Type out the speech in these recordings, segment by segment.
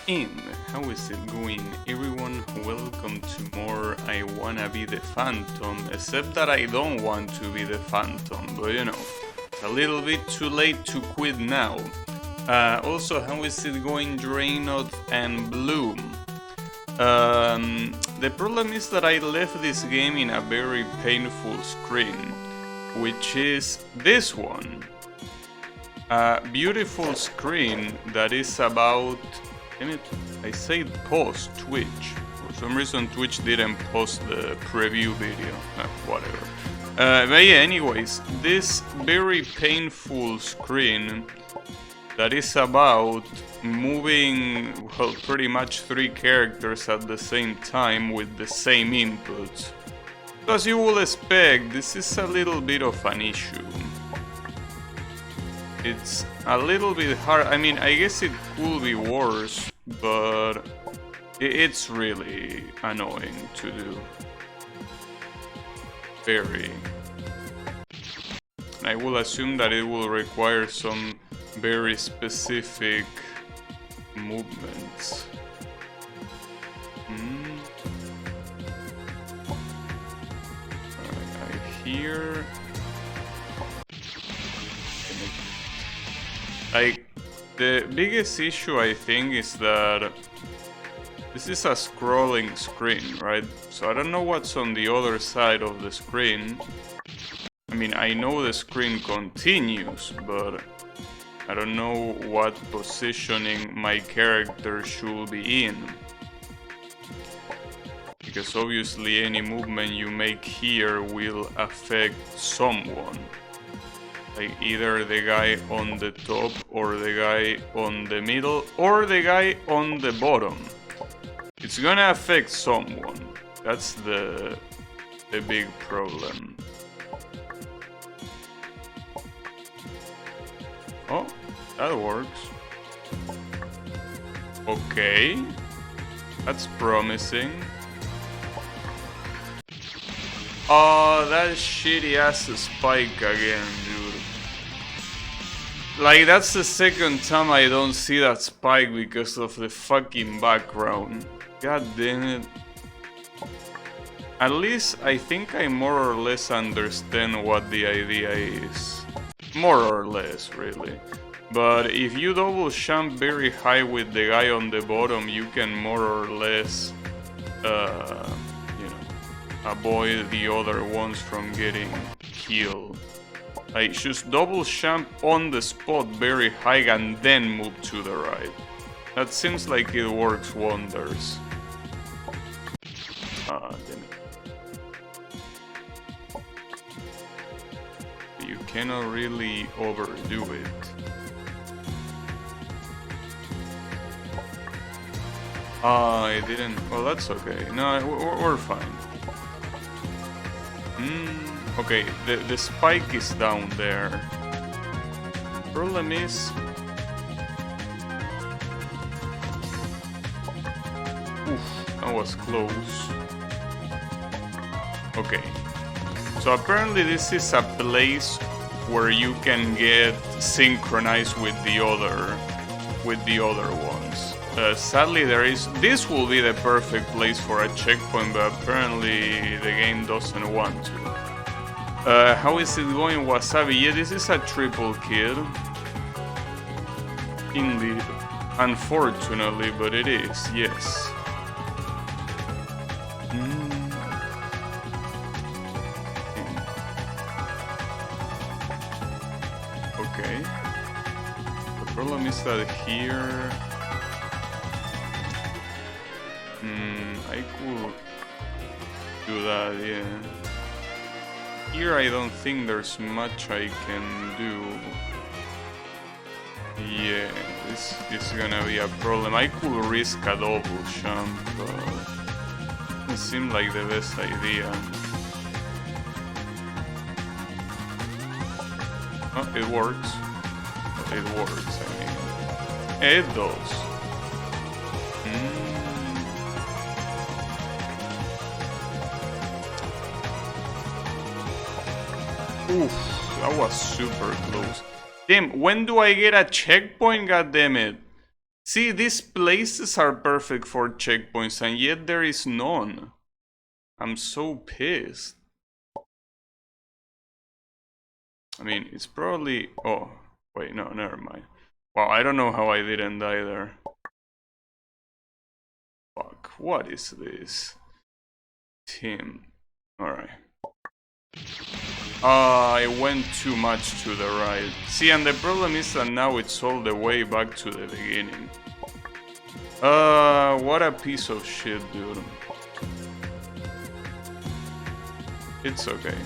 And how is it going, everyone? Welcome to more I Wanna Be the Phantom, except that I don't want to be the Phantom, but you know, it's a little bit too late to quit now. Also, how is it going, Draenor and Bloom? The problem is that I left this game in a very painful screen, which is this one. A beautiful screen that is about... Damn it, I said post Twitch. For some reason Twitch didn't post the preview video. Whatever. But yeah, anyways, this very painful screen that is about moving, well, pretty much 3 characters at the same time with the same inputs. As you will expect, this is a little bit of an issue. It's a little bit hard. I mean, I guess it could be worse, but it's really annoying to do. Very. I will assume that it will require some very specific movements. I hear... Like, the biggest issue I think is that this is a scrolling screen, right? So I don't know what's on the other side of the screen. I mean, I know the screen continues, but I don't know what positioning my character should be in. Because obviously any movement you make here will affect someone. Like either the guy on the top, or the guy on the middle, or the guy on the bottom. It's gonna affect someone. That's the big problem. Oh, that works. Okay, that's promising. Oh, that shitty ass spike again, dude. Like, that's the second time I don't see that spike because of the fucking background. God damn it. At least I think I more or less understand what the idea is. More or less, really. But if you double jump very high with the guy on the bottom, you can more or less, avoid the other ones from getting killed. Like, just double jump on the spot very high and then move to the right. That seems like it works wonders. Ah, damn it. You cannot really overdo it. Ah, I didn't... Well, that's okay. No, we're fine. Okay, the spike is down there. Problem is... Oof, that was close. Okay. So apparently this is a place where you can get synchronized with the other ones. Sadly, this will be the perfect place for a checkpoint, but apparently the game doesn't want to. How is it going, Wasabi? Yeah, this is a triple kill. Indeed. Unfortunately, but it is, yes. Okay. The problem is that here... I could do that, yeah. Here I don't think there's much I can do. Yeah, this is gonna be a problem. I could risk a double jump, but it seemed like the best idea. Oh, it works. It works, I mean. It does. Oof, that was super close. Damn, when do I get a checkpoint? God damn it. See, these places are perfect for checkpoints, and yet there is none. I'm so pissed. I mean, it's probably... Oh, wait, no, never mind. Wow, I don't know how I didn't die there. Fuck, what is this? Team. Alright. I went too much to the right. See, and the problem is that now it's all the way back to the beginning. What a piece of shit, dude. It's okay.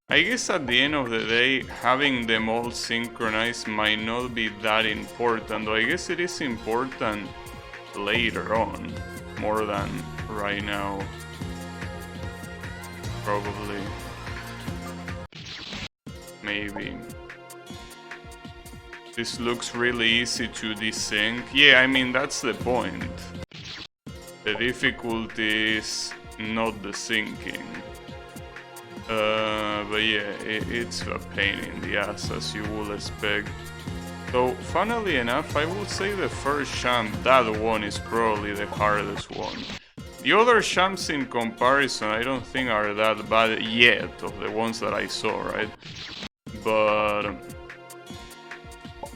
I guess at the end of the day, having them all synchronized might not be that important, though I guess it is important later on, more than right now. Probably. Maybe. This looks really easy to desync. Yeah, I mean, that's the point. The difficulty is not the syncing. But yeah, it's a pain in the ass, as you would expect. So, funnily enough, I would say the first champ, that one is probably the hardest one. The other champs in comparison, I don't think are that bad yet, of the ones that I saw, right? But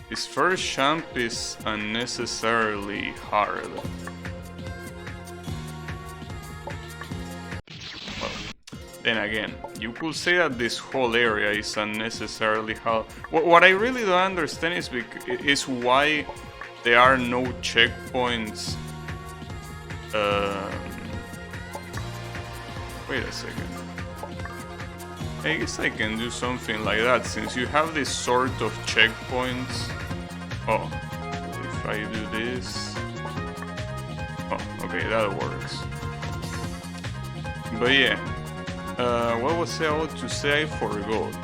this first champ is unnecessarily hard. Then again, you could say that this whole area is unnecessarily hard. What I really don't understand is why there are no checkpoints. Wait a second. I guess I can do something like that, since you have this sort of checkpoints. Oh, if I do this... Oh, okay, that works. But yeah. What was I about to say? I forgot.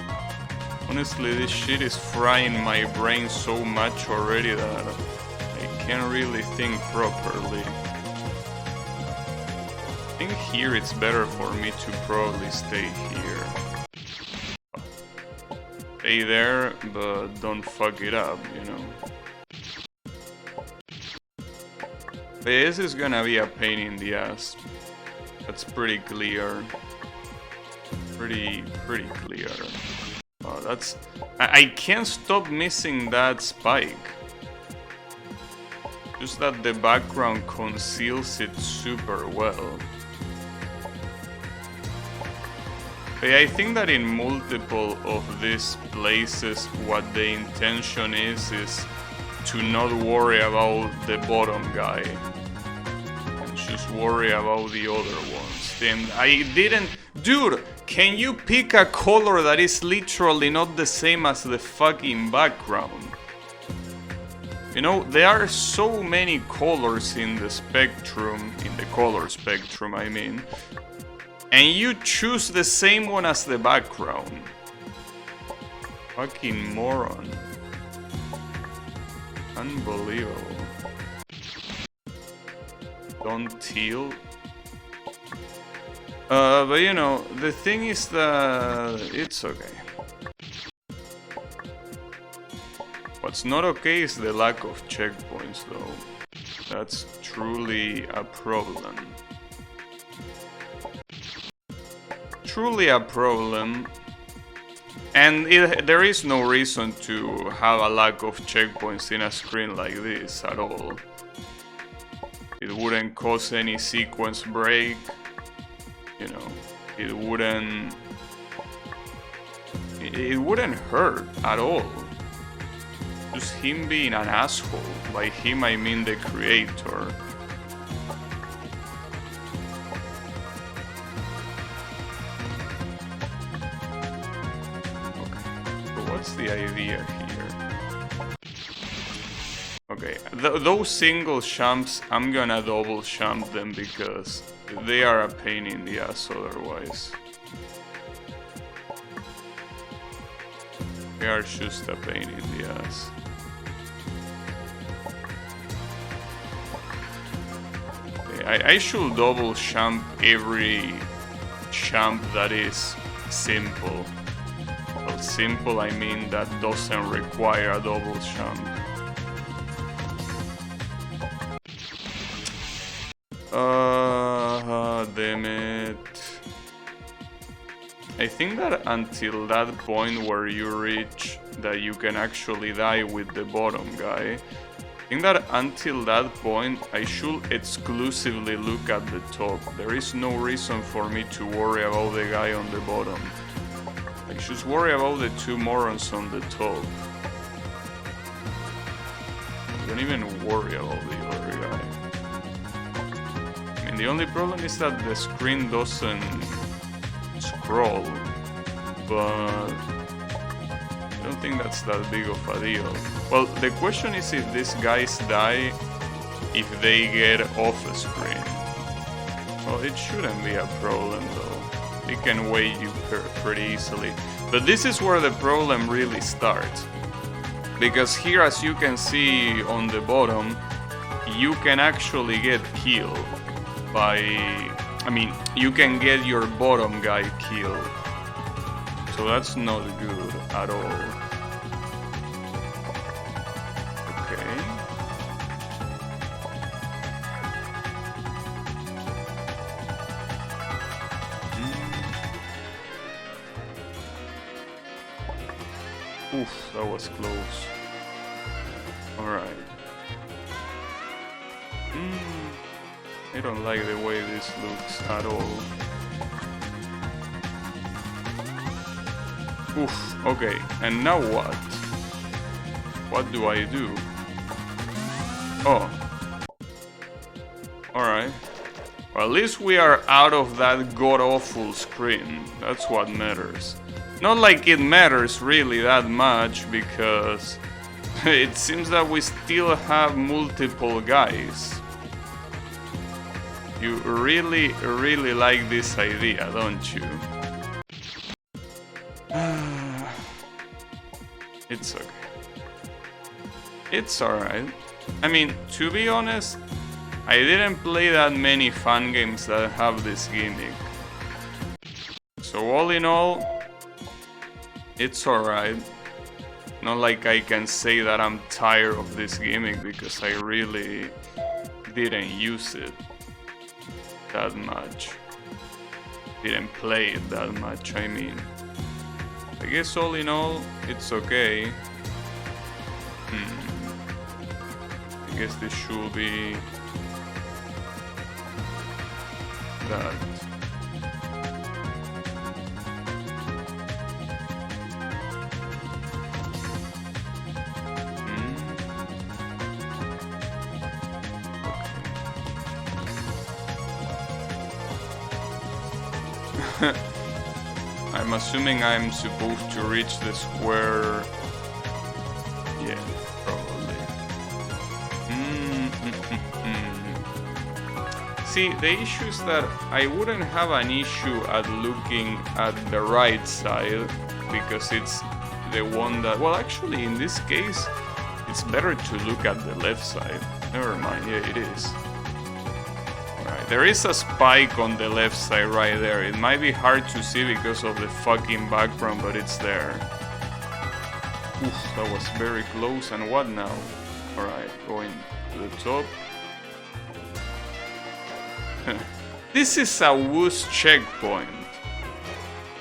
Honestly, this shit is frying my brain so much already that I can't really think properly. I think here it's better for me to probably stay here. Stay there, but don't fuck it up, you know. But this is gonna be a pain in the ass. That's pretty clear. Pretty clear. Oh, that's... I can't stop missing that spike. Just that the background conceals it super well. But I think that in multiple of these places, what the intention is to not worry about the bottom guy. Just worry about the other ones. Then I didn't... Dude! Can you pick a color that is literally not the same as the fucking background? You know, there are so many colors in the spectrum, in the color spectrum, I mean, and you choose the same one as the background. Fucking moron. Unbelievable. Don't tilt. But you know, the thing is that it's okay. What's not okay is the lack of checkpoints, though. That's truly a problem. Truly a problem. And there is no reason to have a lack of checkpoints in a screen like this at all. It wouldn't cause any sequence break. You know, it wouldn't hurt at all. Just him being an asshole. By him I mean the creator. Okay, so what's the idea here? Okay, those single champs, I'm gonna double champ them because they are a pain in the ass otherwise. They are just a pain in the ass. Okay, I should double champ every champ that is simple. Well, that simple, I mean that doesn't require a double jump. Damn it. I think that until that point where you reach that you can actually die with the bottom guy, I think that until that point I should exclusively look at the top. There is no reason for me to worry about the guy on the bottom. I should worry about the two morons on the top. Don't even worry about the other guy. I mean, the only problem is that the screen doesn't scroll, but I don't think that's that big of a deal. Well, the question is if these guys die if they get off the screen. Well, it shouldn't be a problem though. It can wait you pretty easily. But this is where the problem really starts. Because here, as you can see on the bottom, you can actually get killed by... I mean, you can get your bottom guy killed. So that's not good at all. Okay. Oof, that was close. Alright. I don't like the way this looks at all. Oof, okay, and now what? What do I do? Oh. Alright. Well, at least we are out of that god-awful screen. That's what matters. Not like it matters really that much, because it seems that we still have multiple guys. You really, really like this idea, don't you? It's okay. It's alright. I mean, to be honest, I didn't play that many fun games that have this gimmick. So all in all, it's alright. Not like I can say that I'm tired of this gimmick, because I really didn't use it that much. Didn't play it that much, I mean. I guess all in all, it's okay. I guess this should be that. I'm assuming I'm supposed to reach the square. Yeah, probably. See, the issue is that I wouldn't have an issue at looking at the right side, because it's the one that... Well, actually, in this case, it's better to look at the left side. Never mind, yeah, it is. There is a spike on the left side right there. It might be hard to see because of the fucking background, but it's there. Oof, that was very close. And what now? Alright, going to the top. This is a Woos checkpoint.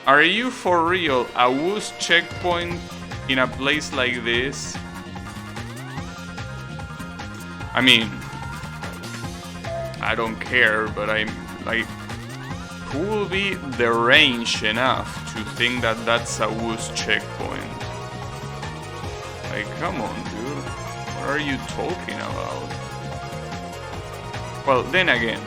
Are you for real? A Woos checkpoint in a place like this? I mean... I don't care, but I'm like, who will be deranged enough to think that that's a Woos checkpoint? Like, come on, dude. What are you talking about? Well, then again,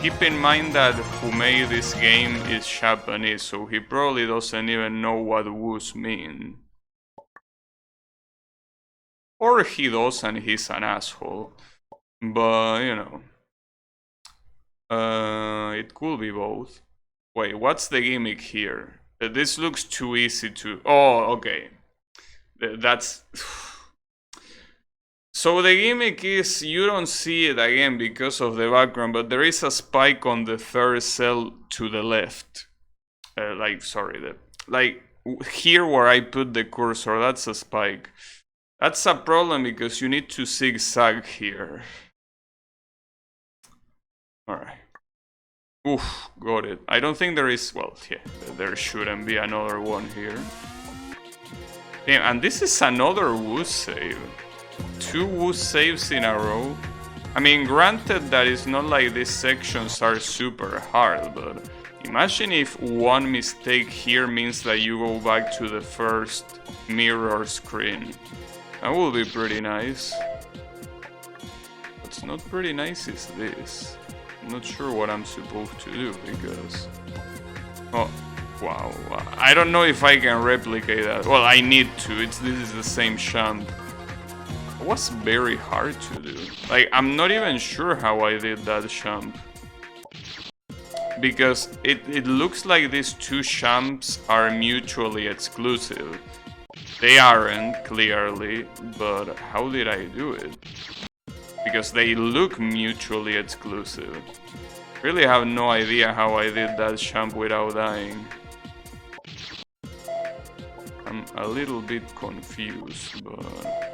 keep in mind that who made this game is Japanese, so he probably doesn't even know what Woos mean. Or he does and he's an asshole. But, you know. It could be both. Wait, what's the gimmick here? This looks too easy to... Oh, okay. That's... So the gimmick is you don't see it again because of the background, but there is a spike on the third cell to the left. Like here where I put the cursor, that's a spike. That's a problem because you need to zigzag here. Alright. Oof, got it. I don't think there is, well, yeah, there shouldn't be another one here. Damn, and this is another Woo save. 2 Woo saves in a row. I mean, granted that it's not like these sections are super hard, but imagine if one mistake here means that you go back to the first mirror screen. That would be pretty nice. What's not pretty nice is this. I'm not sure what I'm supposed to do because... Oh, wow. I don't know if I can replicate that. Well, I need to. This is the same champ. It was very hard to do. Like, I'm not even sure how I did that champ. Because it looks like these 2 champs are mutually exclusive. They aren't, clearly, but how did I do it? Because they look mutually exclusive. Really have no idea how I did that champ without dying. I'm a little bit confused, but...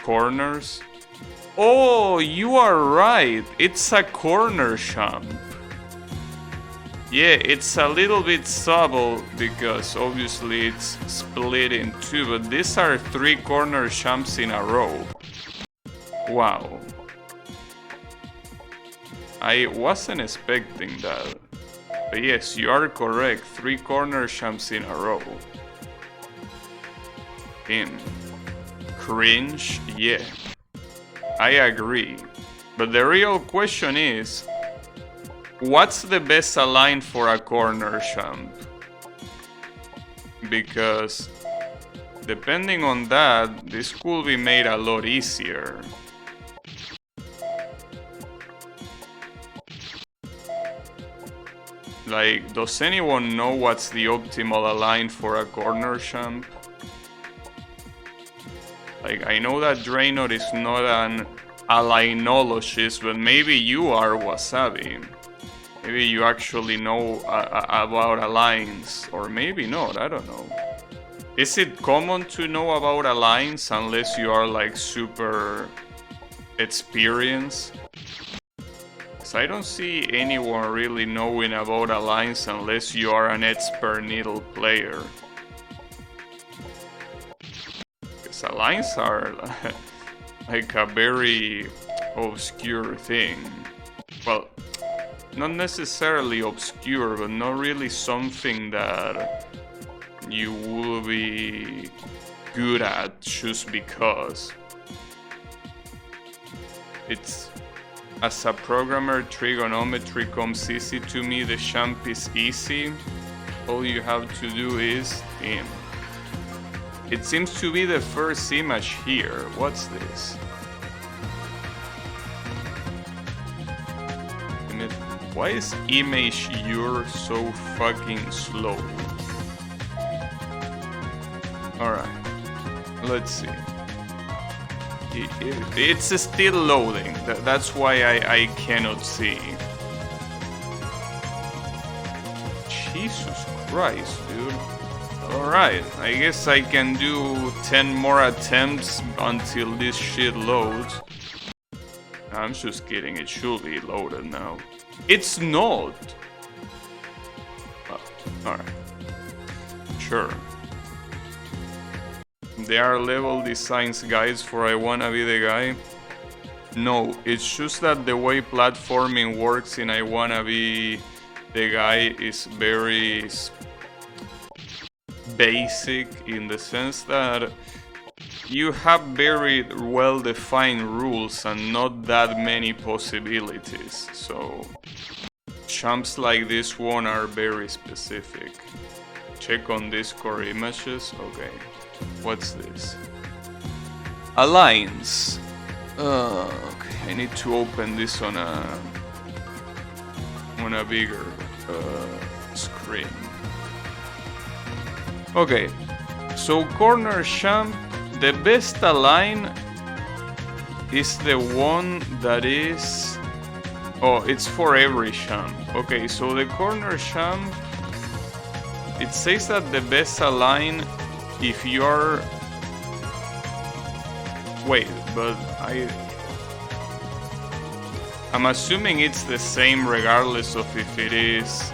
Corners? Oh, you are right! It's a corner champ. Yeah, it's a little bit subtle because obviously it's split in 2, but these are 3 corner champs in a row. Wow. I wasn't expecting that. But yes, you are correct. 3 corner champs in a row. Damn. Cringe? Yeah. I agree. But the real question is, what's the best align for a corner champ? Because depending on that, this could be made a lot easier. Like, does anyone know what's the optimal align for a corner champ? Like, I know that Draenor is not an alignologist, but maybe you are, Wasabi. Maybe you actually know about aligns, or maybe not, I don't know. Is it common to know about aligns unless you are like super experienced? Because I don't see anyone really knowing about aligns unless you are an expert needle player. Because aligns are like a very obscure thing. Well, not necessarily obscure, but not really something that you will be good at just because. It's, as a programmer, trigonometry comes easy to me, the champ is easy. All you have to do is aim. It seems to be the first image here. What's this? Why is image you're so fucking slow? Alright, let's see. It's still loading, that's why I cannot see. Jesus Christ, dude. Alright, I guess I can do 10 more attempts until this shit loads. I'm just kidding, it should be loaded now. It's not! Oh, alright. Sure. There are level designs guides for I Wanna Be the Guy. No, it's just that the way platforming works in I Wanna Be the Guy is very basic in the sense that you have very well-defined rules and not that many possibilities, so champs like this one are very specific. Check on Discord images. Okay, what's this? Alliance. Okay, I need to open this on a bigger screen. Okay, so corner champ, the best align is the one that is... Oh, it's for every champ. Okay, so the corner champ It says that the best align if you're... Wait, but I'm assuming it's the same regardless of if it is...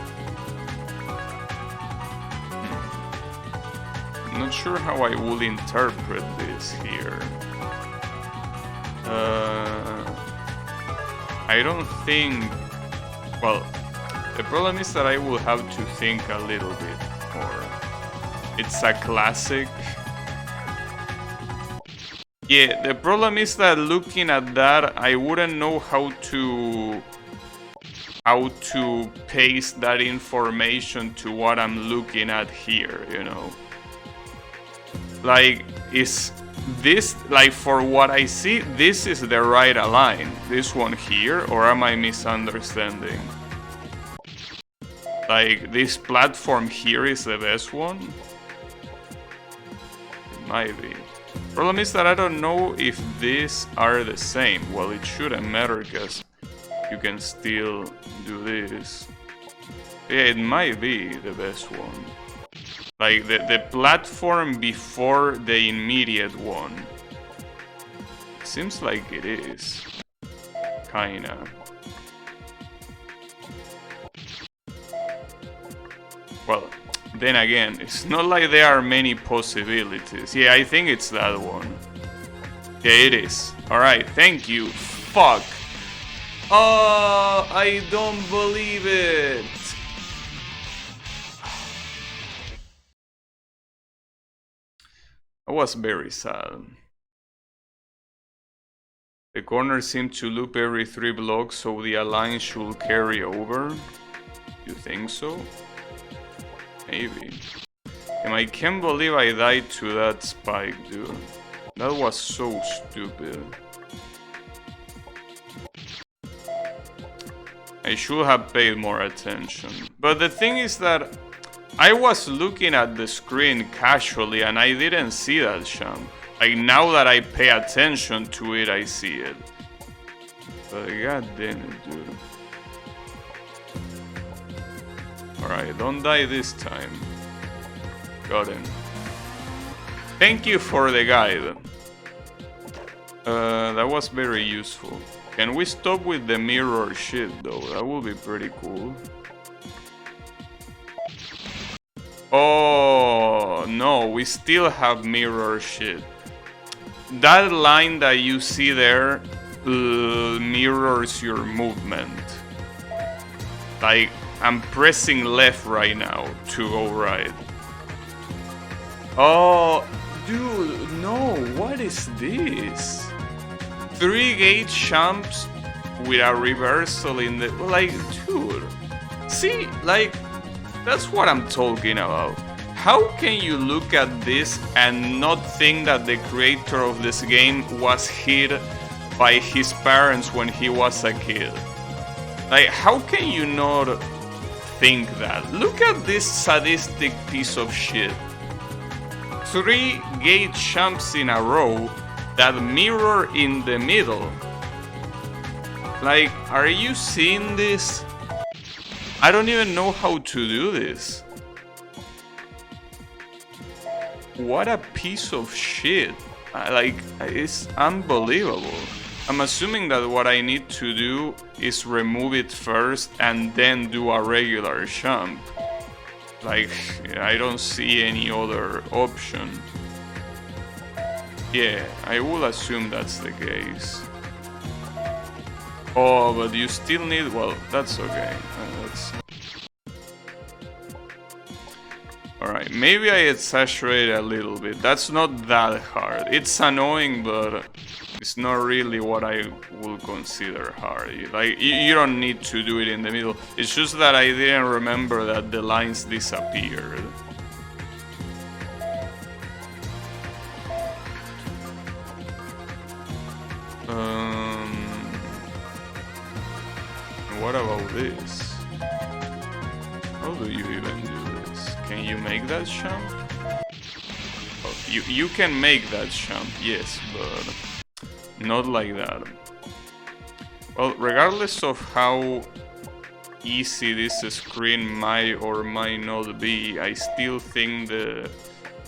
I'm not sure how I will interpret this here. I don't think... Well, the problem is that I will have to think a little bit more. It's a classic. Yeah, the problem is that looking at that, I wouldn't know how to paste that information to what I'm looking at here, you know? Like, is this, like, for what I see, this is the right align, this one here, or am I misunderstanding? Like, this platform here is the best one? It might be. Problem is that I don't know if these are the same. Well, it shouldn't matter because you can still do this. Yeah, it might be the best one. Like the platform before the immediate one. It seems like it is. Kinda. Well, then again, it's not like there are many possibilities. Yeah, I think it's that one. Yeah, it is. Alright, thank you. Fuck. Oh, I don't believe it. I was very sad. The corners seem to loop every 3 blocks, so the align should carry over. You think so? Maybe. And I can't believe I died to that spike, dude. That was so stupid. I should have paid more attention. But the thing is that I was looking at the screen casually and I didn't see that jump. Like, now that I pay attention to it, I see it. But god damn it, dude. Alright, don't die this time. Got him. Thank you for the guide. That was very useful. Can we stop with the mirror shit though? That would be pretty cool. Oh no, we still have mirror shit. That line that you see there mirrors your movement. Like, I'm pressing left right now to go right. Oh, dude, no, what is this? 3 gate jumps with a reversal in the... Like, dude, see, like, that's what I'm talking about. How can you look at this and not think that the creator of this game was hit by his parents when he was a kid? Like, how can you not think that? Look at this sadistic piece of shit. 3 gate jumps in a row that mirror in the middle. Like, are you seeing this? I don't even know how to do this. What a piece of shit. Like, it's unbelievable. I'm assuming that what I need to do is remove it first and then do a regular jump. Like, I don't see any other option. Yeah, I will assume that's the case. Oh, but you still need... Well, that's okay. Alright, maybe I exaggerate a little bit. That's not that hard. It's annoying, but it's not really what I would consider hard. Like, you don't need to do it in the middle. It's just that I didn't remember that the lines disappeared. What about this? How do you even do this? Can you make that jump? Oh, you can make that jump, yes, but not like that. Well, regardless of how easy this screen might or might not be, I still think the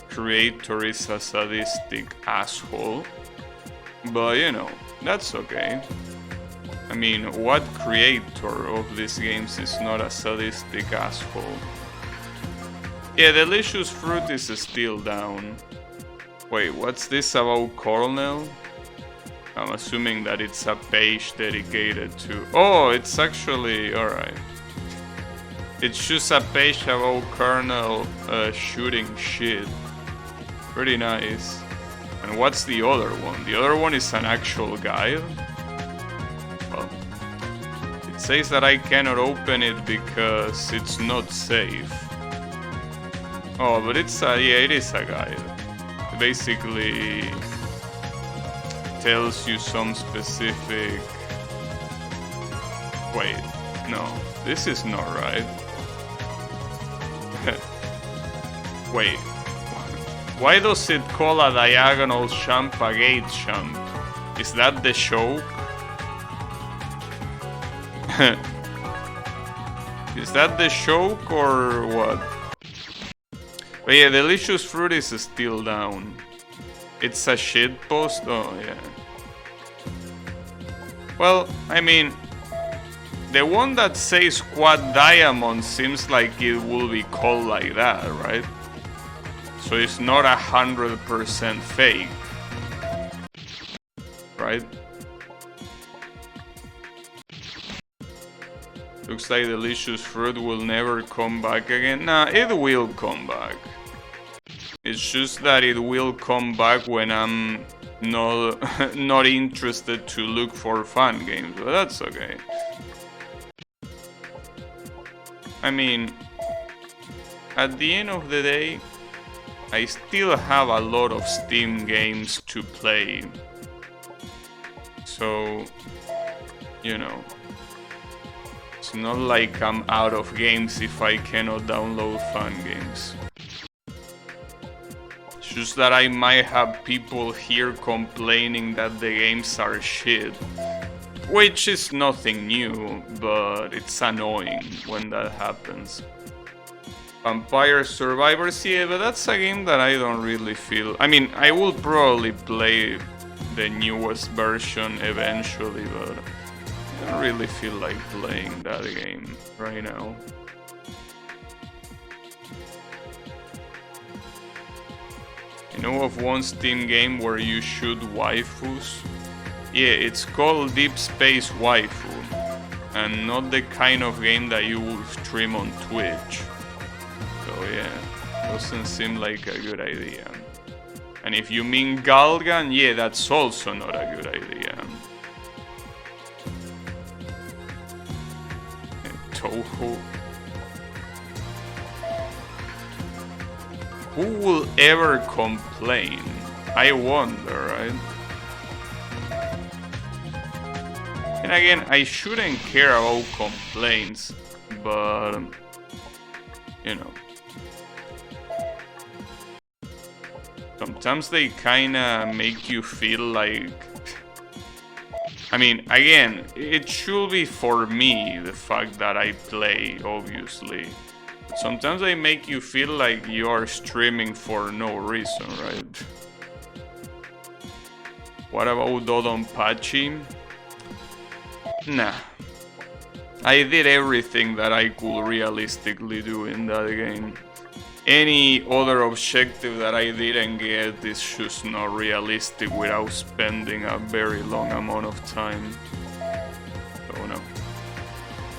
creator is a sadistic asshole. But you know, that's okay. I mean, what creator of these games is not a sadistic asshole? Yeah, Delicious Fruit is still down. Wait, what's this about Cornell? I'm assuming that it's a page dedicated to... Oh, it's actually... alright. It's just a page about Colonel shooting shit. Pretty nice. And what's the other one? The other one is an actual guide? Well, it says that I cannot open it because it's not safe. Oh, but it's a... yeah, it is a guide. It basically tells you some specific... Wait, no, this is not right. Wait, why does it call a diagonal jump a gate jump? Is that the show? Is that the joke or what? But yeah, Delicious Fruit is still down. It's a shit post? Oh, yeah. Well, I mean, the one that says Quad Diamond seems like it will be called like that, right? So it's not 100% fake, right? Looks like Delicious Fruit will never come back again. Nah, it will come back. It's just that it will come back when I'm not interested to look for fun games, but that's okay. I mean, at the end of the day, I still have a lot of Steam games to play. So, you know, it's not like I'm out of games if I cannot download fun games. It's just that I might have people here complaining that the games are shit. Which is nothing new, but it's annoying when that happens. Vampire Survivors, yeah, but that's a game that I don't really feel... I mean, I will probably play the newest version eventually, but I don't really feel like playing that game right now. You know of one Steam game where you shoot waifus? Yeah, it's called Deep Space Waifu, and not the kind of game that you will stream on Twitch. So yeah, doesn't seem like a good idea. And if you mean Galgan, yeah, that's also not a good idea. Touhou. Who will ever complain? I wonder, right? And again, I shouldn't care about complaints, but you know, sometimes they kinda make you feel like... I mean, again, it should be for me, the fact that I play, obviously. Sometimes they make you feel like you are streaming for no reason, right? What about Dodonpachi? Nah. I did everything that I could realistically do in that game. Any other objective that I didn't get is just not realistic without spending a very long amount of time. So no.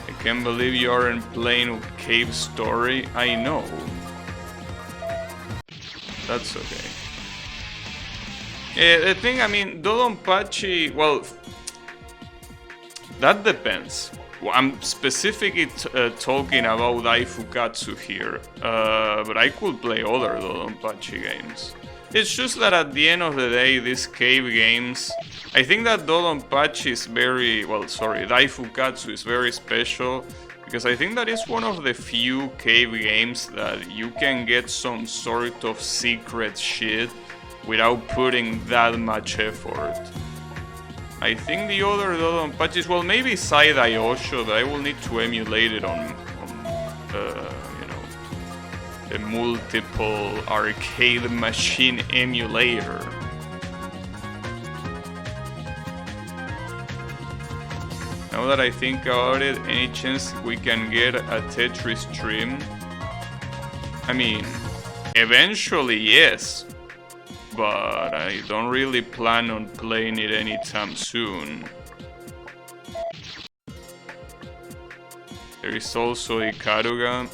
I can't believe you aren't playing Cave Story. I know. That's okay. Yeah, the thing, I mean, Dodonpachi, well, that depends. I'm specifically talking about Daifukatsu here, but I could play other Dodonpachi games. It's just that at the end of the day, these cave games, I think that Dodonpachi is very, well, sorry, Daifukatsu is very special, because I think that is one of the few cave games that you can get some sort of secret shit without putting that much effort. I think the other Dodonpachis, well, maybe Side-Eye Osho, but I will need to emulate it on you know, the multiple arcade machine emulator. Now that I think about it, any chance we can get a Tetris stream? I mean, eventually yes, but I don't really plan on playing it anytime soon. There is also Ikaruga.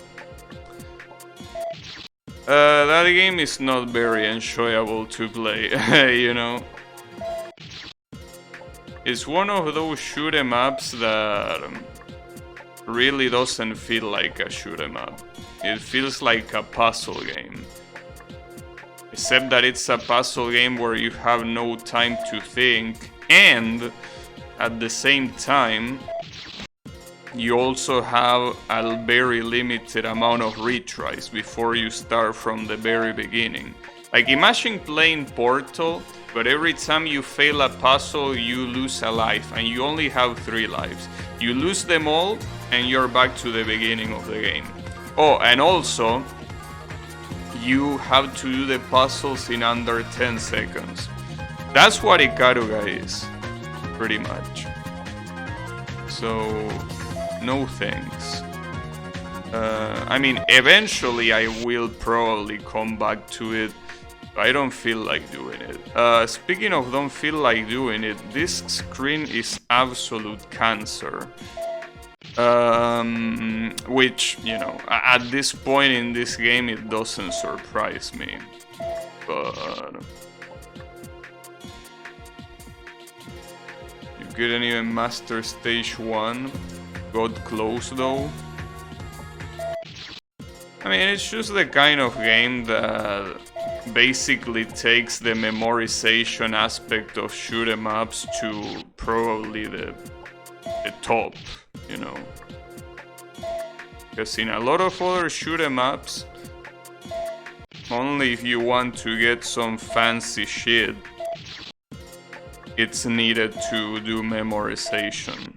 That game is not very enjoyable to play, you know. It's one of those shoot 'em ups that really doesn't feel like a shoot 'em up. It feels like a puzzle game. Except that it's a puzzle game where you have no time to think, and at the same time you also have a very limited amount of retries before you start from the very beginning. Like, imagine playing Portal, but every time you fail a puzzle you lose a life and you only have 3 lives. You lose them all and you're back to the beginning of the game. Oh, and also you have to do the puzzles in under 10 seconds. That's what Ikaruga is, pretty much. So, no thanks. I mean, eventually I will probably come back to it. I don't feel like doing it. Speaking of don't feel like doing it, this screen is absolute cancer. Which, you know, at this point in this game it doesn't surprise me. But you couldn't even master stage 1. Got close though. I mean, it's just the kind of game that basically takes the memorization aspect of shoot 'em ups to probably the top, you know. Because in a lot of other shoot 'em ups, only if you want to get some fancy shit, it's needed to do memorization.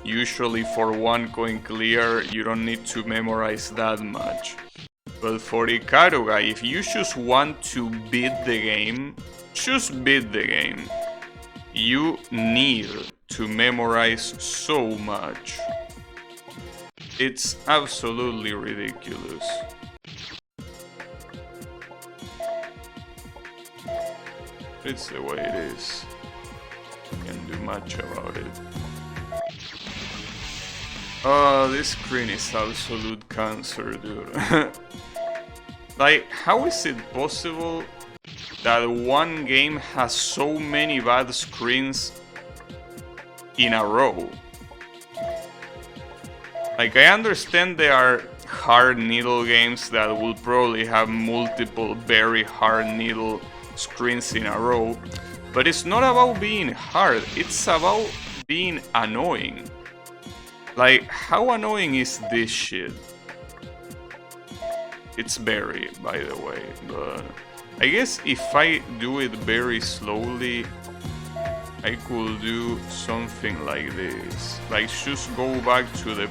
Usually for one coin clear, you don't need to memorize that much. But for Ikaruga, if you just want to beat the game, just beat the game, you need to memorize so much. It's absolutely ridiculous. It's the way it is. Can't do much about it. Oh, this screen is absolute cancer, dude. Like, how is it possible that one game has so many bad screens in a row? Like, I understand there are hard needle games that will probably have multiple very hard needle screens in a row, but it's not about being hard, it's about being annoying. Like, how annoying is this shit? It's very, by the way, but I guess if I do it very slowly, I could do something like this. Like, just go back to the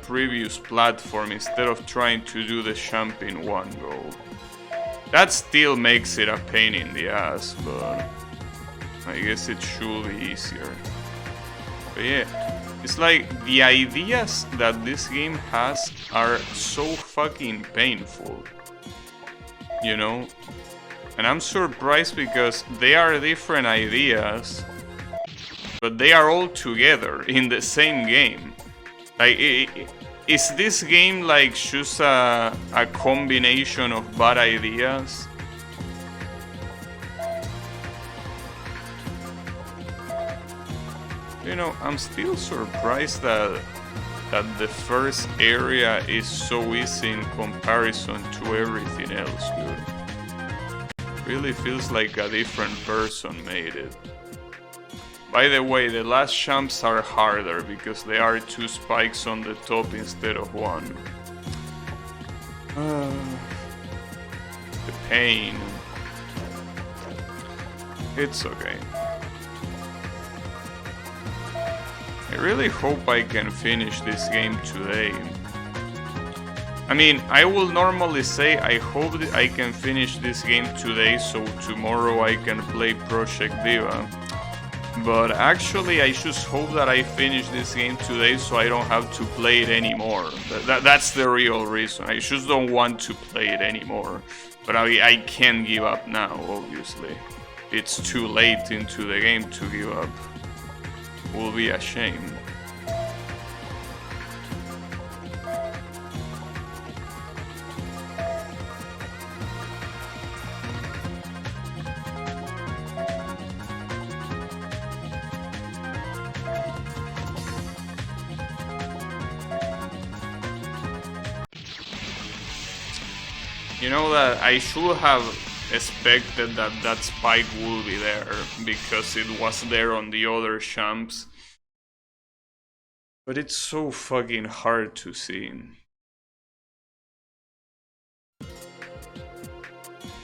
previous platform instead of trying to do the jump in one go. That still makes it a pain in the ass, but I guess it should be easier. But yeah, it's like the ideas that this game has are so fucking painful, you know? And I'm surprised because they are different ideas, but they are all together in the same game. Like, is this game like just a combination of bad ideas? You know, I'm still surprised that the first area is so easy in comparison to everything else, dude. Really feels like a different person made it. By the way, the last jumps are harder because there are 2 spikes on the top instead of 1. The pain. It's okay. I really hope I can finish this game today. I mean, I will normally say I hope that I can finish this game today so tomorrow I can play Project Diva. But actually I just hope that I finish this game today so I don't have to play it anymore. That's the real reason. I just don't want to play it anymore. But I can't give up now, obviously. It's too late into the game to give up. Will be a shame. You know that I should have expected that that spike will be there, because it was there on the other champs. But it's so fucking hard to see.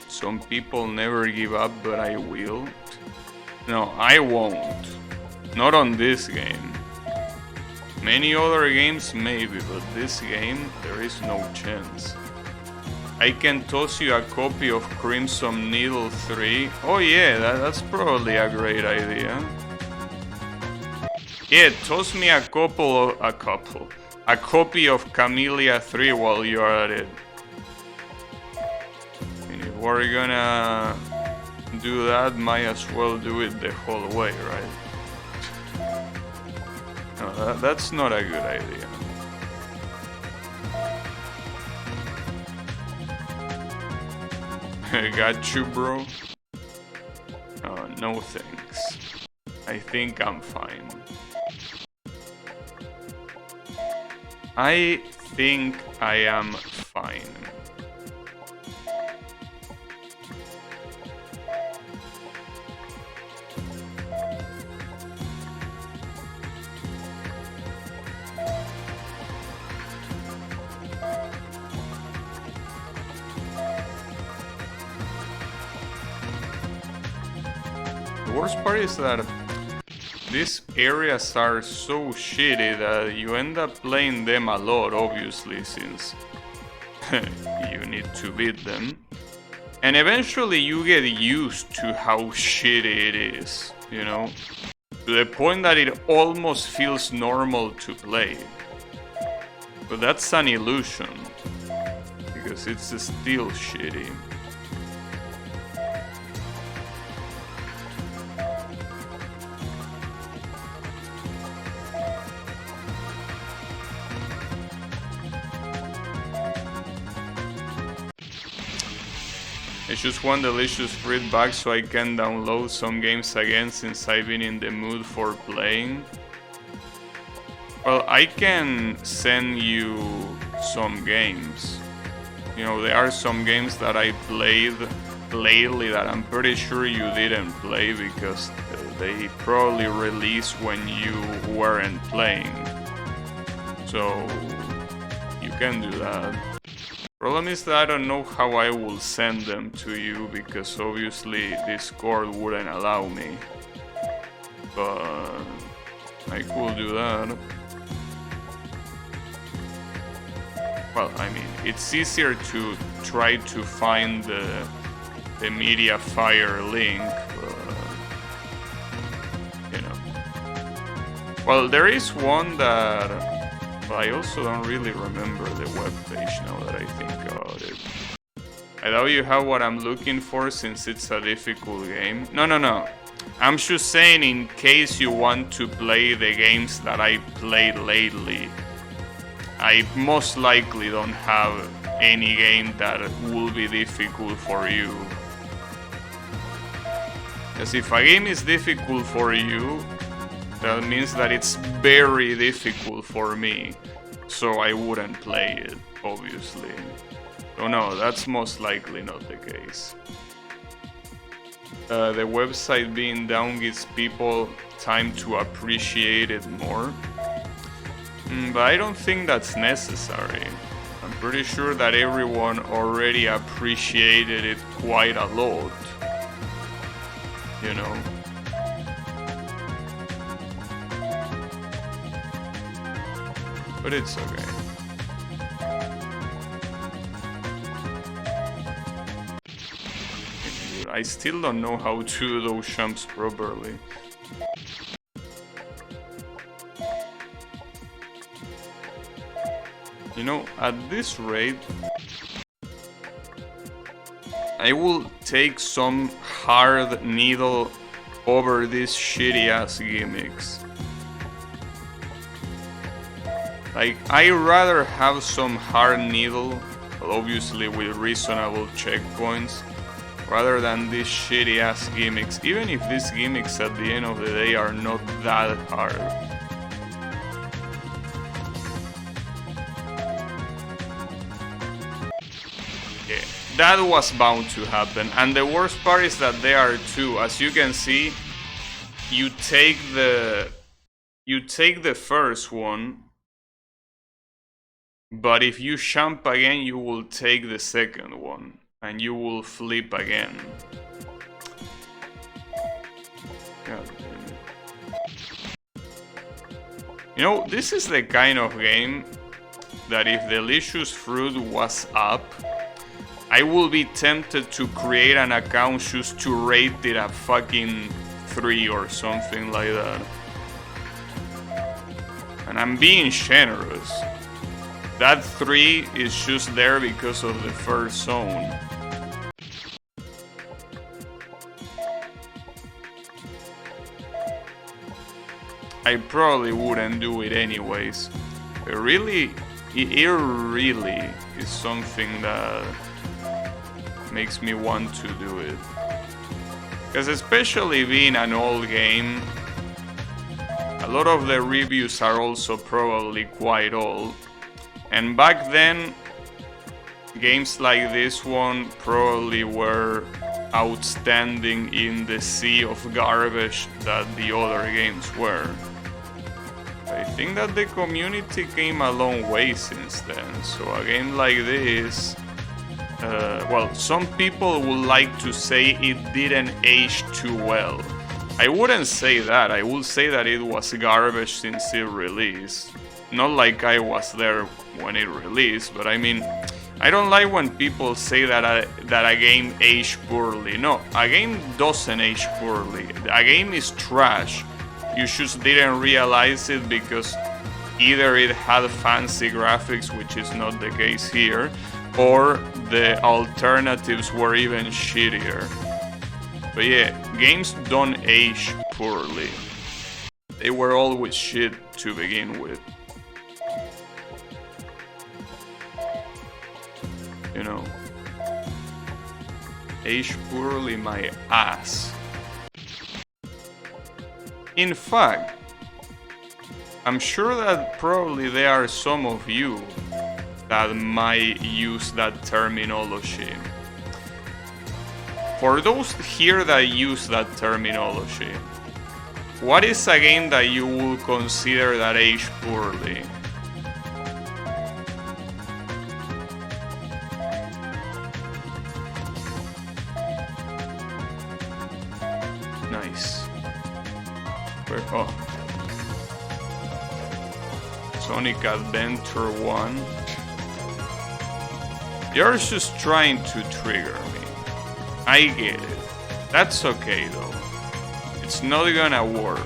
Some people never give up, but I will. No, I won't. Not on this game. Many other games maybe, but this game, there is no chance. I can toss you a copy of Crimson Needle 3. Oh yeah, that's probably a great idea. Yeah, toss me a copy of Camellia 3 while you're at it. And if we're gonna do that, might as well do it the whole way, right? No, that's not a good idea. I got you, bro. No thanks. I think I'm fine. I think I am fine. The worst part is that these areas are so shitty that you end up playing them a lot, obviously, since you need to beat them. And eventually you get used to how shitty it is, you know? To the point that it almost feels normal to play. But that's an illusion, because it's still shitty. I just want delicious fruit back so I can download some games again since I've been in the mood for playing. Well, I can send you some games. You know, there are some games that I played lately that I'm pretty sure you didn't play because they probably released when you weren't playing. So, you can do that. Problem is that I don't know how I will send them to you because obviously Discord wouldn't allow me. But I could do that. Well, I mean, it's easier to try to find the Mediafire link, but, you know. Well, there is one that... But I also don't really remember the webpage now that I think about it. I doubt you have what I'm looking for since it's a difficult game. No. I'm just saying in case you want to play the games that I played lately. I most likely don't have any game that will be difficult for you. Because if a game is difficult for you, that means that it's very difficult for me, so I wouldn't play it, obviously. So no, that's most likely not the case. The website being down gives people time to appreciate it more. But I don't think that's necessary. I'm pretty sure that everyone already appreciated it quite a lot. you know. But it's okay. I still don't know how to do those jumps properly. You know, at this rate, I will take some hard needle over these shitty ass gimmicks. Like, I'd rather have some hard needle, obviously with reasonable checkpoints, rather than these shitty ass gimmicks, even if these gimmicks at the end of the day are not that hard. Yeah, that was bound to happen, and the worst part is that there are two. As you can see, you take the first one, but if you jump again, you will take the second one. And you will flip again. God damn it. You know, this is the kind of game that if Delicious Fruit was up, I will be tempted to create an account just to rate it a fucking 3 or something like that. And I'm being generous. That 3 is just there because of the first zone. I probably wouldn't do it anyways. It really is something that makes me want to do it. Because especially being an old game, a lot of the reviews are also probably quite old. And back then, games like this one probably were outstanding in the sea of garbage that the other games were. I think that the community came a long way since then, so a game like this, well, some people would like to say it didn't age too well. I wouldn't say that, I would say that it was garbage since it released. Not like I was there when it released, but I mean, I don't like when people say that a game aged poorly. No, a game doesn't age poorly. A game is trash. You just didn't realize it because either it had fancy graphics, which is not the case here, or the alternatives were even shittier. But yeah, games don't age poorly. They were always shit to begin with. You know, age poorly my ass. In fact, I'm sure that probably there are some of you that might use that terminology. For those here that use that terminology, what is a game that you would consider that aged poorly? Nice. Oh. Sonic Adventure 1. You're just trying to trigger me. I get it. That's okay though. It's not gonna work.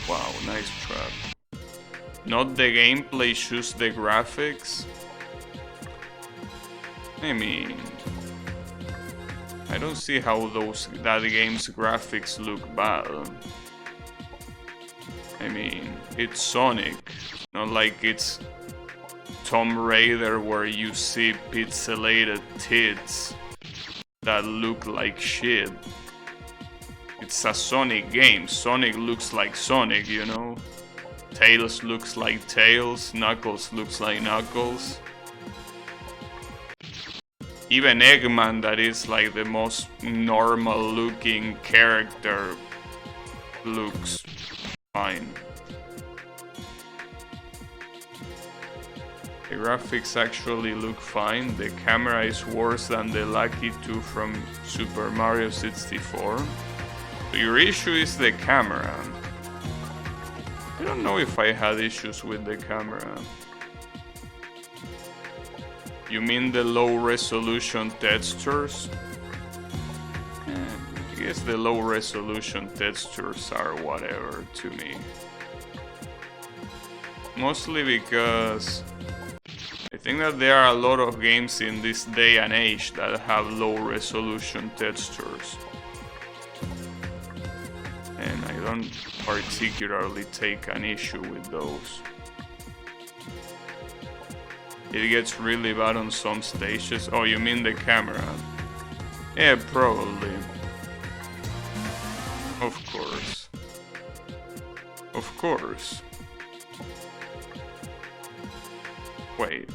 Wow, nice trap. Not the gameplay, just the graphics. I mean, I don't see how that game's graphics look bad. I mean, it's Sonic, not like it's Tomb Raider where you see pixelated tits that look like shit. It's a Sonic game. Sonic looks like Sonic, you know? Tails looks like Tails, Knuckles looks like Knuckles. Even Eggman, that is like the most normal looking character, looks fine. I graphics actually look fine. The camera is worse than the Lucky 2 from Super Mario 64. So your issue is the camera. I don't know if I had issues with the camera. You mean the low resolution textures? I guess the low resolution textures are whatever to me. Mostly because I think that there are a lot of games in this day and age that have low resolution textures. And I don't particularly take an issue with those. It gets really bad on some stages. Oh, you mean the camera? Yeah, probably. Of course. Of course. Wait.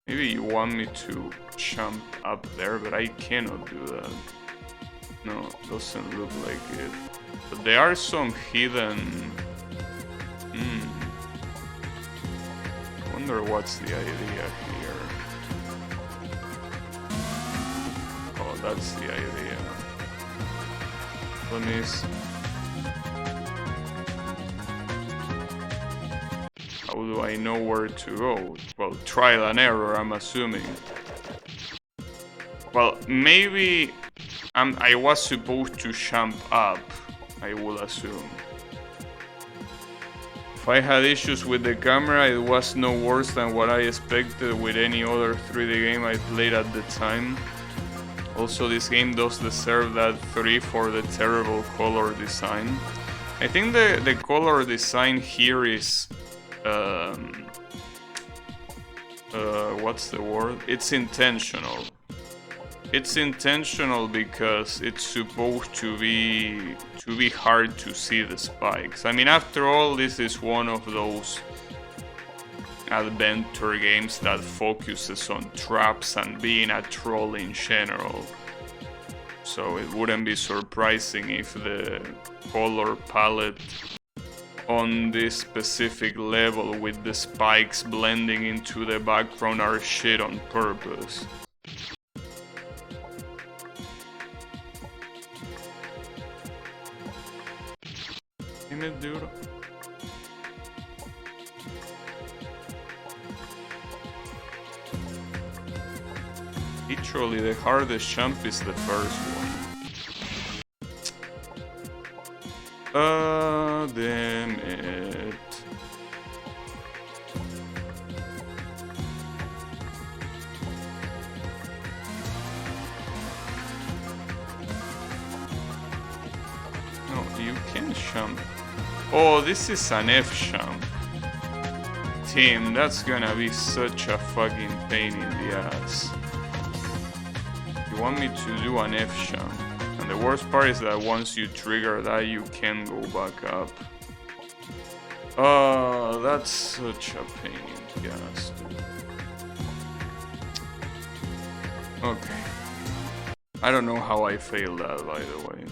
Maybe you want me to jump up there, but I cannot do that. No, doesn't look like it. But there are some hidden... wonder what's the idea here. Oh, that's the idea. Let me see. How do I know where to go? Well, trial and error, I'm assuming. Well, maybe I was supposed to jump up, I will assume. If I had issues with the camera, it was no worse than what I expected with any other 3D game I played at the time. Also, this game does deserve that 3 for the terrible color design. I think the color design here is... what's the word? It's intentional. It's intentional because it's supposed to be hard to see the spikes. I mean, after all, this is one of those adventure games that focuses on traps and being a troll in general. So it wouldn't be surprising if the color palette on this specific level with the spikes blending into the background are shit on purpose. Damn it, dude. Literally, the hardest jump is the first one. Damn it. No, you can jump. Oh, this is an F jump. Tim, that's gonna be such a fucking pain in the ass. You want me to do an F jump? And the worst part is that once you trigger that, you can go back up. Oh, that's such a pain in the ass, dude. Okay. I don't know how I failed that, by the way.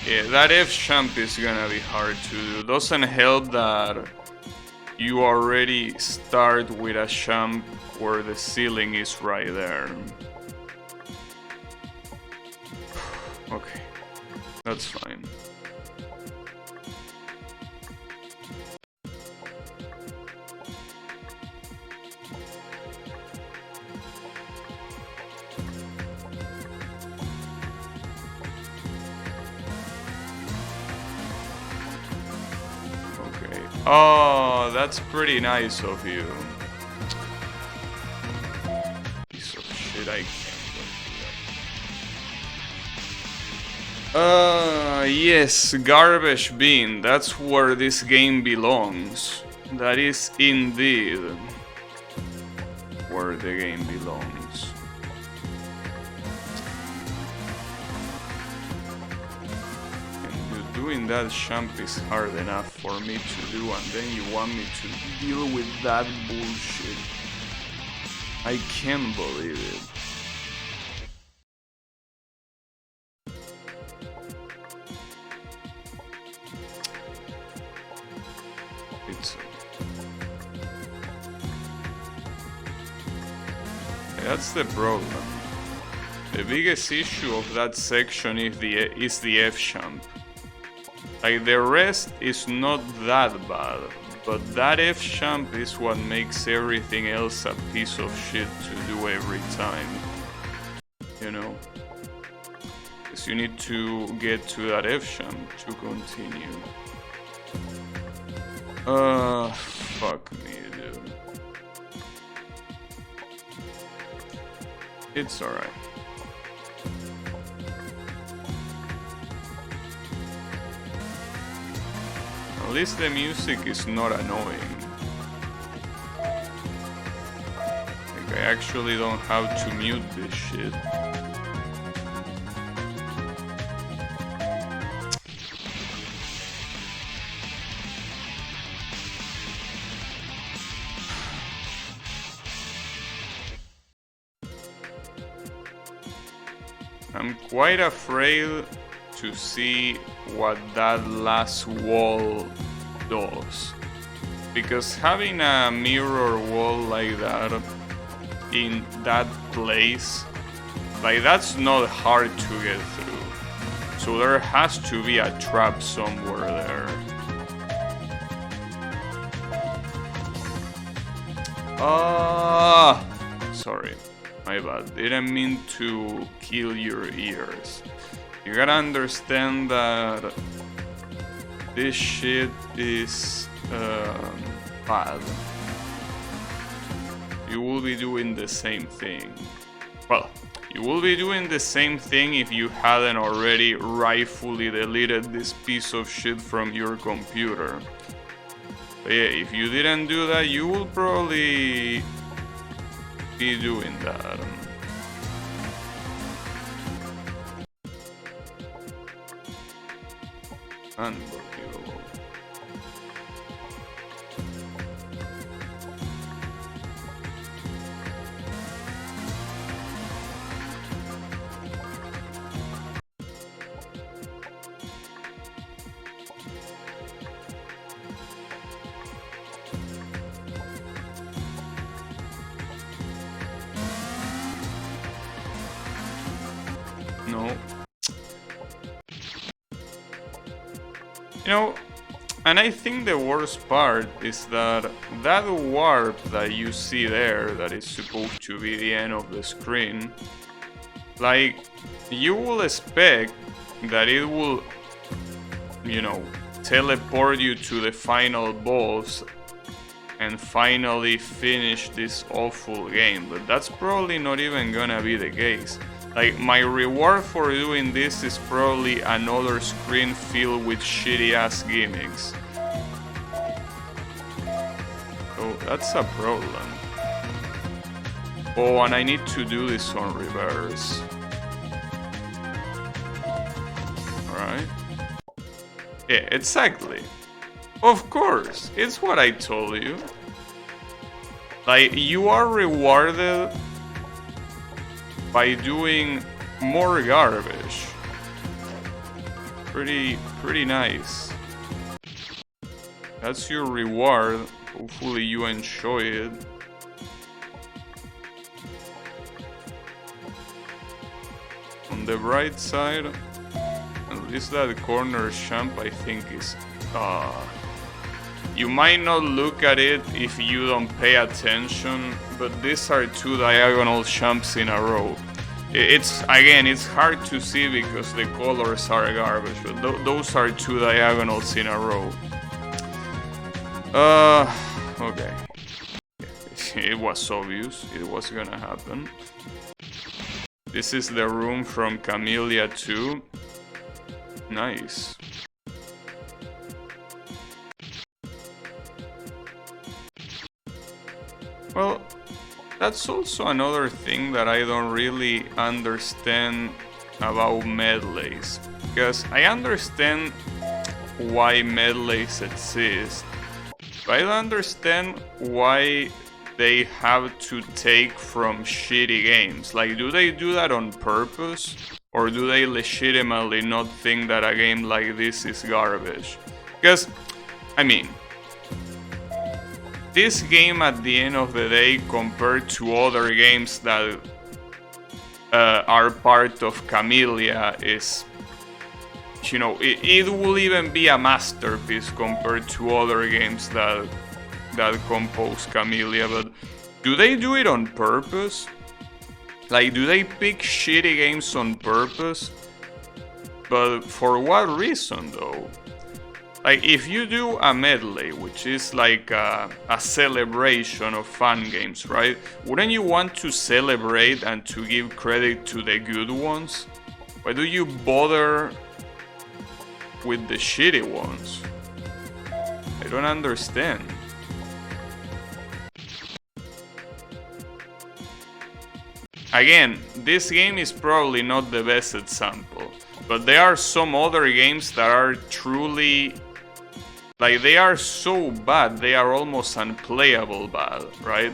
Yeah, that F jump is gonna be hard to do. Doesn't help that you already start with a jump where the ceiling is right there. Okay, that's fine. Oh, that's pretty nice of you. Piece of shit, I can't. Yes, garbage bin. That's where this game belongs. That is indeed where the game belongs. Can you do doing that jump is hard enough for me to do, and then you want me to deal with that bullshit. I can't believe it. It's... That's the problem. The biggest issue of that section is the F-jump. Like, the rest is not that bad, but that F-jump is what makes everything else a piece of shit to do every time. You know? Because you need to get to that F-jump to continue. Fuck me, dude. It's alright. At least the music is not annoying. Like, I actually don't have to mute this shit. I'm quite afraid to see what that last wall does, because having a mirror wall like that in that place, like, that's not hard to get through, so there has to be a trap somewhere there. Sorry, my bad, didn't mean to kill your ears. You gotta understand that this shit is bad. You will be doing the same thing. Well, you will be doing the same thing if you hadn't already rightfully deleted this piece of shit from your computer. But yeah, if you didn't do that, you will probably be doing that. Unbelievable. No. You know, and I think the worst part is that that warp that you see there, that is supposed to be the end of the screen, like, you will expect that it will, you know, teleport you to the final boss and finally finish this awful game, but that's probably not even gonna be the case. Like, my reward for doing this is probably another screen filled with shitty ass gimmicks. So that's a problem. Oh, and I need to do this on reverse. Alright. Yeah, exactly. Of course, it's what I told you. Like, you are rewarded by doing more garbage. Pretty nice. That's your reward. Hopefully you enjoy it. On the bright side, at least that corner jump I think is... you might not look at it if you don't pay attention, but these are two diagonal jumps in a row. It's, again, it's hard to see because the colors are garbage, but those are two diagonals in a row. Okay. It was obvious, it was gonna happen. This is the room from Camellia 2. Nice. Well, that's also another thing that I don't really understand about medleys. Because I understand why medleys exist. But I don't understand why they have to take from shitty games. Like, do they do that on purpose? Or do they legitimately not think that a game like this is garbage? Because, I mean, this game at the end of the day, compared to other games that are part of Camellia, is, you know, it will even be a masterpiece compared to other games that compose Camellia. But do they do it on purpose? Like, do they pick shitty games on purpose? But for what reason, though? Like, if you do a medley, which is like a celebration of fun games, right? Wouldn't you want to celebrate and to give credit to the good ones? Why do you bother with the shitty ones? I don't understand. Again, this game is probably not the best example, but there are some other games that are truly, like, they are so bad, they are almost unplayable bad, right?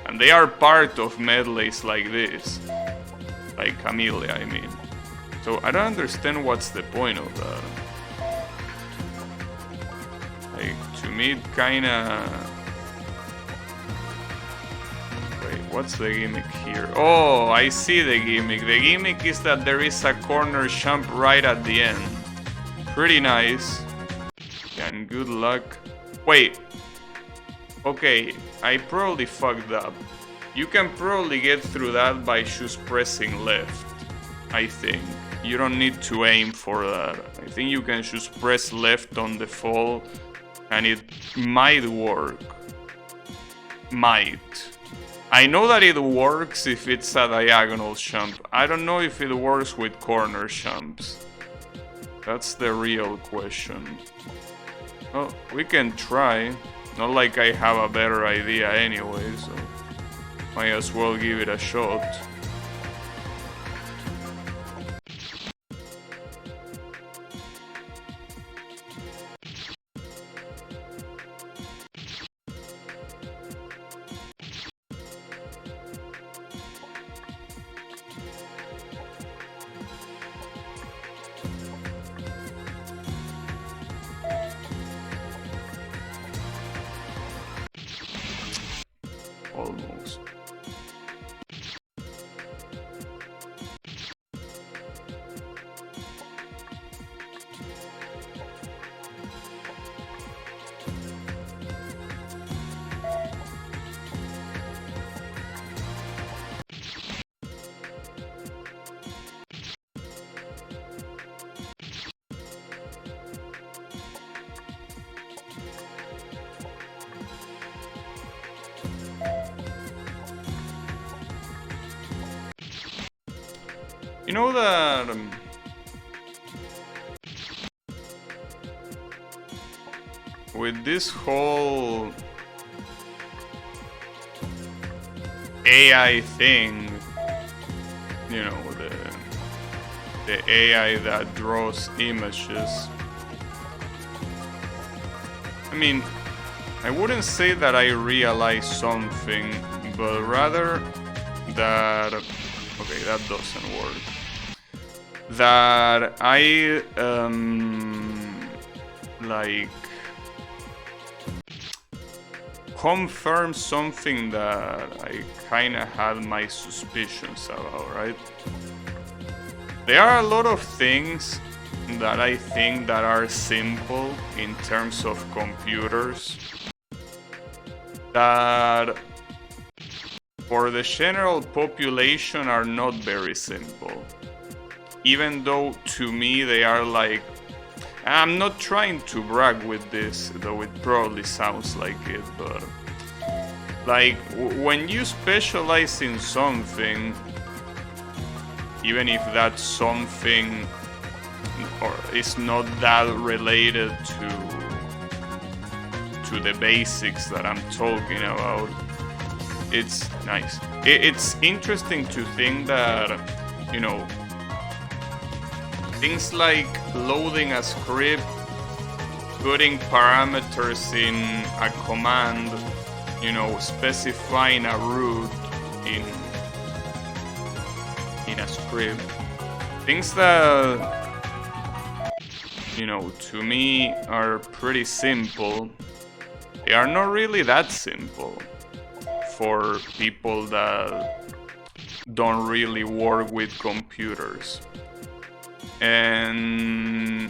And they are part of medleys like this, like Camellia, I mean. So I don't understand what's the point of that. Like, to me, it kinda... Wait, what's the gimmick here? Oh, I see the gimmick. The gimmick is that there is a corner jump right at the end. Pretty nice. And good luck. Wait. Okay, I probably fucked up. You can probably get through that by just pressing left, I think. You don't need to aim for that. I think you can just press left on the fall and it might work. Might. I know that it works if it's a diagonal jump. I don't know if it works with corner jumps. That's the real question. Well, we can try. Not like I have a better idea anyway, so might as well give it a shot. Almost. You know that with this whole AI thing, you know, the AI that draws images, I mean, I wouldn't say that I realized something, but rather that, okay, that doesn't work. That I like confirm something that I kinda had my suspicions about, right? There are a lot of things that I think that are simple in terms of computers that for the general population are not very simple. Even though to me they are like, I'm not trying to brag with this, though it probably sounds like it, but like when you specialize in something, even if that something or is not that related to the basics that I'm talking about, it's nice. It's interesting to think that, you know, things like loading a script putting parameters in a command, you know, specifying a route in a script. Things that, you know, to me are pretty simple. They are not really that simple for people that don't really work with computers. And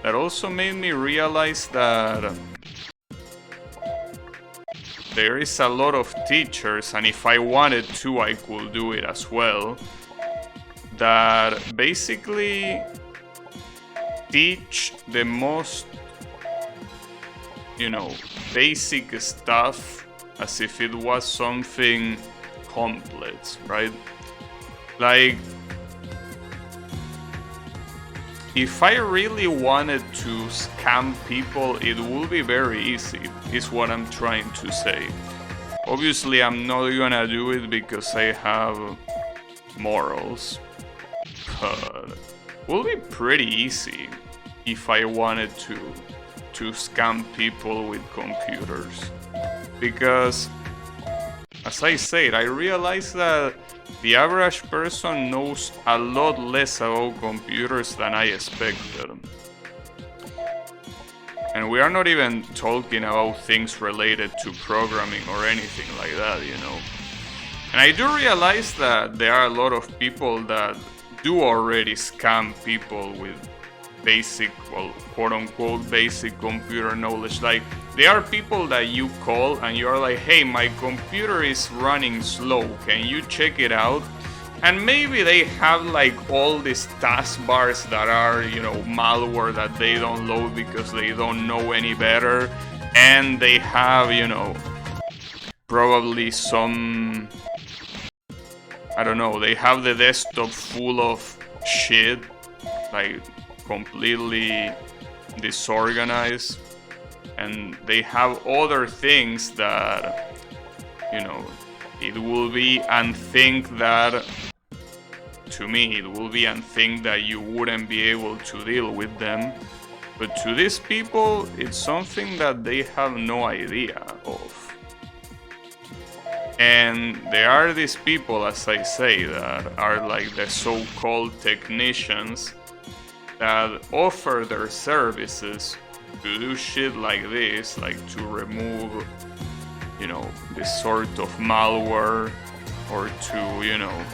that also made me realize that there is a lot of teachers, and if I wanted to, I could do it as well, that basically teach the most, you know, basic stuff as if it was something complex, right? Like, if I really wanted to scam people, it would be very easy, is what I'm trying to say. Obviously, I'm not gonna do it because I have morals, but it would be pretty easy if I wanted to scam people with computers. Because, as I said, I realized that the average person knows a lot less about computers than I expected. And we are not even talking about things related to programming or anything like that, you know. And I do realize that there are a lot of people that do already scam people with basic, well, quote-unquote basic computer knowledge. Like, there are people that you call and you're like, hey, my computer is running slow, can you check it out? And maybe they have like all these taskbars that are, you know, malware that they don't load because they don't know any better. And they have, you know, probably some, I don't know, they have the desktop full of shit, like completely disorganized, and they have other things that, you know, it will be and think that, to me, it will be and think that you wouldn't be able to deal with them. But to these people, it's something that they have no idea of. And there are these people, as I say, that are like the so-called technicians that offer their services to do shit like this, like to remove, you know, this sort of malware, or to, you know,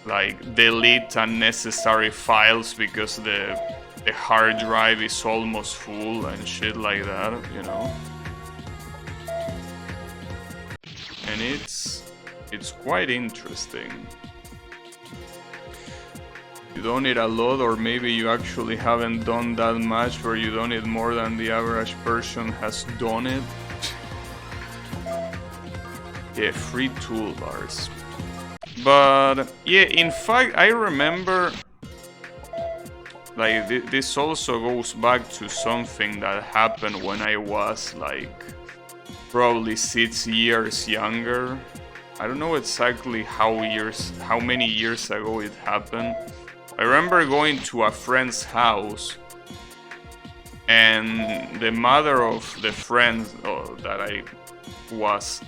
like delete unnecessary files because the hard drive is almost full and shit like that, you know. And it's quite interesting. You don't need a lot, or maybe you actually haven't done that much, where you don't need more than the average person has done it. Yeah, free toolbars. But yeah, in fact, I remember, like, this also goes back to something that happened when I was like probably 6 years younger. I don't know exactly how many years ago it happened. I remember going to a friend's house, and the mother of the friend that I was,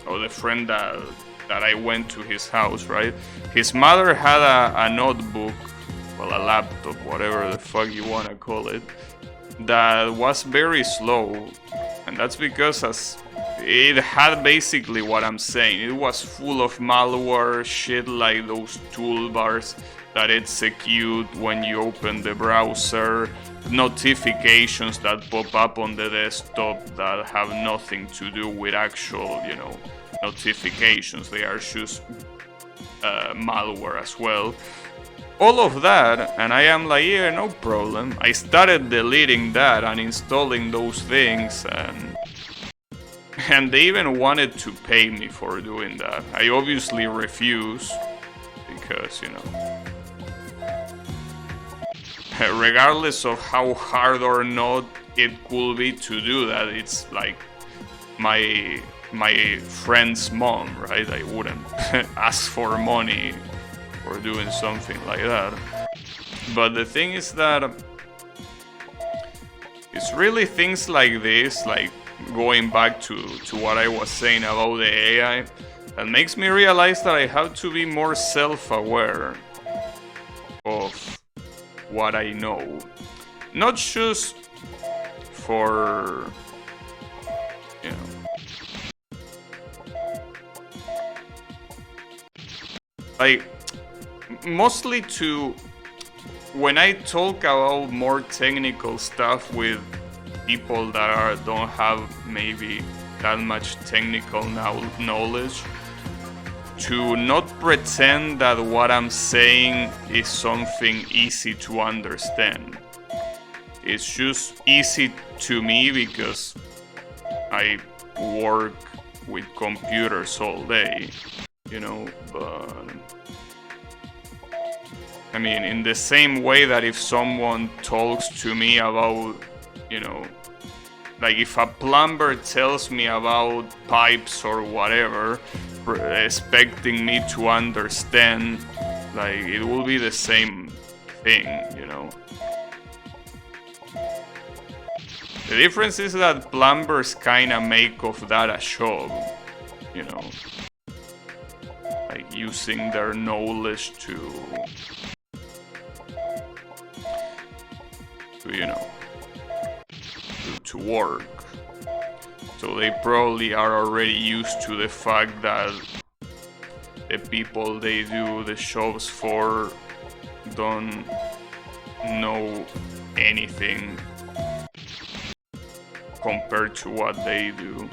or the friend that I went to his house, right? His mother had a notebook, well, a laptop, whatever the fuck you wanna call it, that was very slow, and that's because it had basically what I'm saying. It was full of malware, shit like those toolbars that execute when you open the browser, notifications that pop up on the desktop that have nothing to do with actual, you know, notifications. They are just malware as well. All of that, and I am like, yeah, no problem. I started deleting that and installing those things, and they even wanted to pay me for doing that. I obviously refused, because, you know, regardless of how hard or not it could be to do that, it's like my friend's mom, right? I wouldn't ask for money for doing something like that. But the thing is that It's really things like this, like going back to what I was saying about the AI, that makes me realize that I have to be more self-aware of what I know. Not just for, you know, like, mostly to, when I talk about more technical stuff with people that don't have maybe that much technical knowledge, to not pretend that what I'm saying is something easy to understand. It's just easy to me because I work with computers all day, you know, but I mean, in the same way that if someone talks to me about, you know, like if a plumber tells me about pipes or whatever, expecting me to understand, like, it will be the same thing, you know. The difference is that plumbers kinda make of that a job, you know, like using their knowledge to you know, to work. So they probably are already used to the fact that the people they do the jobs for don't know anything compared to what they do.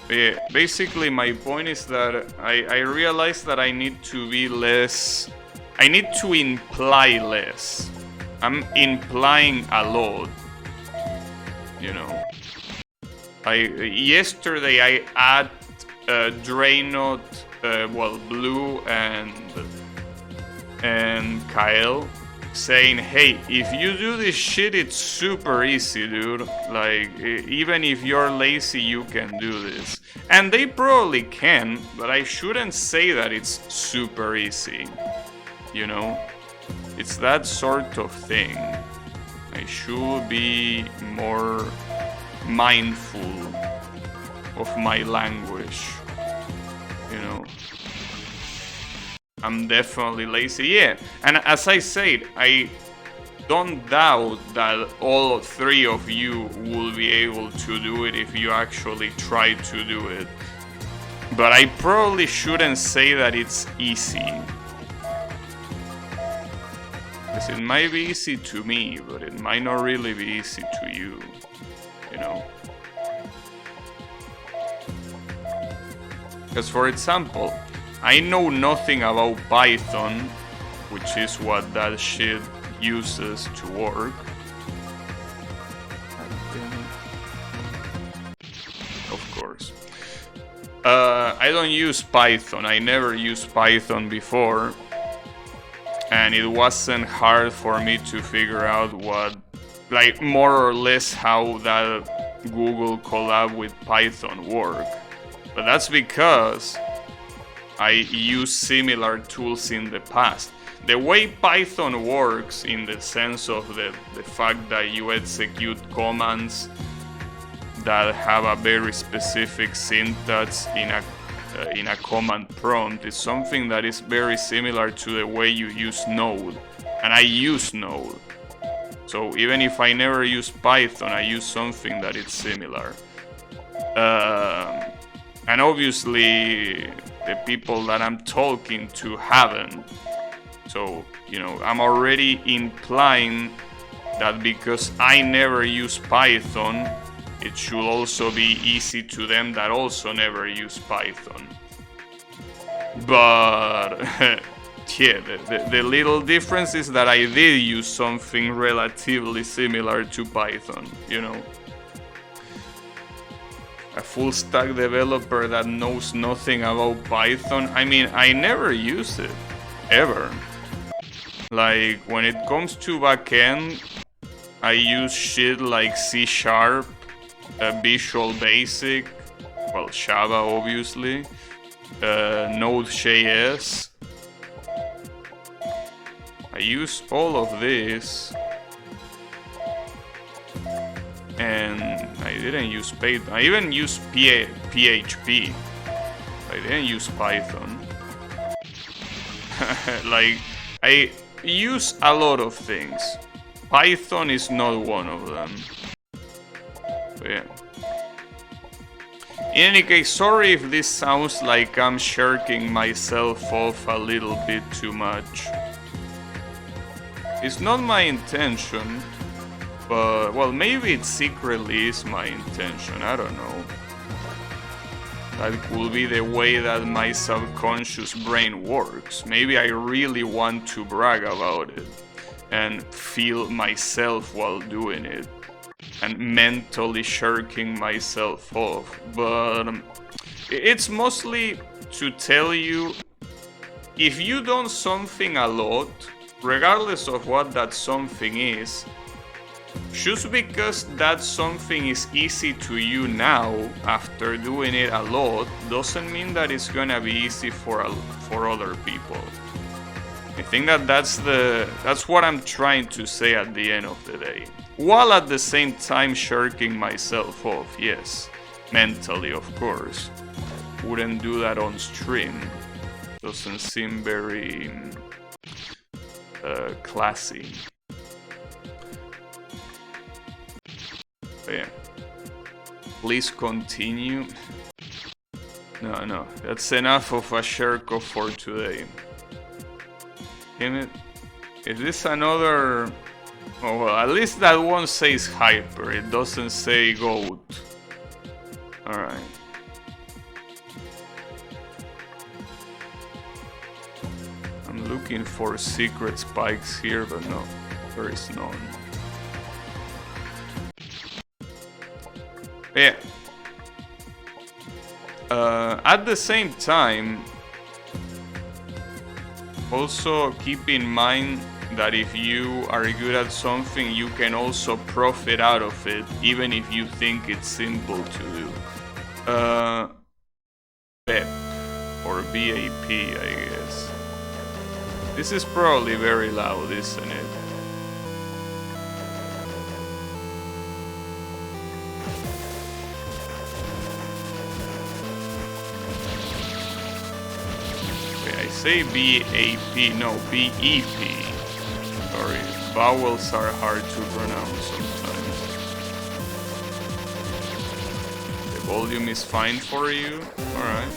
But yeah, basically my point is that I realize that I need to be less, I need to imply less. I'm implying a lot, you know. Yesterday I add Draynot, Blue and Kyle, saying, hey, if you do this shit, it's super easy, dude. Like, even if you're lazy, you can do this. And they probably can, but I shouldn't say that it's super easy, you know? It's that sort of thing. I should be more mindful of my language, you know. I'm definitely lazy, yeah. And as I said, I don't doubt that all three of you will be able to do it if you actually try to do it. But I probably shouldn't say that it's easy. Because it might be easy to me, but it might not really be easy to you, you know. Because for example, I know nothing about Python, which is what that shit uses to work. Of course. I don't use Python. I never used Python before. And it wasn't hard for me to figure out what, like, more or less how that Google collab with Python work. But that's because I used similar tools in the past. The way Python works, in the sense of the fact that you execute commands that have a very specific syntax in a command prompt, is something that is very similar to the way you use Node. And I use Node. So even if I never use Python, I use something that is similar. And obviously, the people that I'm talking to haven't. So, you know, I'm already implying that because I never use Python, it should also be easy to them that also never use Python. But yeah, the little difference is that I did use something relatively similar to Python, you know. A full stack developer that knows nothing about Python, I mean, I never use it, ever. Like, when it comes to backend, I use shit like C#, Visual Basic, well, Java obviously, Node.js. I use all of this And I didn't use Python. I even used PHP. I didn't use Python. Like, I use a lot of things. Python is not one of them. But yeah. In any case, sorry if this sounds like I'm shirking myself off a little bit too much. It's not my intention, but, well, maybe it secretly is my intention, I don't know. That could be the way that my subconscious brain works. Maybe I really want to brag about it and feel myself while doing it and mentally shirking myself off. But it's mostly to tell you, if you done something a lot, regardless of what that something is, just because that something is easy to you now after doing it a lot doesn't mean that it's gonna be easy for other people. I think that that's what I'm trying to say at the end of the day, while at the same time shirking myself off. Yes, mentally, of course. Wouldn't do that on stream. Doesn't seem very classy. But yeah. Please continue. No, that's enough of a shirk off for today. Damn it. Is this another... Oh well, at least that one says hyper, it doesn't say goat. Alright. I'm looking for secret spikes here, but no, there is none. Yeah. At the same time, also keep in mind that if you are good at something, you can also profit out of it, even if you think it's simple to do. BEP, or BAP, I guess. This is probably very loud, isn't it? Say BAP, no, BEP. Sorry, vowels are hard to pronounce sometimes. The volume is fine for you? Alright.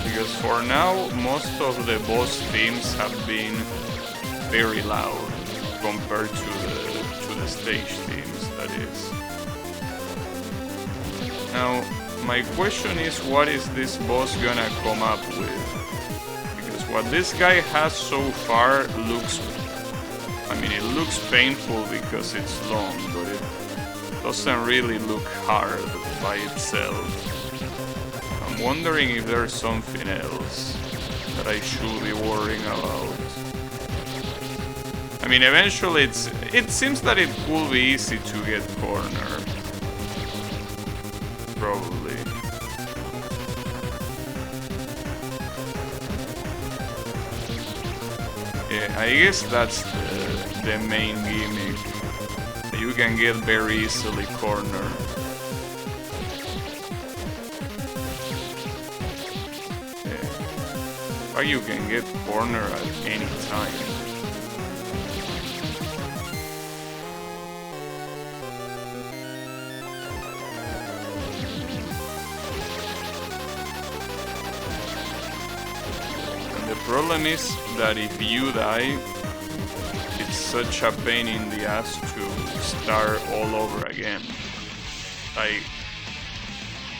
Because for now, most of the boss themes have been very loud compared to the stage themes, that is. Now, my question is, what is this boss gonna come up with? Because what this guy has so far looks... I mean, it looks painful because it's long, but it doesn't really look hard by itself. I'm wondering if there's something else that I should be worrying about. I mean, eventually it seems that it could be easy to get cornered. Probably. Yeah, I guess that's the main gimmick. You can get very easily cornered. Yeah. Or you can get cornered at any time. The problem is that if you die, it's such a pain in the ass to start all over again. Like,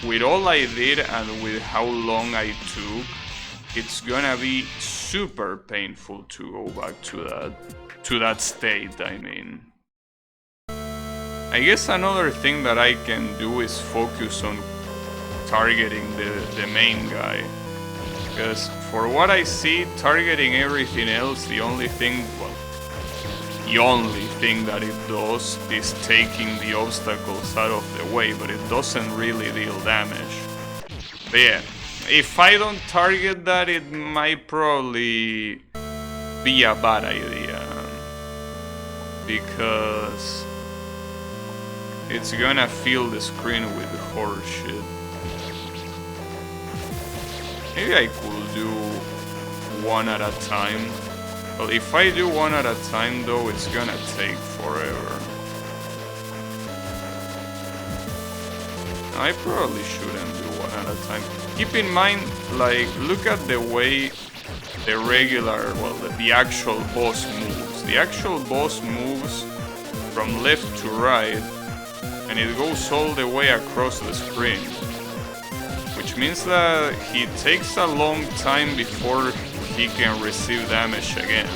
with all I did and with how long I took, it's gonna be super painful to go back to that state, I mean. I guess another thing that I can do is focus on targeting the main guy. Because for what I see, targeting everything else, the only thing that it does is taking the obstacles out of the way, but it doesn't really deal damage. But yeah, if I don't target that, it might probably be a bad idea. because it's gonna fill the screen with horror shit. Maybe I could do one at a time. Well, if I do one at a time though, it's gonna take forever. I probably shouldn't do one at a time. Keep in mind, like, look at the way the regular, well, the actual boss moves. The actual boss moves from left to right, and it goes all the way across the screen. Which means that he takes a long time before he can receive damage again.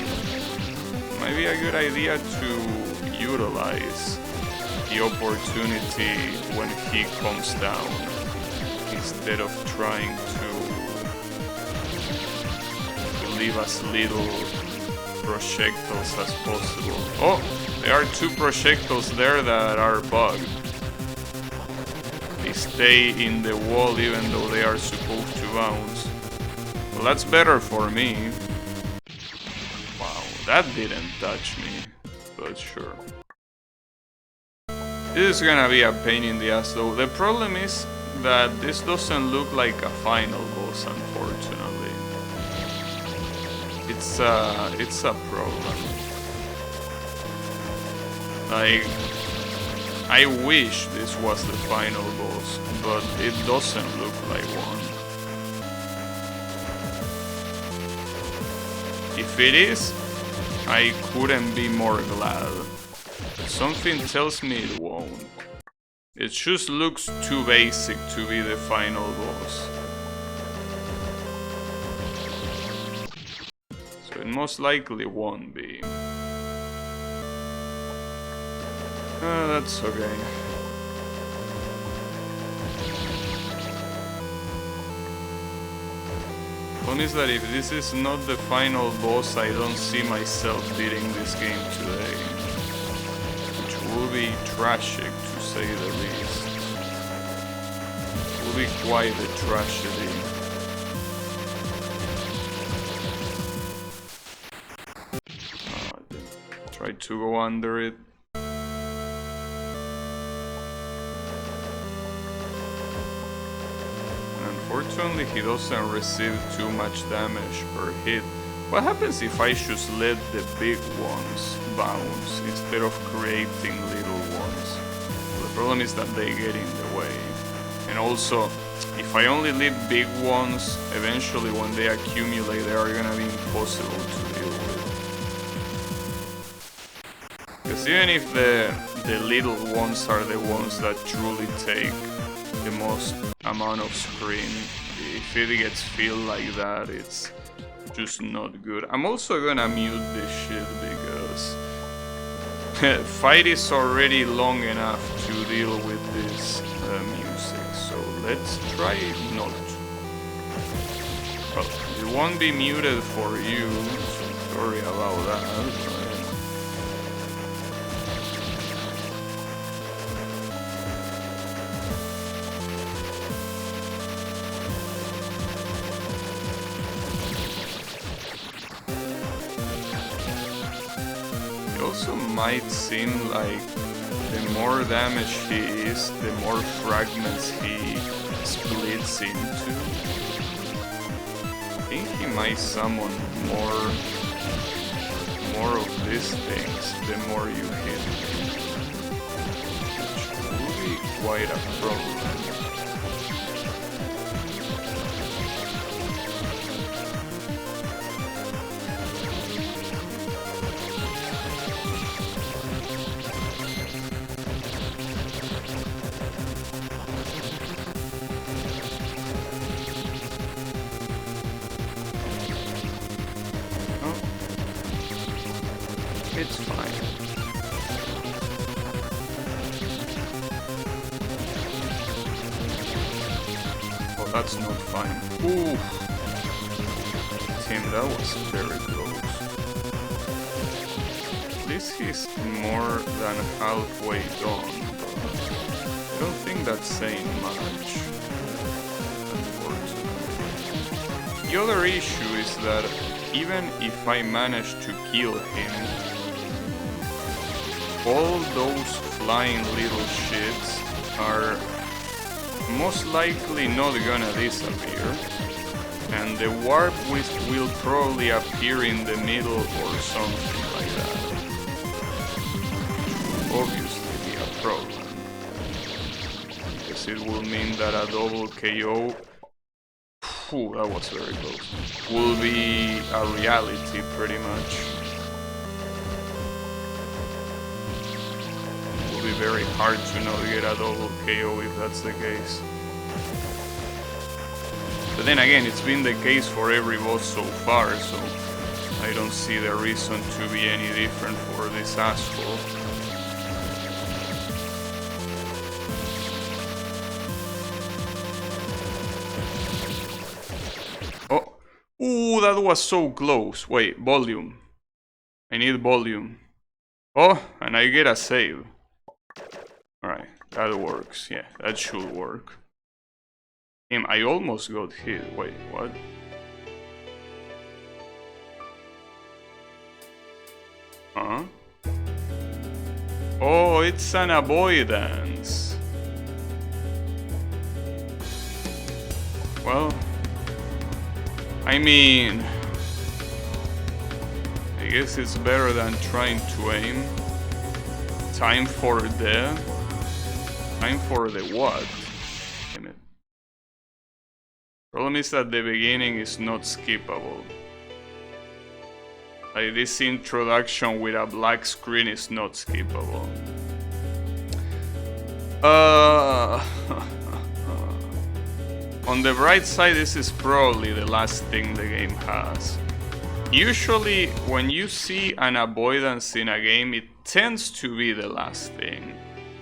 Might be a good idea to utilize the opportunity when he comes down, instead of trying to leave as little projectiles as possible. Oh, there are two projectiles there that are bugged. They stay in the wall even though they are supposed to bounce. Well, that's better for me. Wow, that didn't touch me, but sure. This is gonna be a pain in the ass though. The problem is that this doesn't look like a final boss, unfortunately. It's a problem. Like, I wish this was the final boss, but it doesn't look like one. If it is, I couldn't be more glad. Something tells me it won't. It just looks too basic to be the final boss. So it most likely won't be. That's okay. One is that if this is not the final boss, I don't see myself beating this game today. Which will be tragic, to say the least. It will be quite a tragedy. Try to go under it. Unfortunately, he doesn't receive too much damage per hit. What happens if I just let the big ones bounce instead of creating little ones? The problem is that they get in the way. And also, if I only leave big ones, eventually when they accumulate, they are gonna be impossible to deal with. Because even if the little ones are the ones that truly take the most amount of screen, if it gets filled like that, it's just not good. I'm also gonna mute this shit because fight is already long enough to deal with this music, so let's try not to. Well, it won't be muted for you, so sorry about that. Also might seem like the more damage he is, the more fragments he splits into. I think he might summon more of these things the more you hit him, which will be quite a problem. It's fine. Oh, that's not fine. Ooh. Tim, that was very close. At least he's more than halfway done, but I don't think that's saying much, unfortunately. The other issue is that even if I manage to kill him, all those flying little shits are most likely not gonna disappear, and the warp will probably appear in the middle or something like that. Obviously be a problem, because it will mean that a double KO, that was very close, will be a reality pretty much. Be very hard to not get a double KO if that's the case. But then again, it's been the case for every boss so far, so I don't see the reason to be any different for this asshole. Oh, ooh, that was so close. Wait, volume. I need volume. Oh, and I get a save. Alright, that works. Yeah, that should work. Damn, I almost got hit. Wait, what? Huh? Oh, it's an avoidance. Well, I mean, I guess it's better than trying to aim. Time for the... Time for the what? Damn it. Problem is that the beginning is not skippable. Like, this introduction with a black screen is not skippable. On the bright side, this is probably the last thing the game has. Usually, when you see an avoidance in a game, it tends to be the last thing.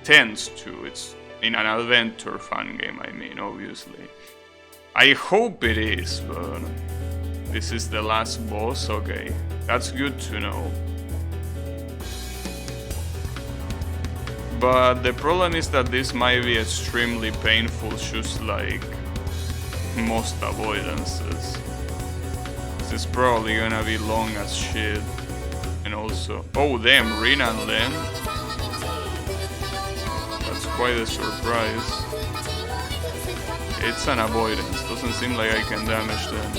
Tends to. It's in an adventure fun game, I mean, obviously. I hope it is, but this is the last boss. Okay, that's good to know. But the problem is that this might be extremely painful, just like most avoidances. This is probably gonna be long as shit. And also, oh damn, Rina and Len. That's quite a surprise. It's an avoidance, doesn't seem like I can damage them.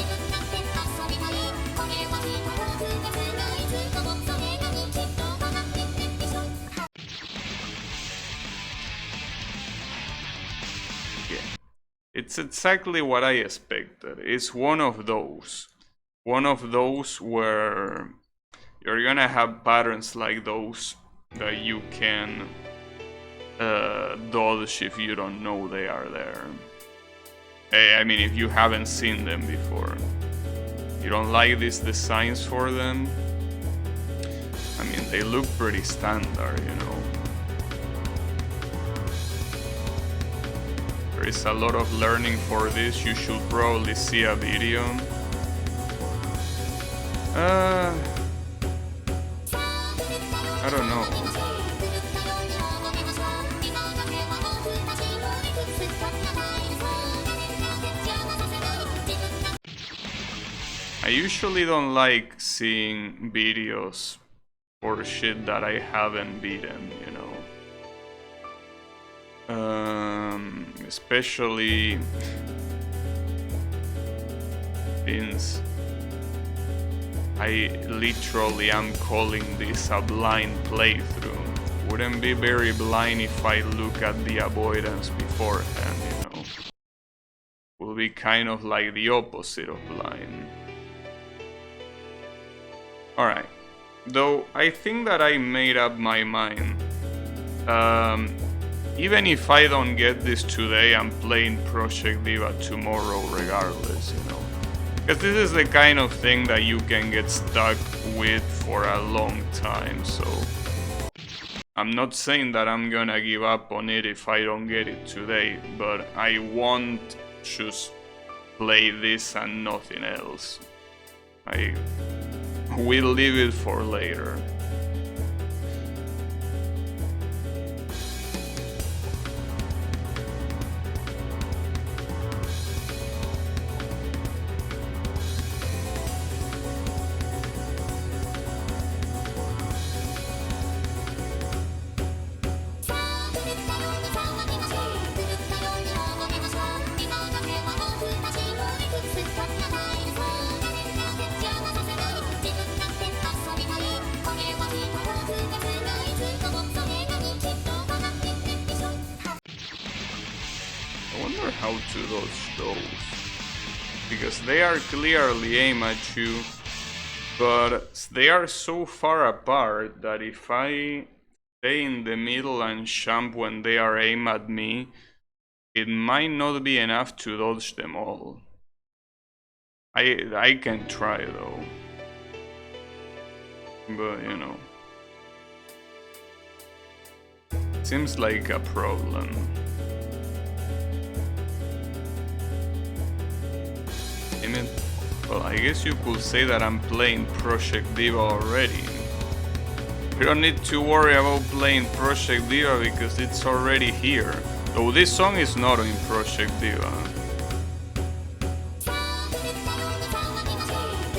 Yeah, it's exactly what I expected. It's one of those. One of those where you're gonna have patterns like those that you can dodge if you don't know they are there. I mean, if you haven't seen them before. You don't like these designs for them? I mean, they look pretty standard, you know. There is a lot of learning for this. You should probably see a video. I don't know. I usually don't like seeing videos for shit that I haven't beaten, you know. Especially since I literally am calling this a blind playthrough. Wouldn't be very blind if I look at the avoidance beforehand, you know. Will be kind of like the opposite of blind. Alright, though I think that I made up my mind. Even if I don't get this today, I'm playing Project Diva tomorrow regardless, you know. Because this is the kind of thing that you can get stuck with for a long time, so... I'm not saying that I'm gonna give up on it if I don't get it today, but I won't just play this and nothing else. I will leave it for later. wonder how to dodge those. Because they are clearly aimed at you, but they are so far apart that if I stay in the middle and jump when they are aimed at me, it might not be enough to dodge them all. I can try though. But you know. Seems like a problem. Damn it. Well, I guess you could say that I'm playing Project Diva already. You don't need to worry about playing Project Diva because it's already here. Though this song is not in Project Diva.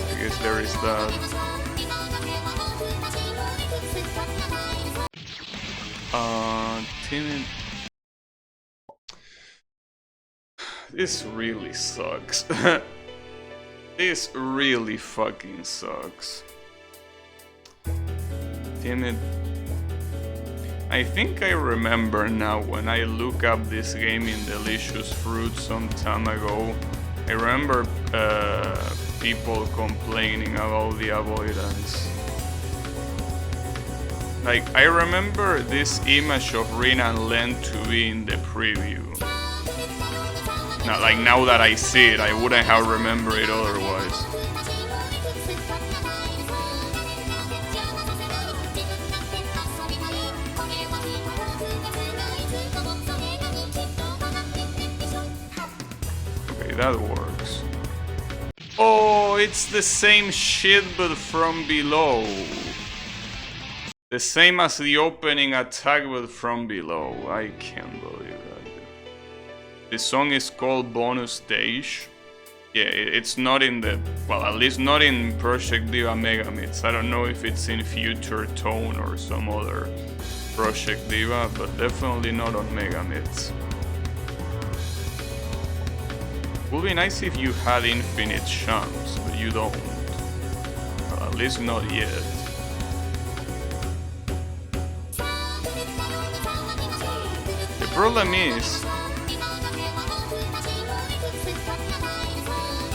I guess there is that. Timid. This really sucks. This really fucking sucks. Damn it. I think I remember now when I look up this game in Delicious Fruit some time ago. I remember people complaining about the avoidance. Like, I remember this image of Rina and Len to be in the preview. Now that I see it, I wouldn't have remembered it otherwise. Okay, that works. Oh, it's the same shit but from below. The same as the opening attack but from below. I can't believe that. The song is called Bonus Stage. Yeah, it's not in the... well, at least not in Project Diva Megamix. I don't know if it's in Future Tone or some other Project Diva, but definitely not on Megamix. Would be nice if you had infinite jumps, but you don't. Well, at least not yet. The problem is,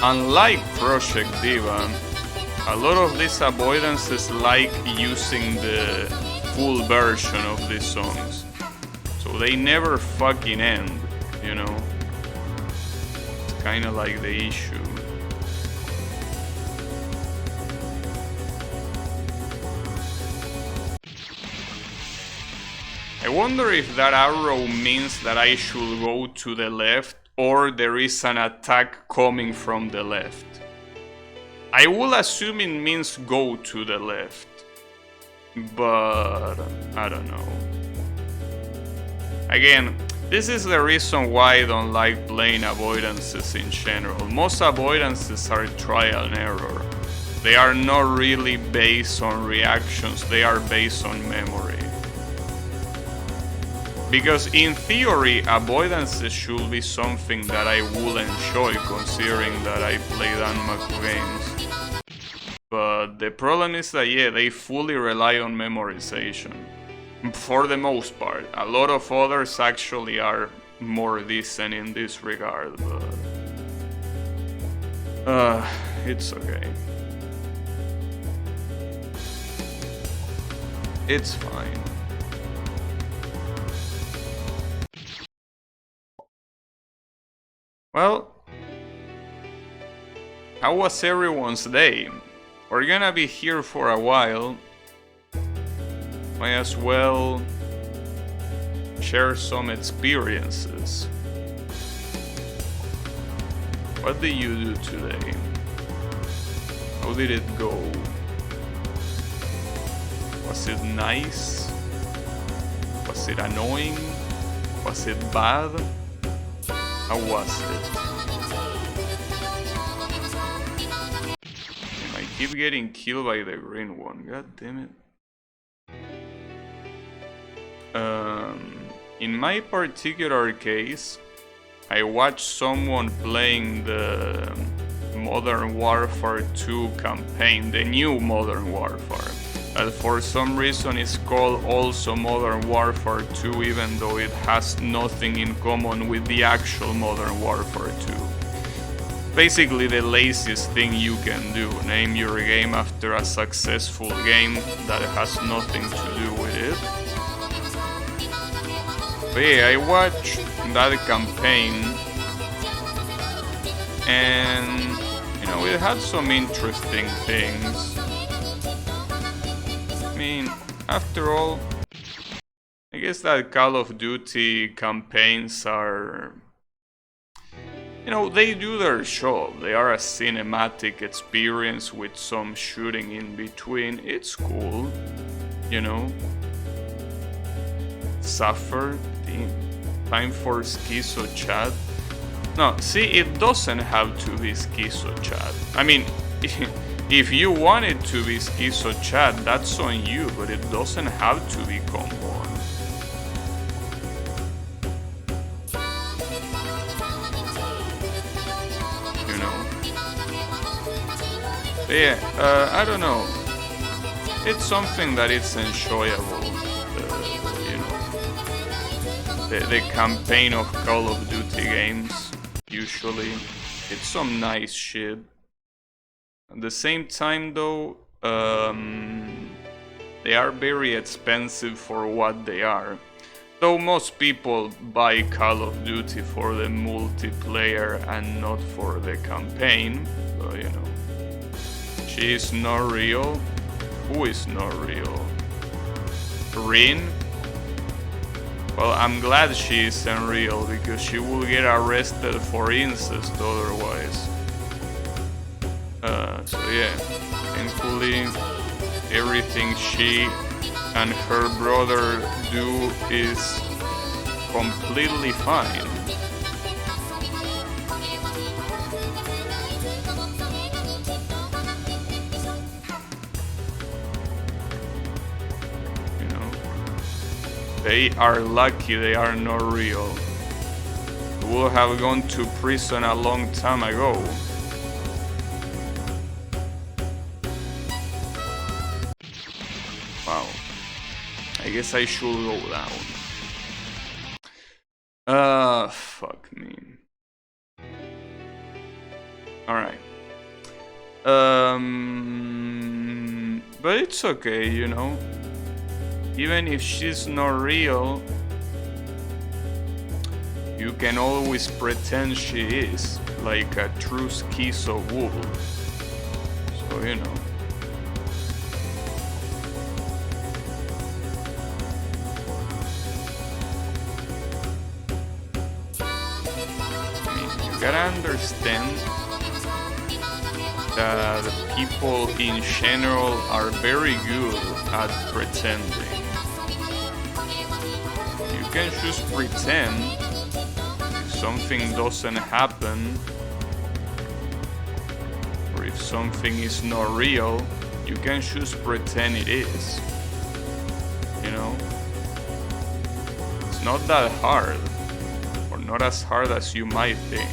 unlike Project Diva, a lot of these avoidances like using the full version of these songs. So they never fucking end, you know? It's kinda like the issue. I wonder if that arrow means that I should go to the left or there is an attack coming from the left. I will assume it means go to the left, but I don't know. Again, this is the reason why I don't like playing avoidances in general. Most avoidances are trial and error. They are not really based on reactions, they are based on memory. Because in theory, avoidances should be something that I will enjoy, considering that I play Danmaku games. But the problem is that, yeah, they fully rely on memorization. For the most part. A lot of others actually are more decent in this regard, but... it's okay. It's fine. Well, how was everyone's day? We're gonna be here for a while. Might as well share some experiences. What did you do today? How did it go? Was it nice? Was it annoying? Was it bad? How was it? And I keep getting killed by the green one, god damn it. In my particular case, I watched someone playing the Modern Warfare 2 campaign, the new Modern Warfare. that for some reason is called also Modern Warfare 2, even though it has nothing in common with the actual Modern Warfare 2. Basically the laziest thing you can do, name your game after a successful game that has nothing to do with it. But yeah, I watched that campaign and, you know, it had some interesting things. I mean, after all, I guess that Call of Duty campaigns are, you know, they do their job. They are a cinematic experience with some shooting in between. It's cool, you know. Suffer, time for Schizo chat. No, see, it doesn't have to be Schizo chat. I mean, if you want it to be Schizo chat, that's on you, but it doesn't have to be Combo. Yeah, I don't know. It's something that it's enjoyable, you know. The campaign of Call of Duty games, usually. It's some nice shit. At the same time though, they are very expensive for what they are. Though most people buy Call of Duty for the multiplayer and not for the campaign, but you know. She is not real? Who is not real? Rin? Well, I'm glad she isn't real because she will get arrested for incest otherwise. So yeah, thankfully everything she and her brother do is completely fine. They are lucky they are not real. They would have gone to prison a long time ago. Wow. I guess I should go down. Fuck me. Alright. But it's okay, you know. Even if she's not real, you can always pretend she is, like a true schizo wolf. So, you know. I mean, you gotta understand that people in general are very good at pretending. You can just pretend if something doesn't happen, or if something is not real, you can just pretend it is. You know? It's not that hard, or not as hard as you might think.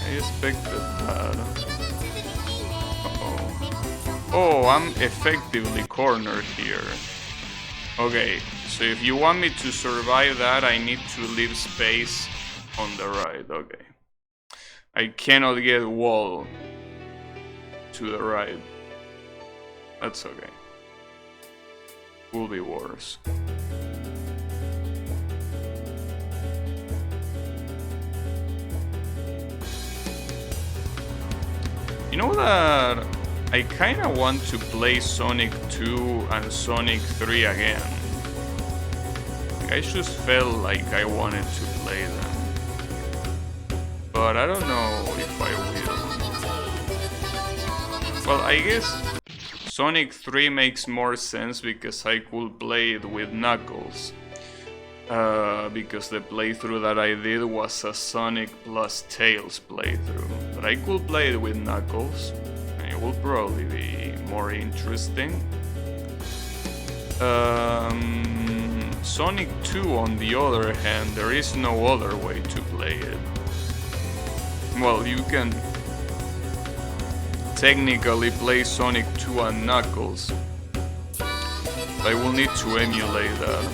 I expected that. Oh, I'm effectively cornered here. Okay, so if you want me to survive that, I need to leave space on the right. Okay. I cannot get wall to the right. That's okay. Will be worse. You know that I kinda want to play Sonic 2 and Sonic 3 again. I just felt like I wanted to play them. But I don't know if I will. Well, I guess Sonic 3 makes more sense because I could play it with Knuckles. Because the playthrough that I did was a Sonic plus Tails playthrough. But I could play it with Knuckles. It will probably be more interesting. Sonic 2, on the other hand, there is no other way to play it. Well, you can technically play Sonic 2 and Knuckles. I will need to emulate that.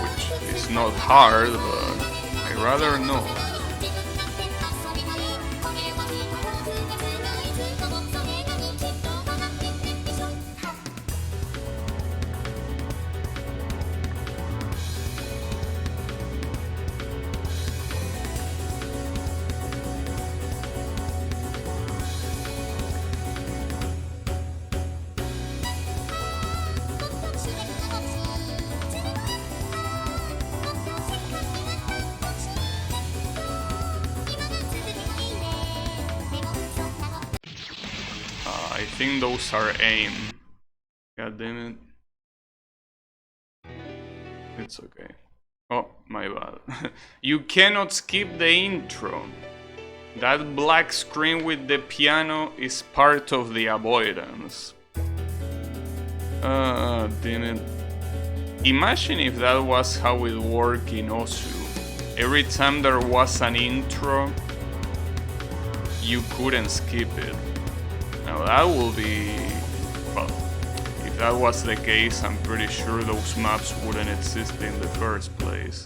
Which is not hard, but I'd rather not. I think those are aim. God damn it. It's okay. Oh, my bad. You cannot skip the intro. That black screen with the piano is part of the avoidance. Damn it. Imagine if that was how it worked in Osu. Every time there was an intro, you couldn't skip it. Now that will be... well, if that was the case, I'm pretty sure those maps wouldn't exist in the first place.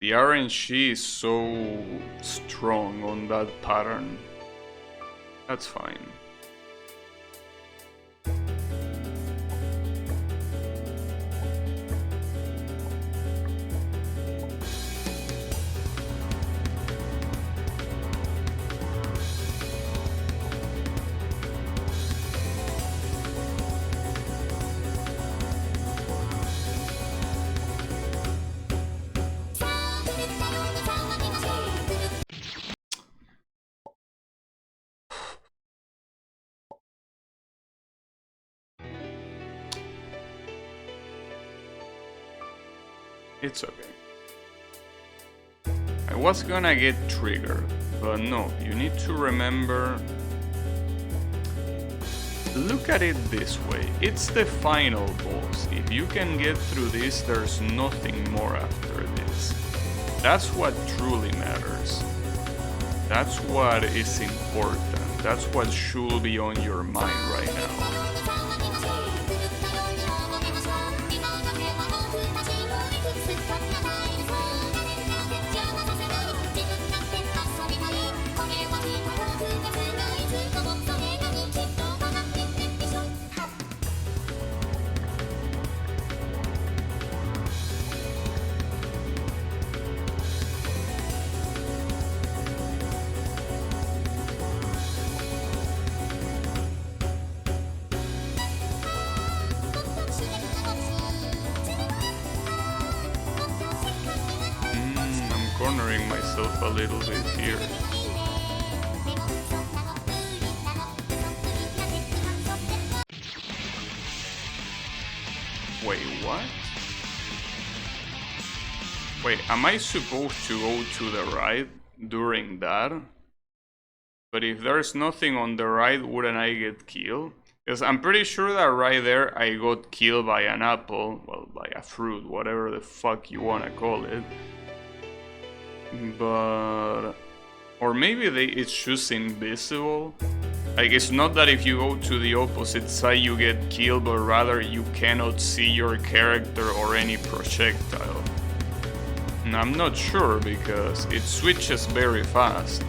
The RNG is so strong on that pattern. That's fine. It's okay. I was gonna get triggered, but no, you need to remember... Look at it this way, it's the final boss. If you can get through this, there's nothing more after this. That's what truly matters. That's what is important. That's what should be on your mind right now. Cornering myself a little bit here. Wait, what? Wait, am I supposed to go to the right during that? But if there's nothing on the right, wouldn't I get killed? Because I'm pretty sure that right there I got killed by an apple, well, by a fruit, whatever the fuck you wanna call it. But... or maybe it's just invisible. Like, it's not that if you go to the opposite side you get killed, but rather you cannot see your character or any projectile. And I'm not sure because it switches very fast.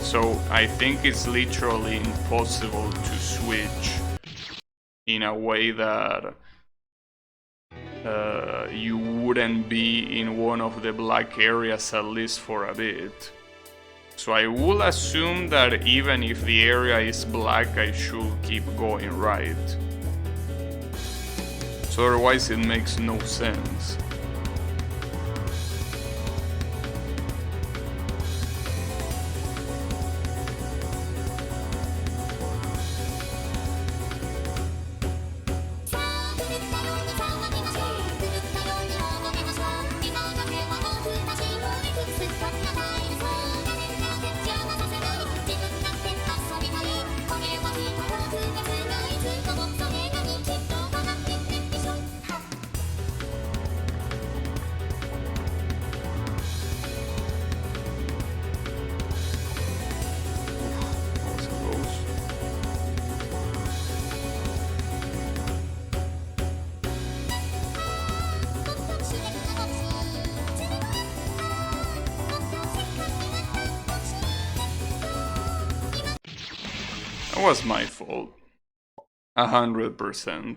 So I think it's literally impossible to switch in a way that you wouldn't be in one of the black areas at least for a bit. So I will assume that even if the area is black, I should keep going right. So otherwise it makes no sense. was my fault. 100%.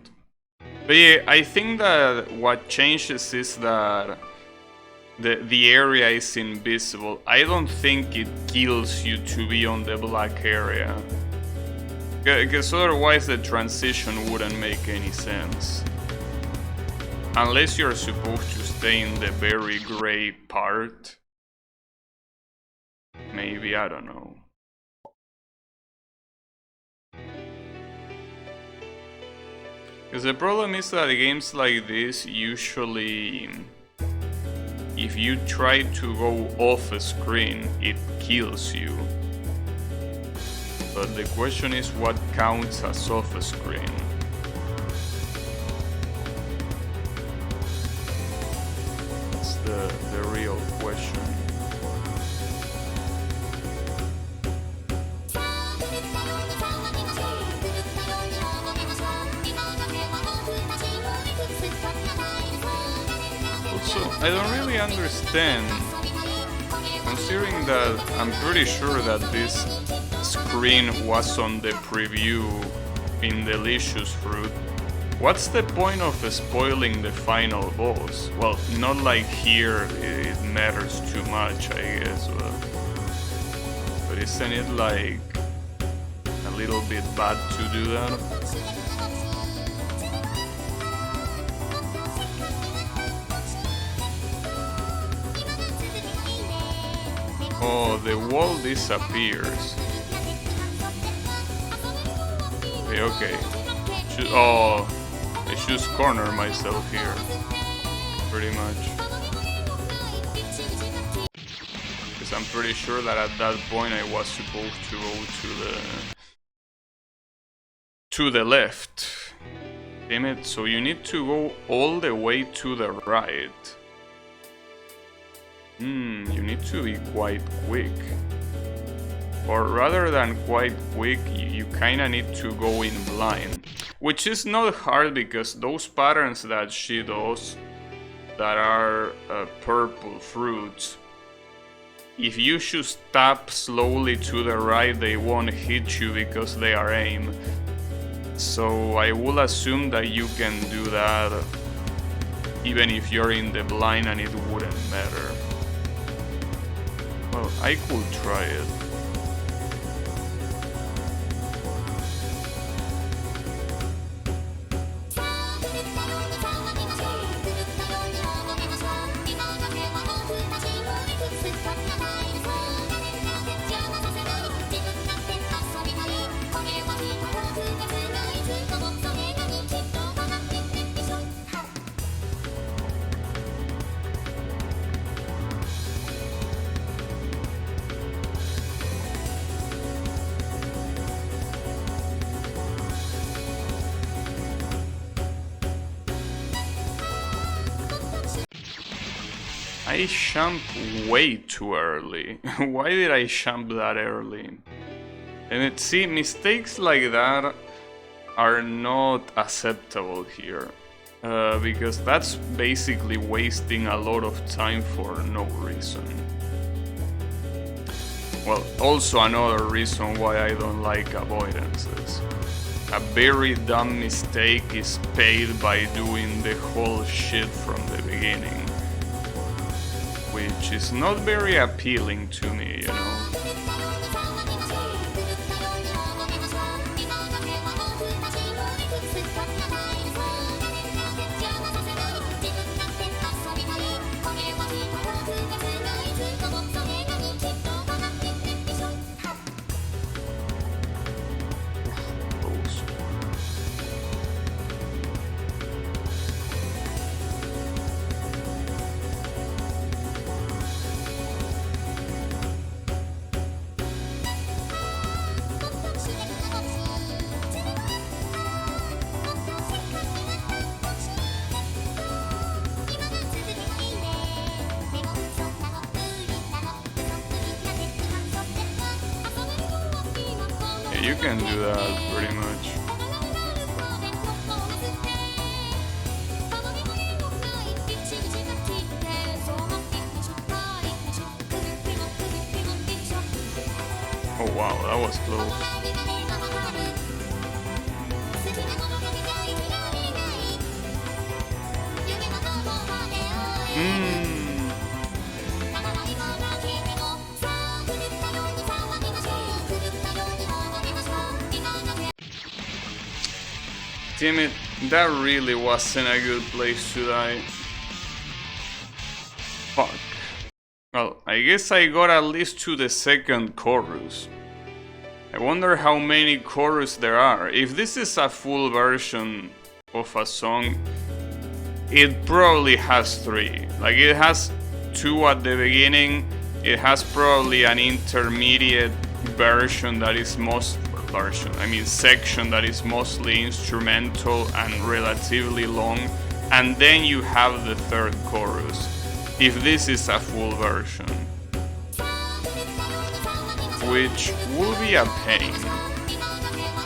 But yeah, I think that what changes is that the area is invisible. I don't think it kills you to be on the black area. Because otherwise the transition wouldn't make any sense. Unless you're supposed to stay in the very gray part. Maybe, I don't know. Because the problem is that games like this usually, if you try to go off a screen, it kills you. But the question is what counts as off a screen. That's the real question. Also, I don't really understand, considering that I'm pretty sure that this screen was on the preview in Delicious Fruit. What's the point of spoiling the final boss? Well, not like here it matters too much, I guess, but isn't it like a little bit bad to do that? Oh, the wall disappears. Okay. Oh, I just corner myself here. Pretty much. Because I'm pretty sure that at that point I was supposed to go to the left. Damn it, so you need to go all the way to the right. You need to be quite quick. Or rather than quite quick, you kinda need to go in blind. Which is not hard because those patterns that she does that are purple fruits, if you just tap slowly to the right, they won't hit you because they are aimed. So I will assume that you can do that even if you're in the blind and it wouldn't matter. Well, I could try it. I jumped way too early. Why did I jump that early? And see, mistakes like that are not acceptable here. Because that's basically wasting a lot of time for no reason. Well, also another reason why I don't like avoidances. A very dumb mistake is paid by doing the whole shit from the beginning. Which is not very appealing to me, you know. You can do that pretty much. Oh wow, that was close. Damn it, that really wasn't a good place to die. Fuck. Well, I guess I got at least to the second chorus. I wonder how many chorus there are. If this is a full version of a song, it probably has 3. Like, it has 2 at the beginning, it has probably an intermediate version that is section that is mostly instrumental and relatively long, and then you have the third chorus, if this is a full version. Which will be a pain,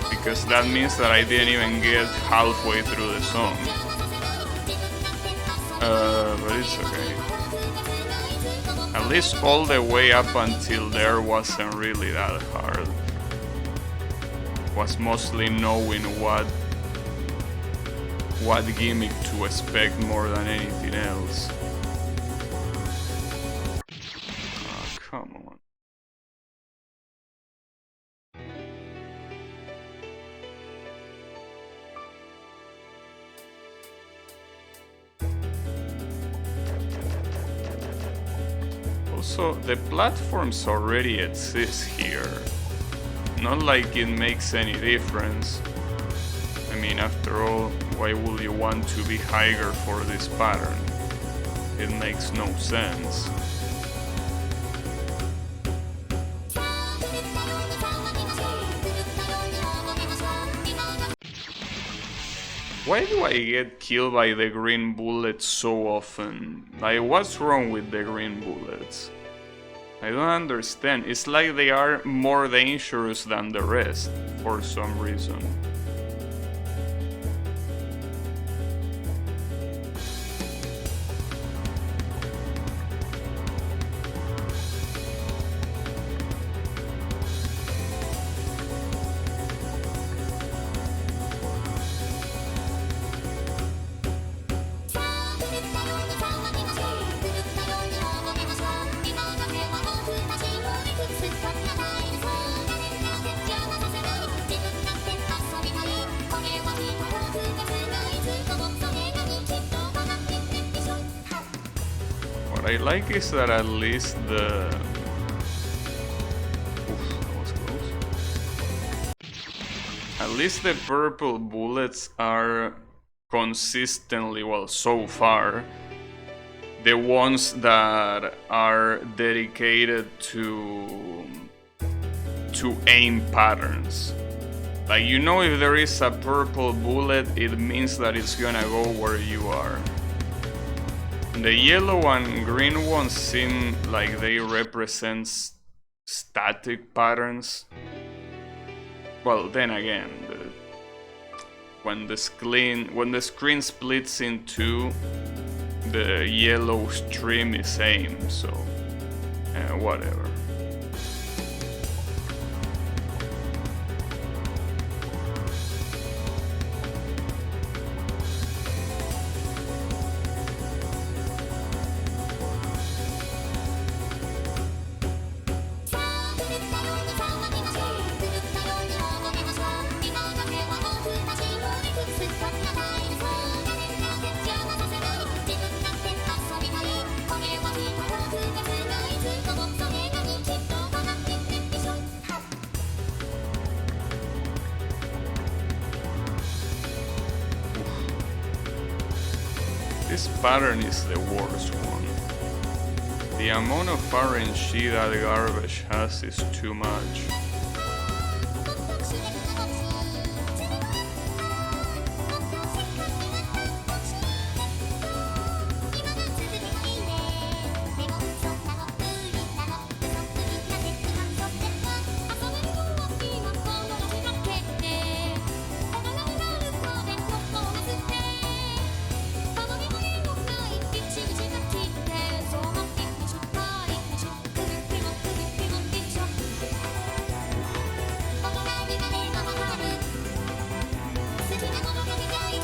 because that means that I didn't even get halfway through the song. But it's okay. At least all the way up until there wasn't really that hard. Was mostly knowing what gimmick to expect more than anything else. Oh, come on. Also, the platforms already exist here. Not like it makes any difference. I mean, after all, why would you want to be higher for this pattern? It makes no sense. Why do I get killed by the green bullets so often? Like, what's wrong with the green bullets? I don't understand. It's like they are more dangerous than the rest, for some reason. What I like is that at least the... Oof, that was close. At least the purple bullets are consistently, well, so far, the ones that are dedicated to aim patterns. Like, you know, if there is a purple bullet, it means that it's gonna go where you are. The yellow and green ones seem like they represent static patterns. Well, then again, when the screen splits in two, the yellow stream is aim, so whatever. This pattern is the worst one. The amount of RNG that garbage has is too much.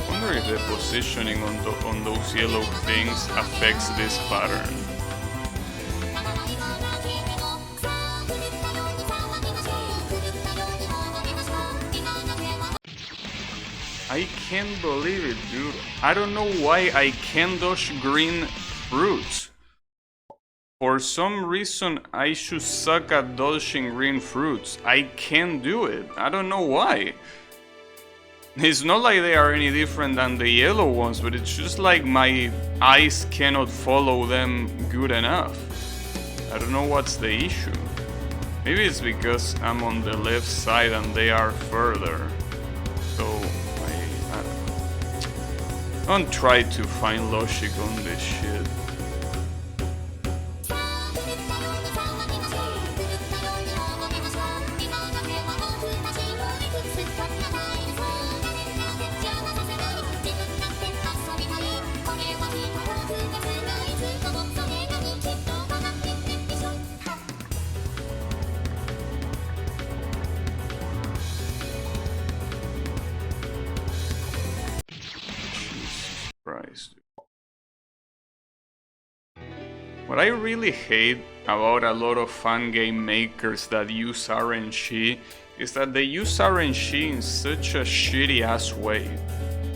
I wonder if the positioning on those yellow things affects this pattern. I I can't believe it, dude. I don't know why I can't dodge green fruits. For some reason, I should suck at dodging green fruits. I can't do it. I don't know why. It's not like they are any different than the yellow ones, but it's just like my eyes cannot follow them good enough. I don't know what's the issue. Maybe it's because I'm on the left side and they are further. So, I don't know. Don't try to find logic on this shit. What I really hate about a lot of fan game makers that use RNG is that they use RNG in such a shitty ass way.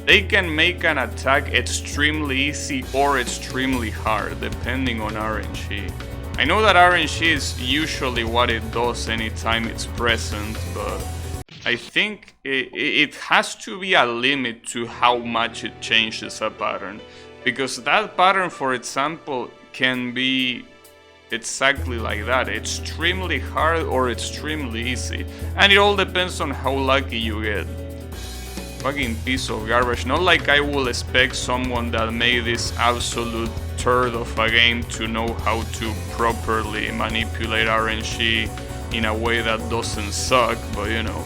They can make an attack extremely easy or extremely hard depending on RNG. I know that RNG is usually what it does anytime it's present, but I think it has to be a limit to how much it changes a pattern. Because that pattern, for example, can be exactly like that, extremely hard or extremely easy, and it all depends on how lucky you get. Fucking piece of garbage. Not like I will expect someone that made this absolute turd of a game to know how to properly manipulate RNG in a way that doesn't suck, but you know.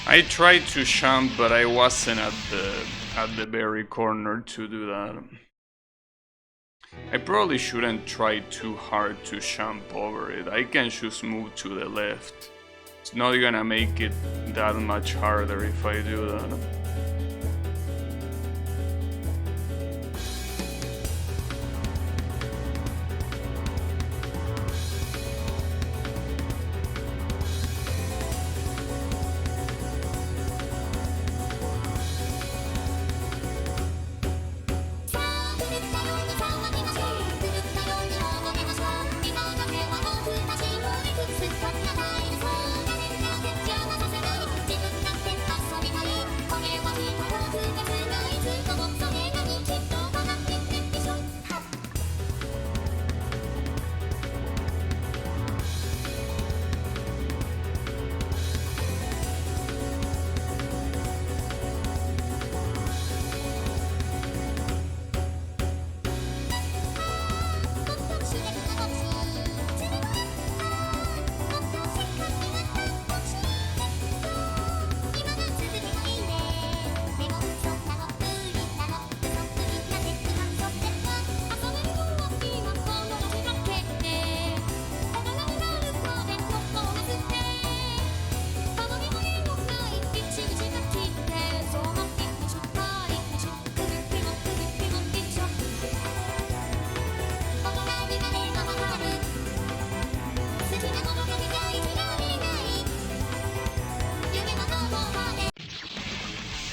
I tried to jump, but I wasn't at the very corner to do that. I probably shouldn't try too hard to jump over it. I can just move to the left. It's not gonna make it that much harder if I do that.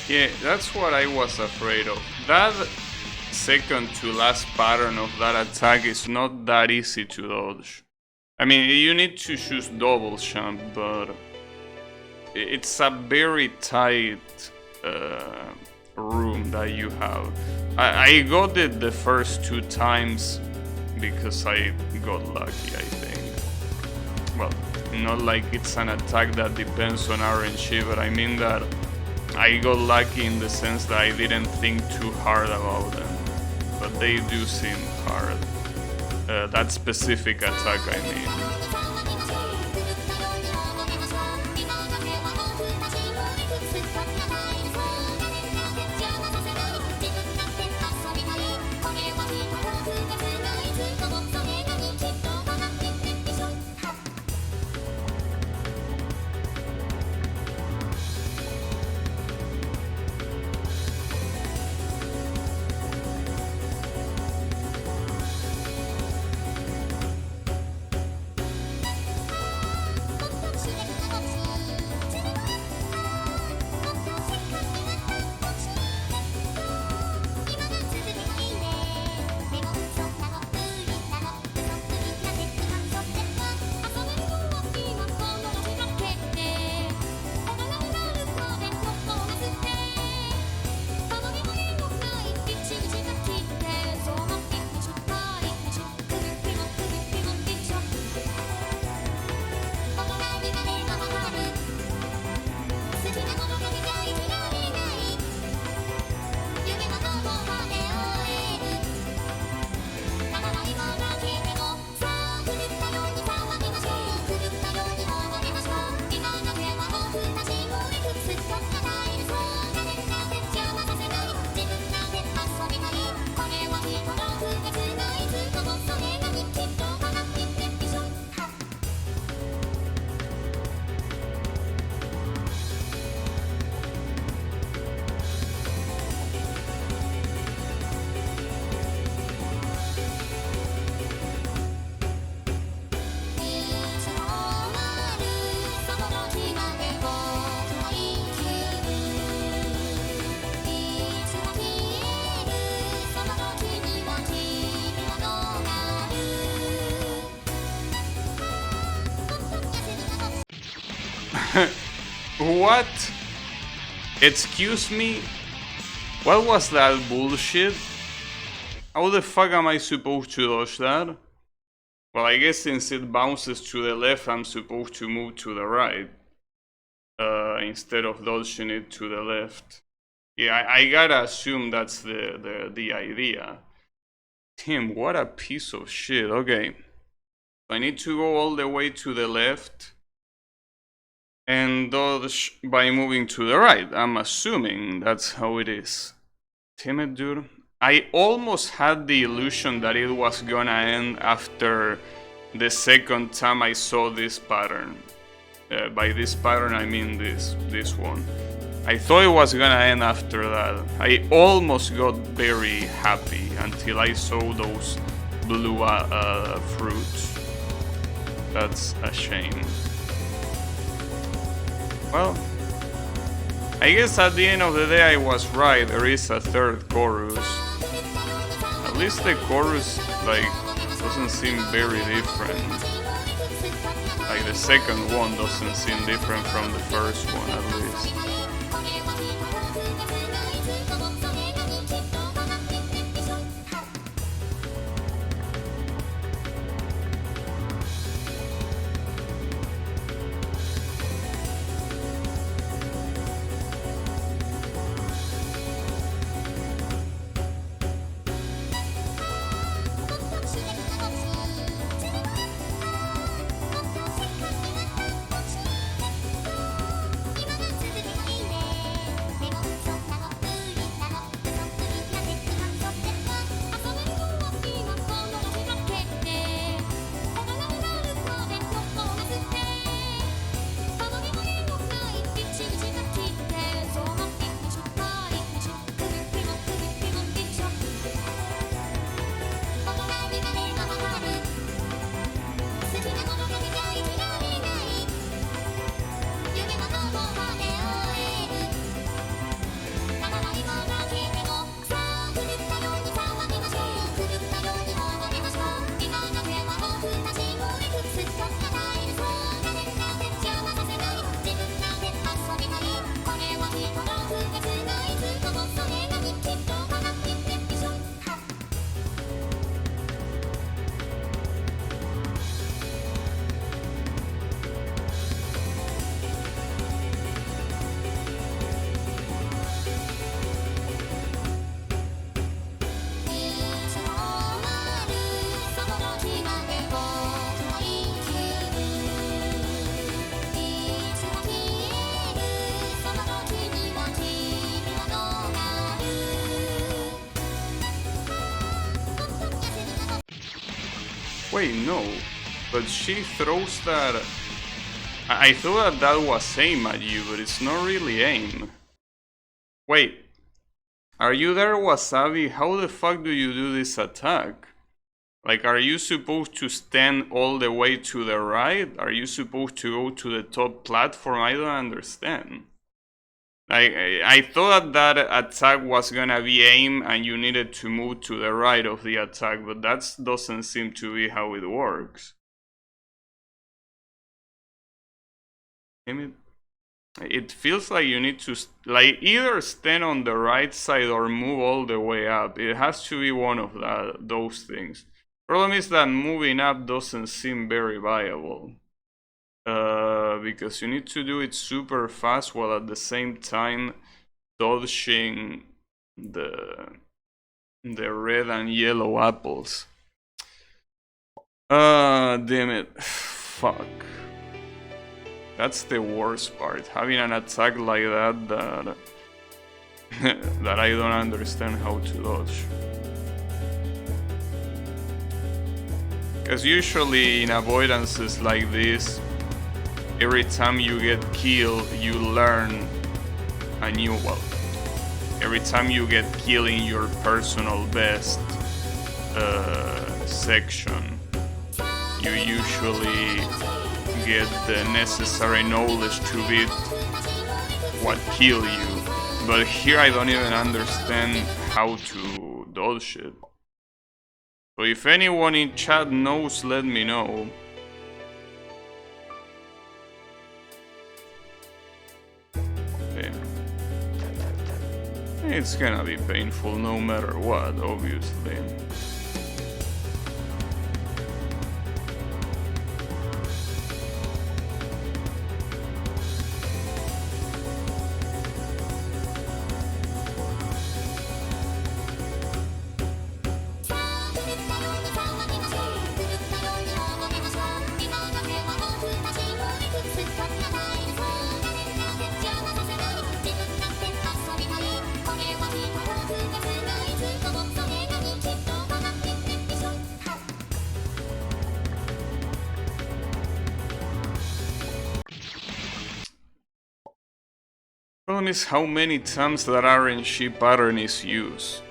Yeah, that's what I was afraid of. That second to last pattern of that attack is not that easy to dodge. I mean, you need to choose double jump, but it's a very tight room that you have. I got it the first 2 times because I got lucky, I think. Well, Not like it's an attack that depends on RNG, but I mean that I got lucky in the sense that I didn't think too hard about them. But they do seem hard. That specific attack, I mean. What? Excuse me? What was that bullshit? How the fuck am I supposed to dodge that? Well, I guess since it bounces to the left, I'm supposed to move to the right. Instead of dodging it to the left. Yeah, I gotta assume that's the idea. Damn, what a piece of shit. Okay. I need to go all the way to the left and dodge by moving to the right. I'm assuming that's how it is. Damn it, dude. I almost had the illusion that it was gonna end after the second time I saw this pattern. By this pattern I mean this one. I thought it was gonna end after that. I almost got very happy until I saw those blue fruits. That's a shame. Well, I guess at the end of the day I was right, there is a third chorus. At least the chorus, like, doesn't seem very different. Like, the second one doesn't seem different from the first one, at least. Wait, no. But she throws that... I thought that was aim at you, but it's not really aim. Wait. Are you there, Wasabi? How the fuck do you do this attack? Like, are you supposed to stand all the way to the right? Are you supposed to go to the top platform? I don't understand. I thought that attack was gonna be aim and you needed to move to the right of the attack, but that doesn't seem to be how it works. It feels like you need to either stand on the right side or move all the way up. It has to be one of those things. Problem is that moving up doesn't seem very viable. Because you need to do it super fast while at the same time dodging the red and yellow apples. Damn it. Fuck. That's the worst part. Having an attack like that that I don't understand how to dodge. Because usually in avoidances like this, every time you get killed, you learn a new, well, every time you get killed in your personal best section, you usually get the necessary knowledge to beat what kill you. But here I don't even understand how to dodge it. So if anyone in chat knows, let me know. Okay. It's gonna be painful no matter what, obviously. Problem is how many times that RNG pattern is used.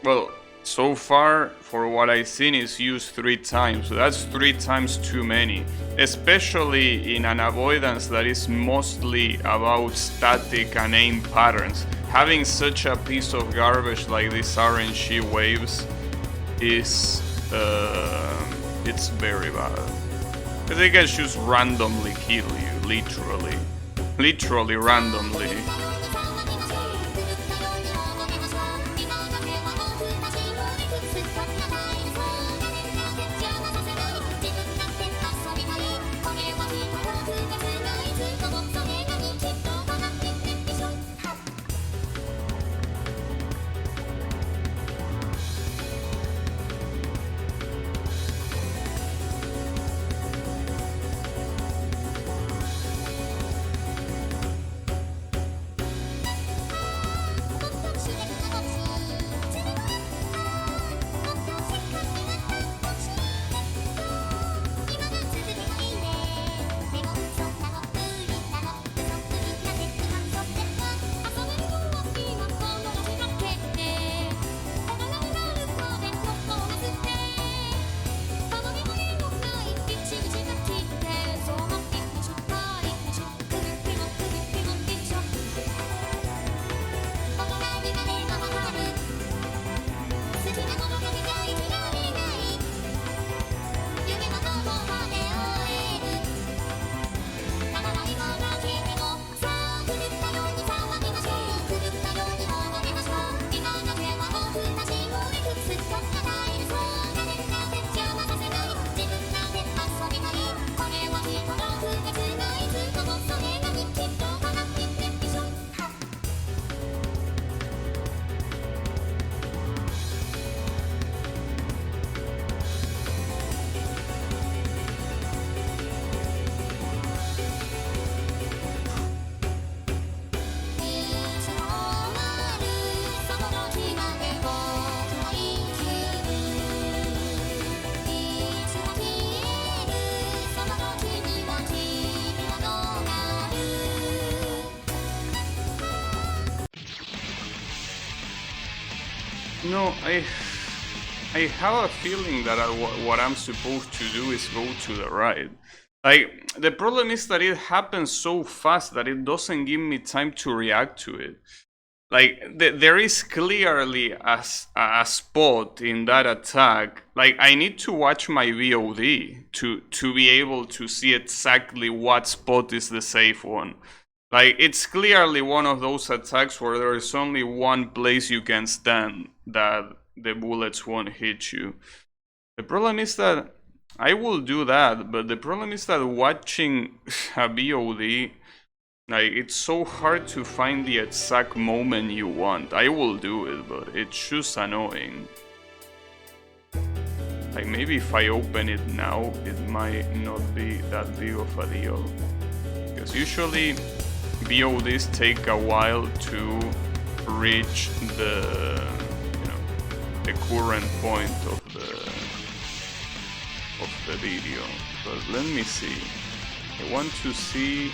Well, so far, for what I've seen, is used 3 times. So that's 3 times too many. Especially in an avoidance that is mostly about static and aim patterns. Having such a piece of garbage like these RNG waves is... it's very bad. Because they can just randomly kill you, literally. Literally randomly. No, I have a feeling that what I'm supposed to do is go to the right. Like, the problem is that it happens so fast that it doesn't give me time to react to it. Like, there is clearly a spot in that attack. Like, I need to watch my VOD to be able to see exactly what spot is the safe one. Like, it's clearly one of those attacks where there is only one place you can stand that the bullets won't hit you. The problem is that I will do that, but the problem is that watching a VOD, like, it's so hard to find the exact moment you want. I will do it, but it's just annoying. Like, maybe if I open it now, it might not be that big of a deal. Because usually VODs take a while to reach the, the current point of the video. But let me see. I want to see.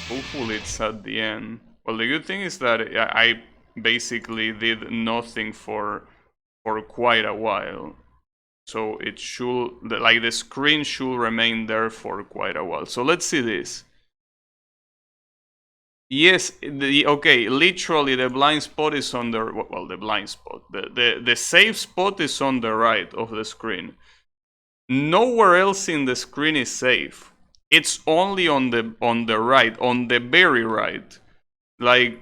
Hopefully it's at the end. Well, the good thing is that I basically did nothing for quite a while. So it should, like, the screen should remain there for quite a while. So let's see this. Yes, okay, literally the blind spot is on the, well, the blind spot. The safe spot is on the right of the screen. Nowhere else in the screen is safe. It's only on the right, on the very right. Like,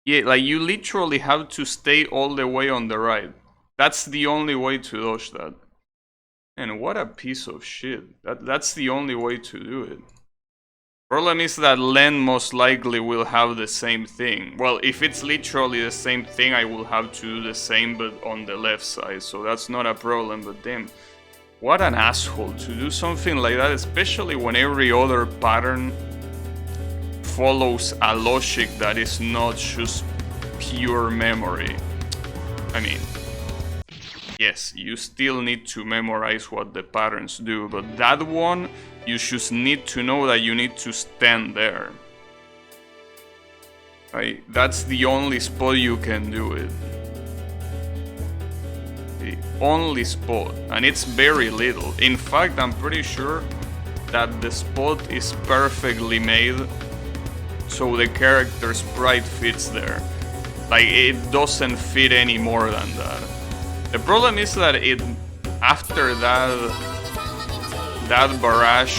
yeah, like, you literally have to stay all the way on the right. That's the only way to dodge that. And what a piece of shit. That's the only way to do it. Problem is that Len most likely will have the same thing. Well, if it's literally the same thing, I will have to do the same, but on the left side. So that's not a problem, but damn. What an asshole to do something like that, especially when every other pattern follows a logic that is not just pure memory. I mean, yes, you still need to memorize what the patterns do, but that one, you just need to know that you need to stand there. That's the only spot you can do it. The only spot, and it's very little. In fact, I'm pretty sure that the spot is perfectly made so the character sprite fits there. Like, it doesn't fit any more than that. The problem is that after that barrage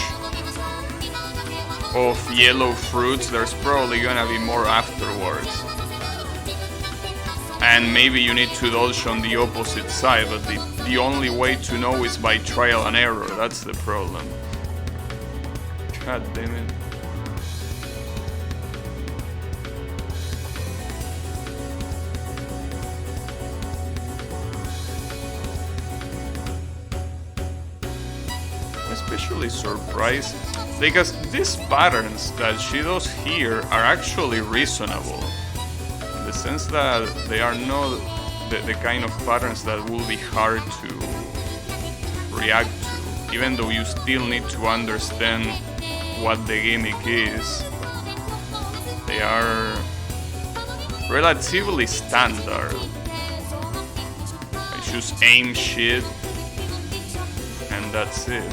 of yellow fruits, there's probably gonna be more afterwards. And maybe you need to dodge on the opposite side, but the only way to know is by trial and error. That's the problem. God damn it. Especially surprised because these patterns that she does here are actually reasonable, in the sense that they are not the kind of patterns that will be hard to react to, even though you still need to understand what the gimmick is. They are relatively standard. I just aim shit and that's it.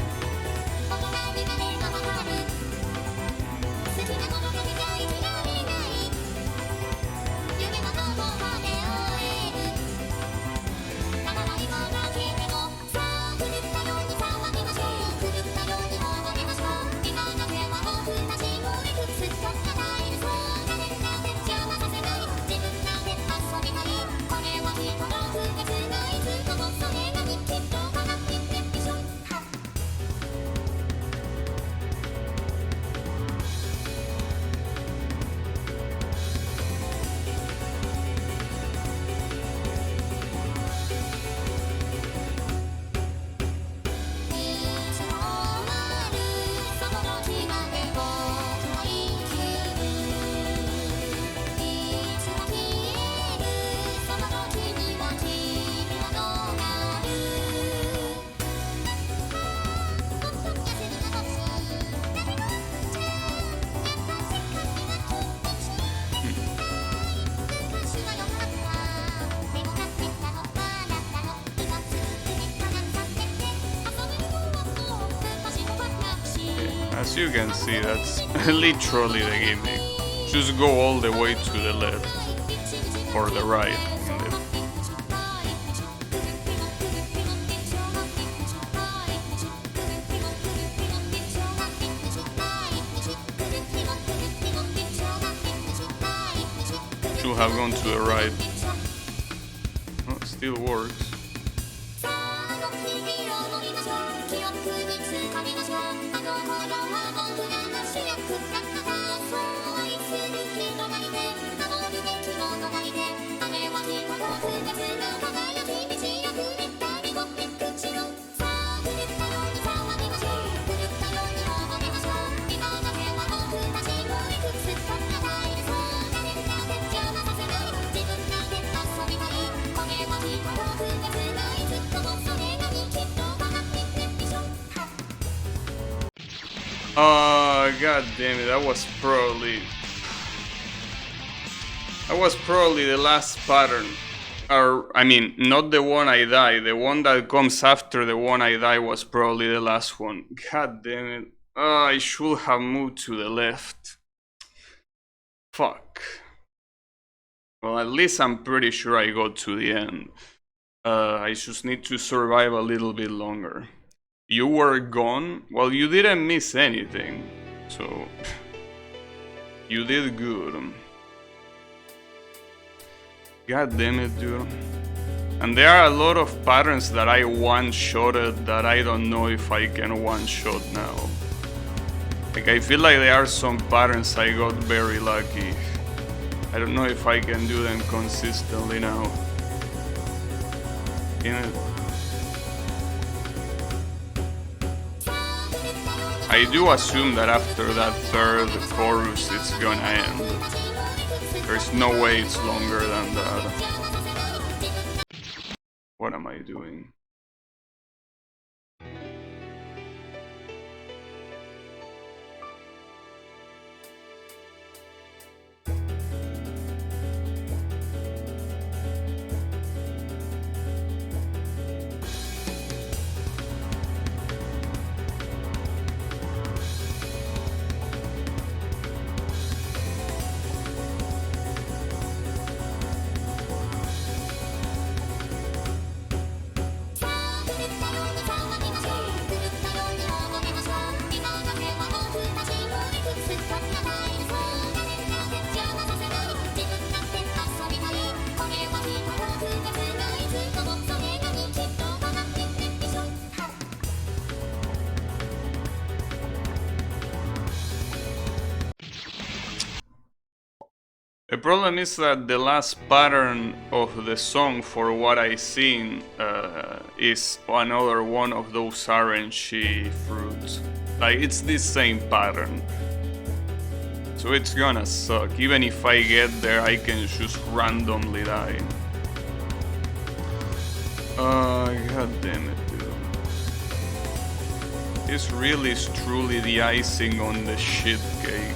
As you can see, that's literally the gimmick. Just go all the way to the left or the right. Should have gone to the right. Oh, it still works. Oh, god damn it, that was probably the last pattern. Or, I mean, not the one I die, the one that comes after the one I die was probably the last one. God damn it. I should have moved to the left. Fuck. Well, at least I'm pretty sure I got to the end. I just need to survive a little bit longer. You were gone? Well, you didn't miss anything, so you did good. God damn it, dude. And there are a lot of patterns that I one-shotted that I don't know if I can one-shot now. Like, I feel like there are some patterns I got very lucky. I don't know if I can do them consistently now. Damn it. I do assume that after that third chorus it's gonna end. There's no way it's longer than that. What am I doing? The problem is that the last pattern of the song, for what I seen, is another one of those RNG fruits. Like, it's the same pattern. So it's gonna suck. Even if I get there, I can just randomly die. God damn it, dude. This really is truly the icing on the shit cake.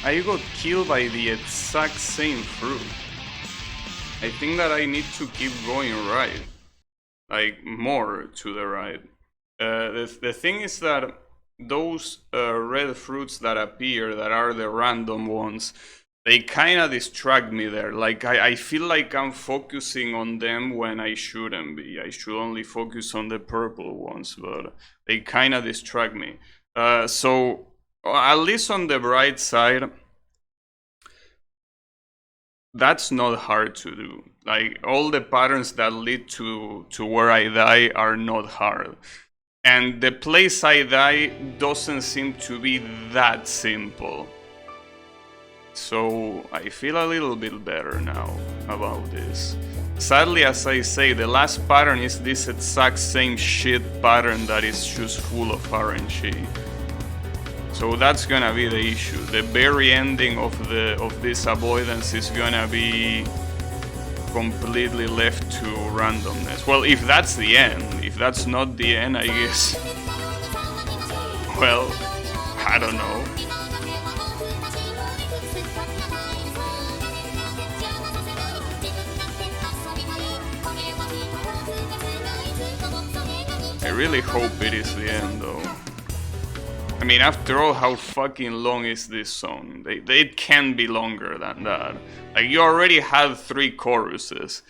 I got killed by the exact same fruit. I think that I need to keep going right. Like, more to the right. The thing is that those red fruits that appear, that are the random ones, they kind of distract me there. Like, I feel like I'm focusing on them when I shouldn't be. I should only focus on the purple ones, but they kind of distract me. So, at least on the bright side, that's not hard to do. Like, all the patterns that lead to where I die are not hard. And the place I die doesn't seem to be that simple. So I feel a little bit better now about this. Sadly, as I say, the last pattern is this exact same shit pattern that is just full of RNG. So that's gonna be the issue. The very ending of this avoidance is gonna be completely left to randomness. Well, if that's the end. If that's not the end, I guess. Well, I don't know. I really hope it is the end, though. I mean, after all, how fucking long is this song? It can be longer than that. Like, you already had 3 choruses.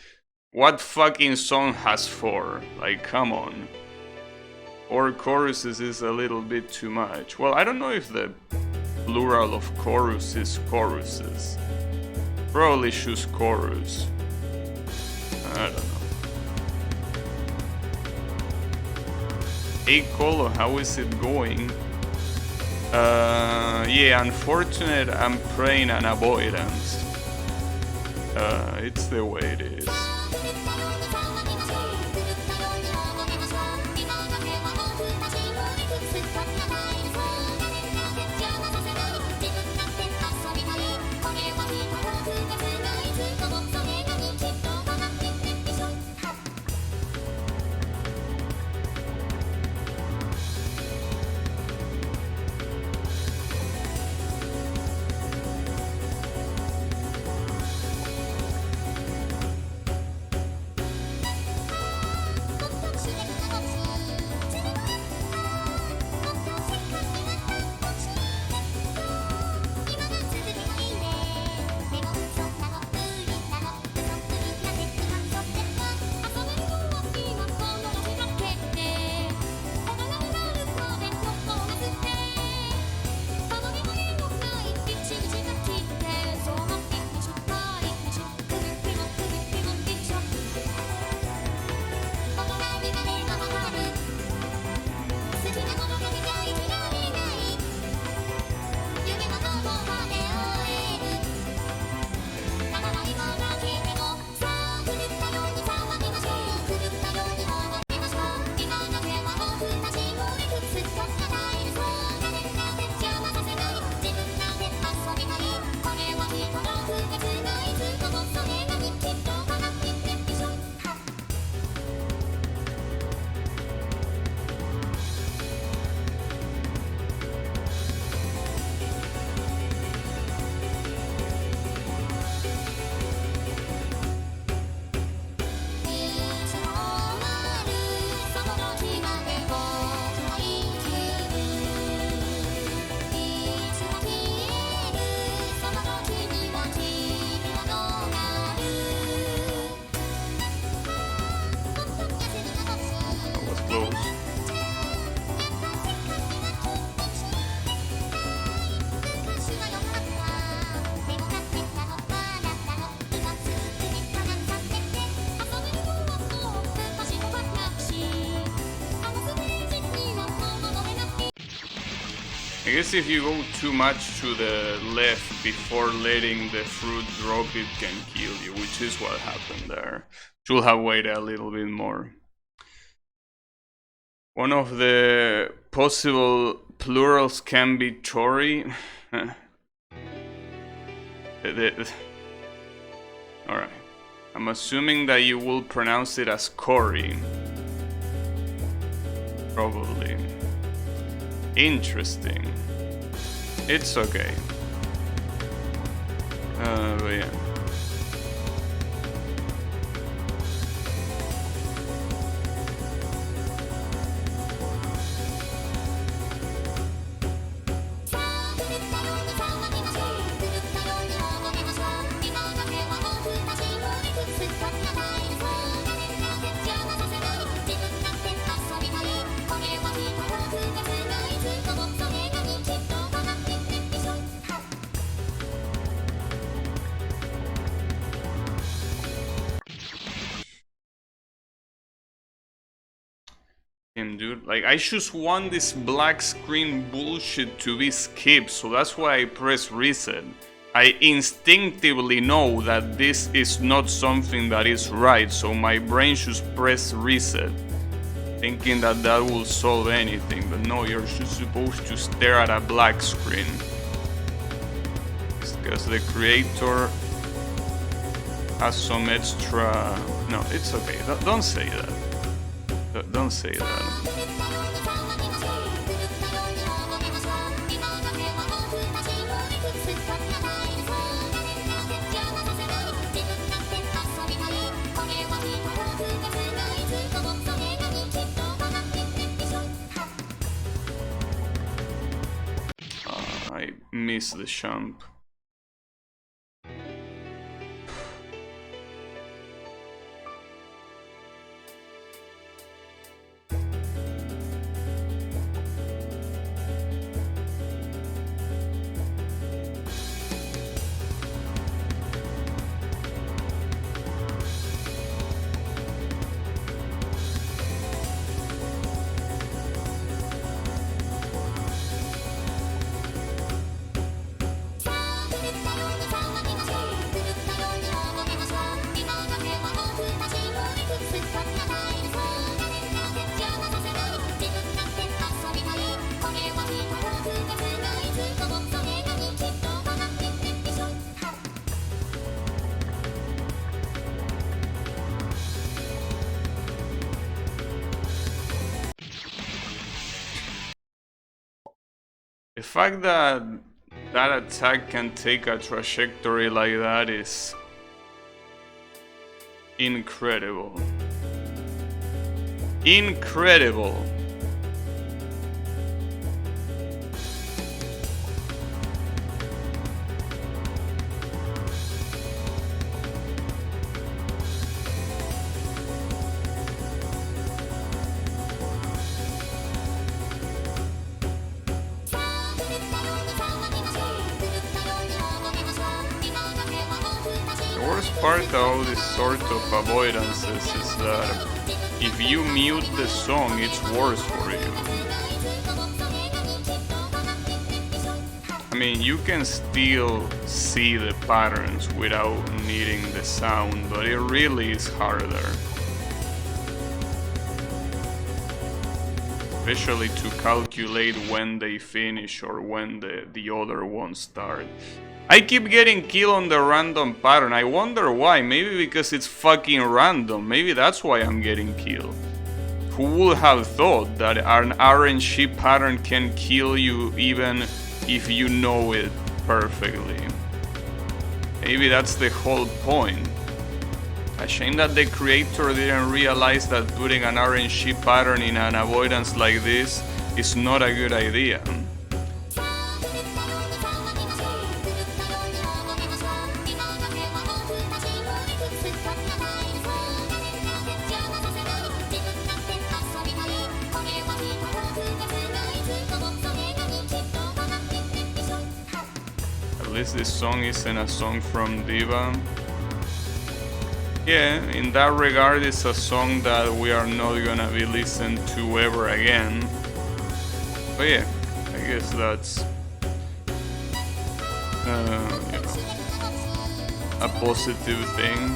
What fucking song has 4? Like, come on. 4 choruses is a little bit too much. Well, I don't know if the plural of chorus is choruses. Probably choose chorus. I don't know. Hey Colo, how is it going? Yeah, unfortunate, I'm praying an avoidance. It's the way it is. I guess if you go too much to the left before letting the fruit drop, it can kill you, which is what happened there. Should have waited a little bit more. One of the possible plurals can be Tori. Alright. I'm assuming that you will pronounce it as Cory. Probably. Interesting. It's okay. But yeah. Dude, like I just want this black screen bullshit to be skipped, so that's why I press reset. I instinctively know that this is not something that is right, so my brain should press reset, thinking that that will solve anything, but no, you're just supposed to stare at a black screen. It's because the creator has some extra... No, it's okay, don't say that. Don't say that. I missed the jump. The fact that that attack can take a trajectory like that is incredible. Incredible. Part of all this sort of avoidances is that if you mute the song, it's worse for you. I mean, you can still see the patterns without needing the sound, but it really is harder. Especially to calculate when they finish or when the other ones start. I keep getting killed on the random pattern. I wonder why. Maybe because it's fucking random. Maybe that's why I'm getting killed. Who would have thought that an RNG pattern can kill you even if you know it perfectly? Maybe that's the whole point. A shame that the creator didn't realize that putting an RNG pattern in an avoidance like this is not a good idea. This song isn't a song from D.Va. Yeah, in that regard, it's a song that we are not gonna be listened to ever again. But yeah, I guess that's you know, a positive thing.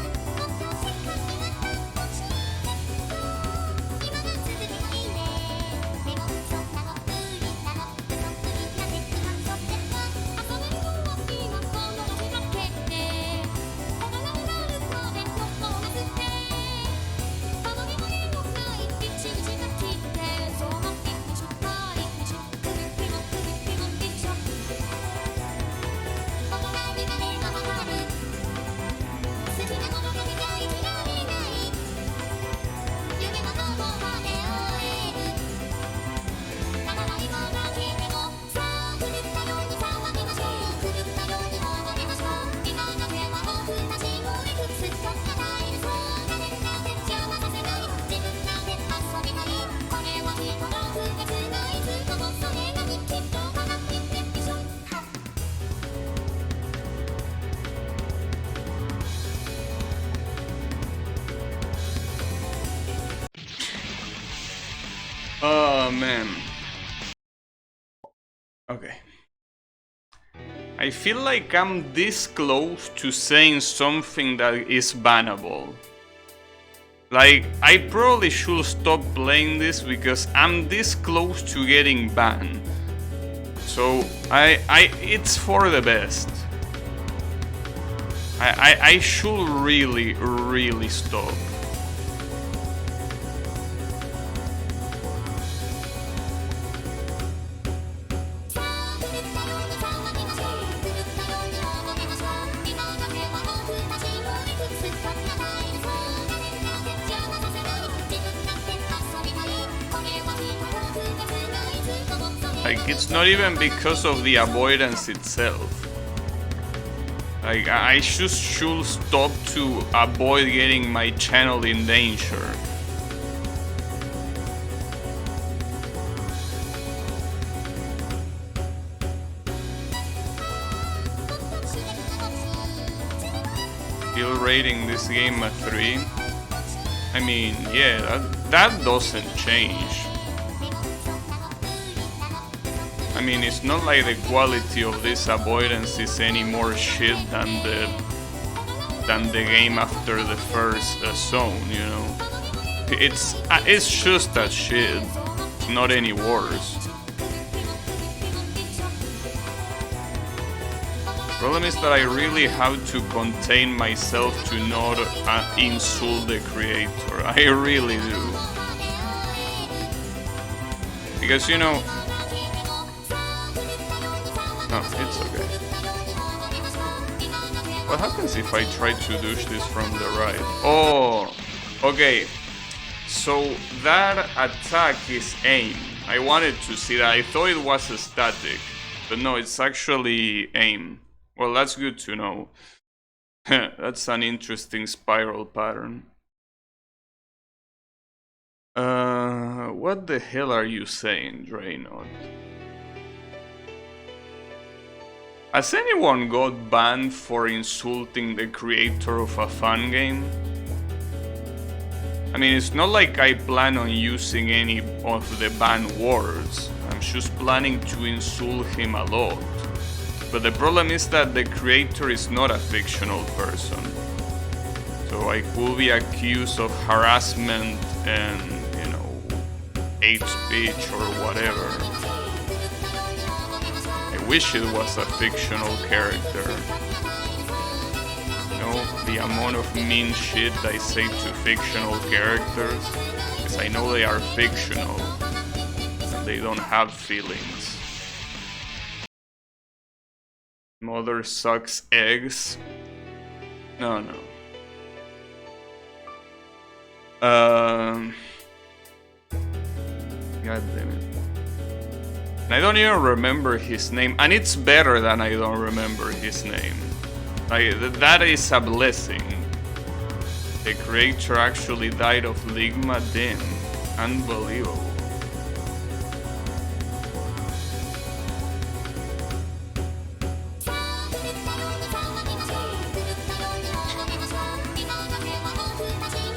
Oh man. Okay. I feel like I'm this close to saying something that is bannable. Like, I probably should stop playing this because I'm this close to getting banned. So, it's for the best. I should really stop. Like, it's not even because of the avoidance itself. Like, I just should stop to avoid getting my channel in danger. Still rating this game a 3. I mean, yeah, that doesn't change. I mean, it's not like the quality of this avoidance is any more shit than the game after the first zone, you know? It's just that shit, not any worse. Problem is that I really have to contain myself to not insult the creator. I really do. Because, you know... No, it's okay. What happens if I try to douche this from the right? Oh, okay. So that attack is aim. I wanted to see that. I thought it was a static, but no, it's actually aim. Well, that's good to know. That's an interesting spiral pattern. What the hell are you saying, Draynor? Has anyone got banned for insulting the creator of a fun game? I mean, it's not like I plan on using any of the banned words. I'm just planning to insult him a lot. But the problem is that the creator is not a fictional person. So I could be accused of harassment and, you know, hate speech or whatever. I wish it was a fictional character. You know, the amount of mean shit I say to fictional characters, because I know they are fictional and they don't have feelings. Mother sucks eggs. No. God damn it. I don't even remember his name, and it's better than I don't remember his name. Like, that is a blessing. The creator actually died of Ligma Dim. Unbelievable.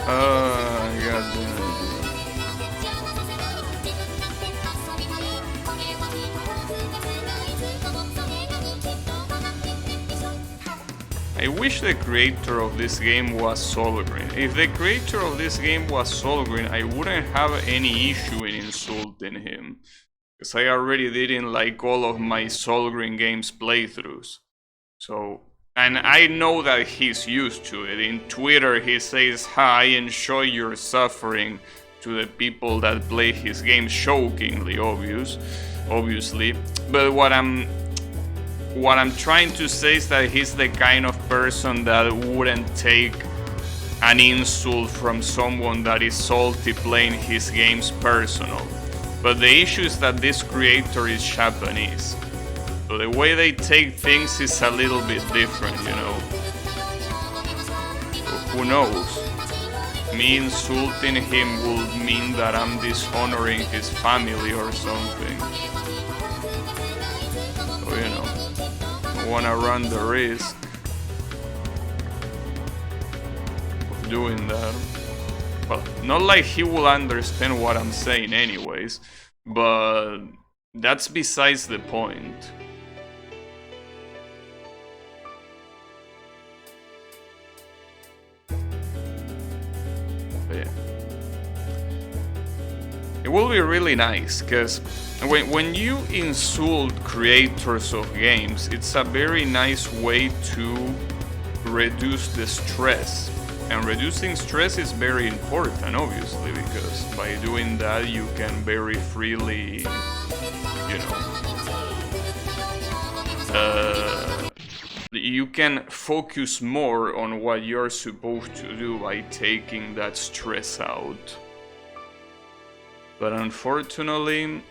God damn it. I wish the creator of this game was Solgreen. If the creator of this game was Solgreen, I wouldn't have any issue in insulting him. Because I already did in like all of my Solgreen games playthroughs. So, and I know that he's used to it. In Twitter he says, "Hi, enjoy your suffering," to the people that play his game, shockingly obviously. But what I'm trying to say is that he's the kind of person that wouldn't take an insult from someone that is salty playing his games personal. But the issue is that this creator is Japanese. So the way they take things is a little bit different, you know. So who knows? Me insulting him will mean that I'm dishonoring his family or something. So, you know, I wanna run the risk of doing that. Well, not like he will understand what I'm saying anyways, but that's besides the point. Yeah. It will be really nice, because when you insult creators of games, it's a very nice way to reduce the stress. And reducing stress is very important, obviously, because by doing that you can very freely, you know, you can focus more on what you're supposed to do by taking that stress out. But unfortunately,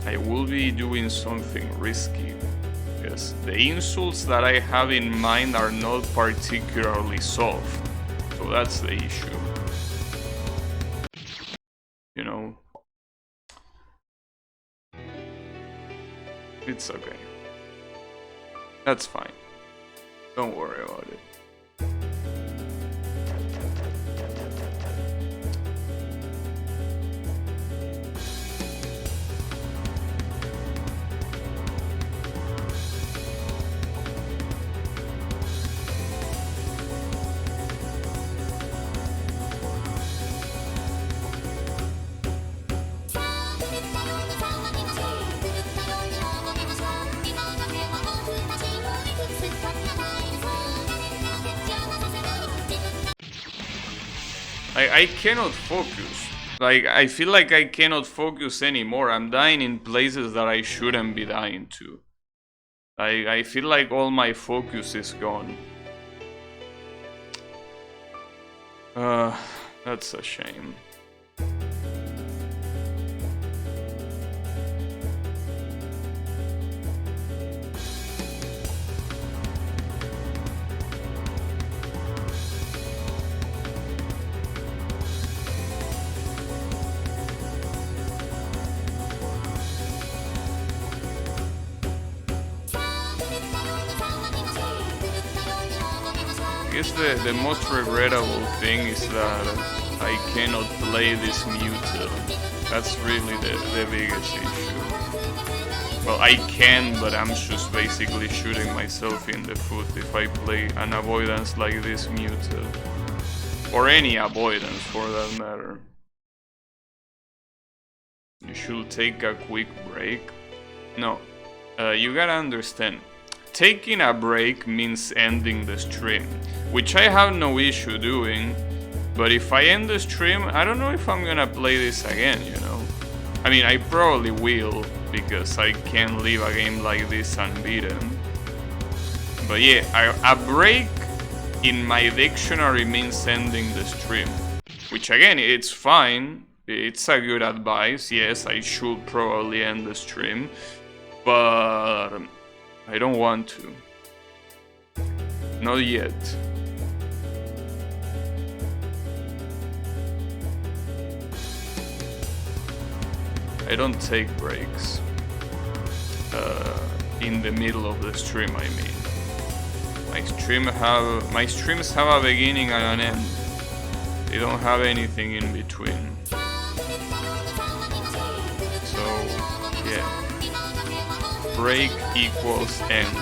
I will be doing something risky. Yes, the insults that I have in mind are not particularly soft, so that's the issue. You know, it's okay. That's fine. Don't worry about it. I cannot focus. Like, I feel like I cannot focus anymore. I'm dying in places that I shouldn't be dying to. I feel like all my focus is gone. That's a shame. I guess the most regrettable thing is that I cannot play this Mewtwo. That's really the biggest issue. Well, I can, but I'm just basically shooting myself in the foot if I play an avoidance like this Mewtwo. Or any avoidance for that matter. You should take a quick break. No, you gotta understand. Taking a break means ending the stream, which I have no issue doing, but if I end the stream, I don't know if I'm gonna play this again, you know? I mean, I probably will, because I can't leave a game like this unbeaten. But yeah, a break in my dictionary means ending the stream, which again, it's fine, it's a good advice, yes, I should probably end the stream, but I don't want to. Not yet. I don't take breaks. In the middle of the stream, I mean. My streams have a beginning and an end. They don't have anything in between. So, yeah. Break equals end.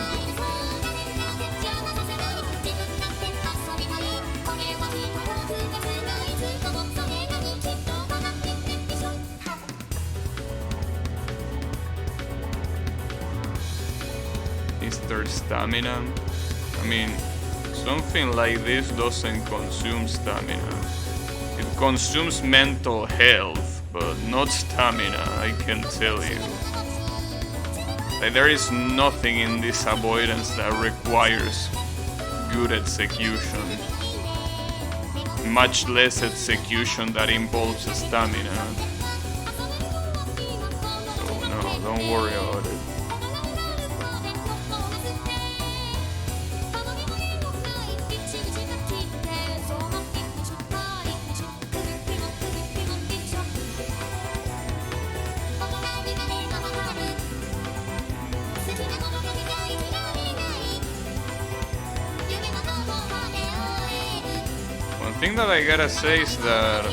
Mr. Stamina. I mean, something like this doesn't consume stamina. It consumes mental health, but not stamina, I can tell you. Like, there is nothing in this avoidance that requires good execution. Much less execution that involves stamina. So no, don't worry about it. One thing that I gotta say is that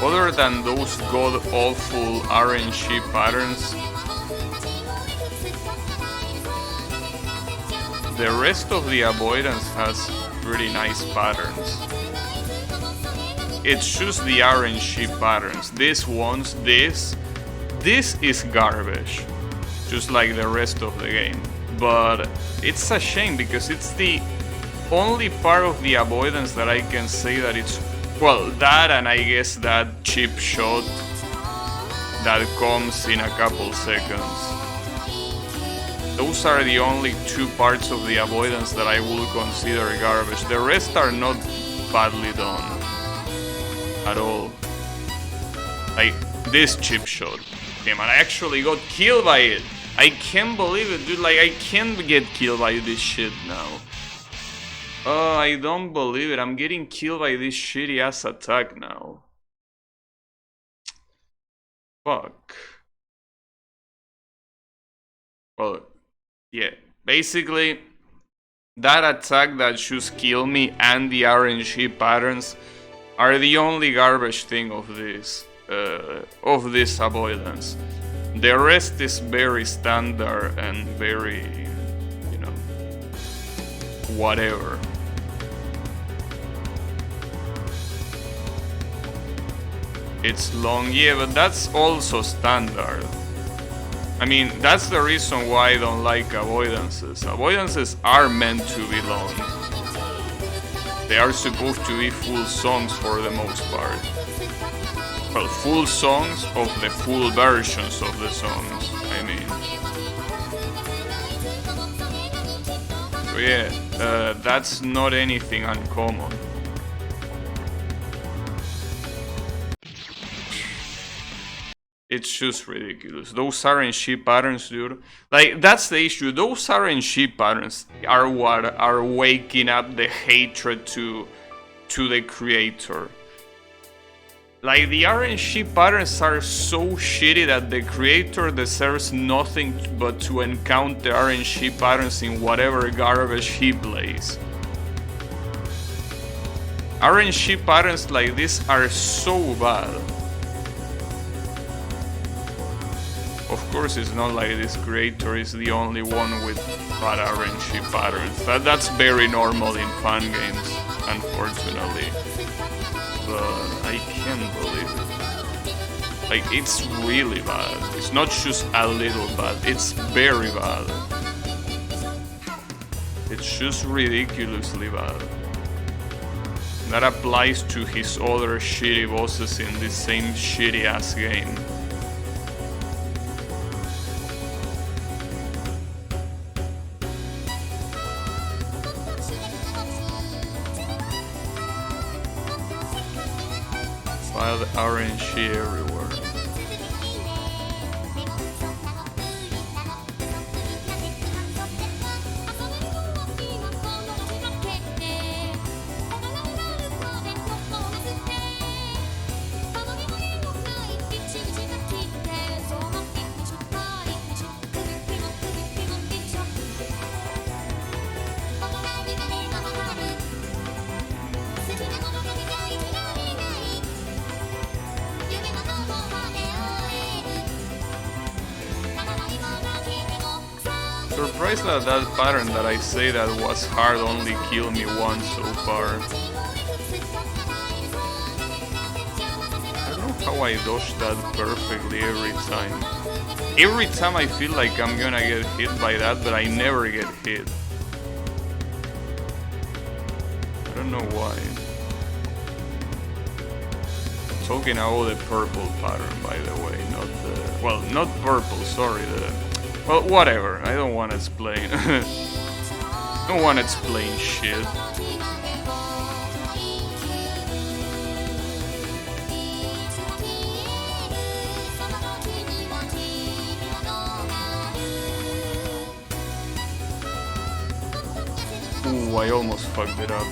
other than those god-awful RNG patterns, the rest of the avoidance has pretty nice patterns. It's just the RNG patterns. This is garbage, just like the rest of the game. But it's a shame because it's the only part of the avoidance that I can say that it's, well, that and I guess that chip shot that comes in a couple seconds. Those are the only two parts of the avoidance that I will consider garbage. The rest are not badly done at all. Like this chip shot. Damn, I actually got killed by it. I can't believe it, dude. Like, I can't get killed by this shit now. Oh, I don't believe it. I'm getting killed by this shitty ass attack now. Fuck. Well, yeah. Basically, that attack that should kill me and the RNG patterns are the only garbage thing of this avoidance. The rest is very standard and very, you know, whatever. It's long, yeah, but that's also standard. I mean, that's the reason why I don't like avoidances. Avoidances are meant to be long. They are supposed to be full songs for the most part. Well, full songs of the full versions of the songs, I mean. So yeah, that's not anything uncommon. It's just ridiculous. Those RNG patterns, dude. Like, that's the issue. Those RNG patterns are what are waking up the hatred to the creator. Like, the RNG patterns are so shitty that the creator deserves nothing but to encounter RNG patterns in whatever garbage he plays. RNG patterns like this are so bad. Of course, it's not like this creator is the only one with bad RNG patterns. That's very normal in fan games, unfortunately. But I can't believe it. Like, it's really bad. It's not just a little bad, it's very bad. It's just ridiculously bad. That applies to his other shitty bosses in this same shitty ass game. Wild RNG everywhere. Surprised that that pattern that I say that was hard only killed me once so far. I don't know how I dodge that perfectly every time. Every time I feel like I'm gonna get hit by that, but I never get hit. I don't know why. Talking about the purple pattern, by the way, not the... Well, not purple, sorry, well, whatever, I don't want to explain. Don't want to explain shit. Ooh, I almost fucked it up.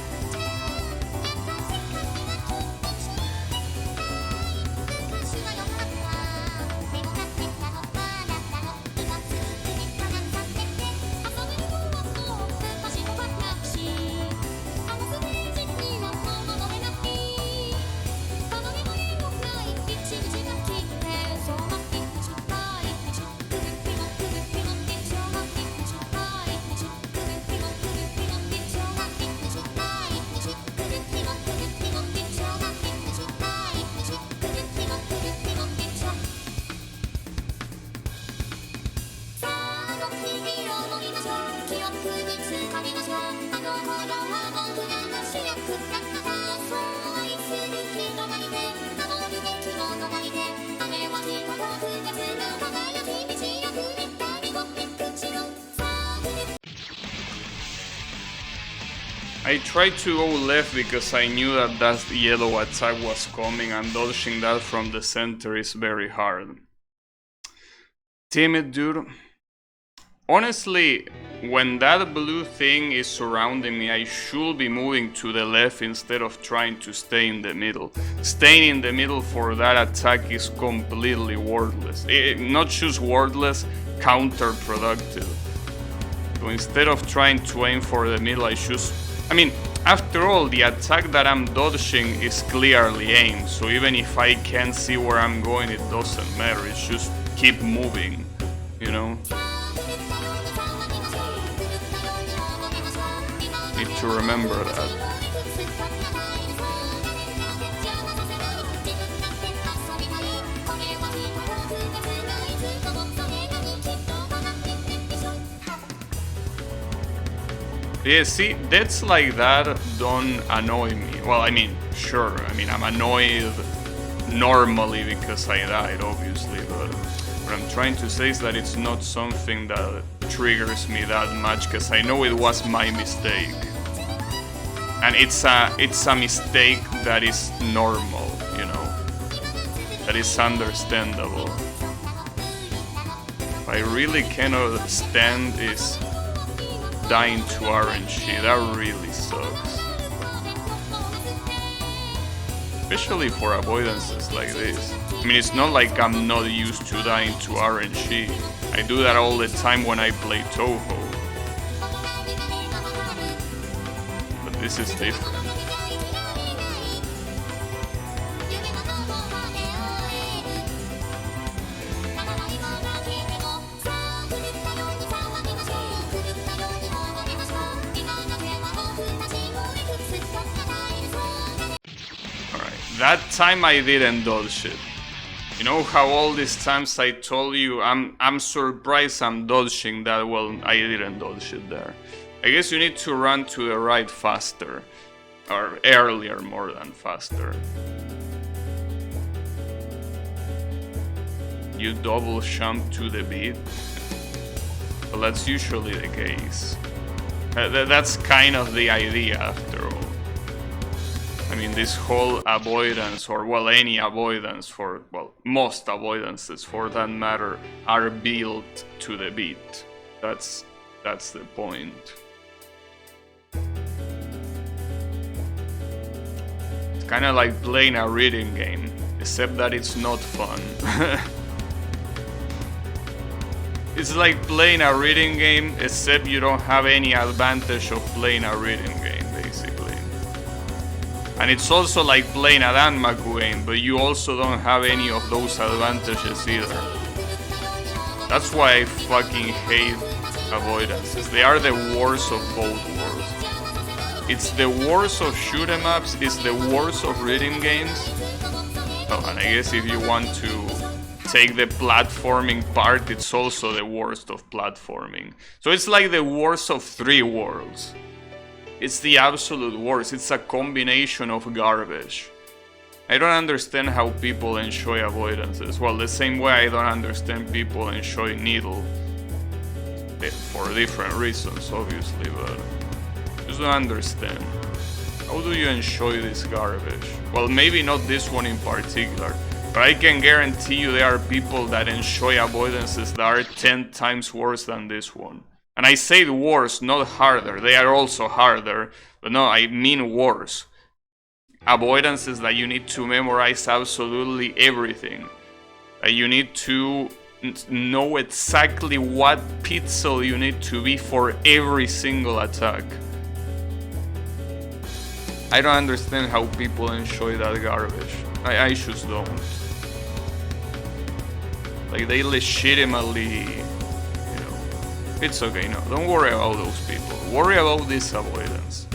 I tried to go left because I knew that the yellow attack was coming, and dodging that from the center is very hard. Damn it, dude. Honestly, when that blue thing is surrounding me, I should be moving to the left instead of trying to stay in the middle. Staying in the middle for that attack is completely worthless. Not just worthless, counterproductive. So instead of trying to aim for the middle, I mean, after all, the attack that I'm dodging is clearly aimed, so even if I can't see where I'm going, it doesn't matter, it's just keep moving, you know? Need to remember that. Yeah, see, deaths like that don't annoy me. Well, I mean, sure, I'm annoyed normally because I died, obviously, but what I'm trying to say is that it's not something that triggers me that much, because I know it was my mistake. And it's a mistake that is normal, you know, that is understandable. What I really cannot stand is dying to RNG, that really sucks. Especially for avoidances like this. I mean, it's not like I'm not used to dying to RNG. I do that all the time when I play Touhou. But this is different. That time I didn't dodge it. You know how all these times I told you I'm surprised I'm dodging that? Well, I didn't dodge it there. I guess you need to run to the right faster. Or earlier more than faster. You double jump to the beat. Well, that's usually the case. That's kind of the idea after all. I mean, this whole avoidance, or well, any avoidance for, well, most avoidances for that matter, are built to the beat. That's the point. It's kind of like playing a reading game, except that it's not fun. It's like playing a reading game, except you don't have any advantage of playing a reading game, basically. And it's also like playing a Danmaku game, but you also don't have any of those advantages either. That's why I fucking hate avoidances. They are the worst of both worlds. It's the worst of shoot 'em ups, it's the worst of reading games. Oh, and I guess if you want to take the platforming part, it's also the worst of platforming. So it's like the worst of three worlds. It's the absolute worst. It's a combination of garbage. I don't understand how people enjoy avoidances. Well, the same way I don't understand people enjoy Needle. For different reasons, obviously, but I just don't understand. How do you enjoy this garbage? Well, maybe not this one in particular, but I can guarantee you there are people that enjoy avoidances that are 10 times worse than this one. And I say worse, not harder. They are also harder, but no, I mean worse. Avoidances that you need to memorize absolutely everything. That you need to know exactly what pixel you need to be for every single attack. I don't understand how people enjoy that garbage. I just don't. Like, they legitimately, you know, it's okay, no, don't worry about those people. Worry about this avoidance.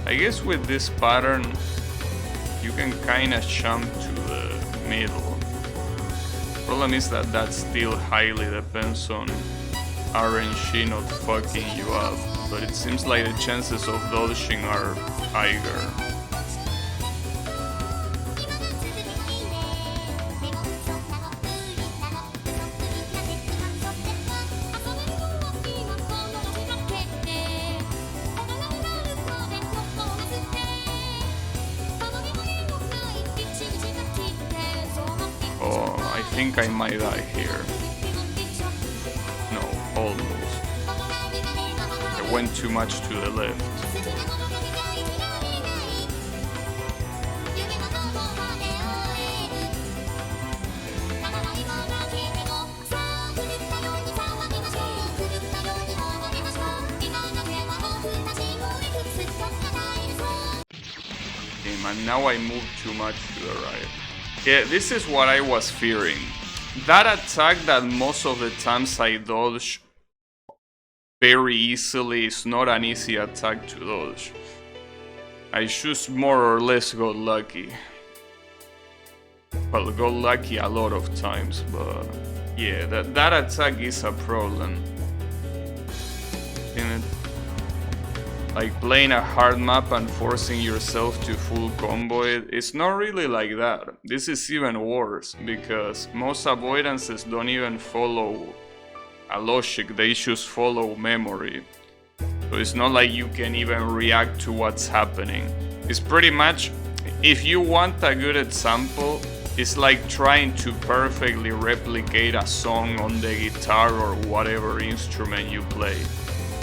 I guess with this pattern, you can kinda jump to the middle. Problem is that still highly depends on RNG not fucking you up, but it seems like the chances of dodging are higher. Oh, I think I might die here. No, almost. I went too much to the left. Okay, man, now I moved too much to the right. Yeah, this is what I was fearing. That attack that most of the times I dodge very easily is not an easy attack to dodge. I just more or less got lucky. Well, got lucky a lot of times, but yeah, that attack is a problem. In it, like playing a hard map and forcing yourself to full combo it's not really like that. This is even worse, because most avoidances don't even follow a logic, they just follow memory. So it's not like you can even react to what's happening. It's pretty much, if you want a good example, it's like trying to perfectly replicate a song on the guitar or whatever instrument you play.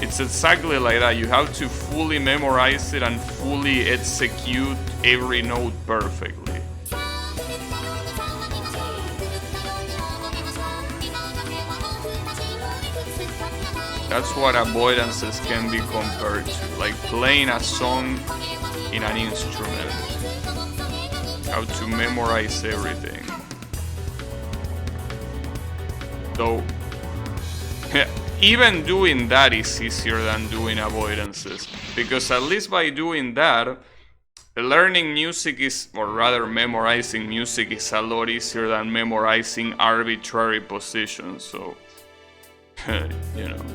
It's exactly like that. You have to fully memorize it and fully execute every note perfectly. That's what avoidances can be compared to, like playing a song in an instrument. How to memorize everything. Though, even doing that is easier than doing avoidances, because at least by doing that, learning music is, or rather memorizing music is a lot easier than memorizing arbitrary positions, so, you know.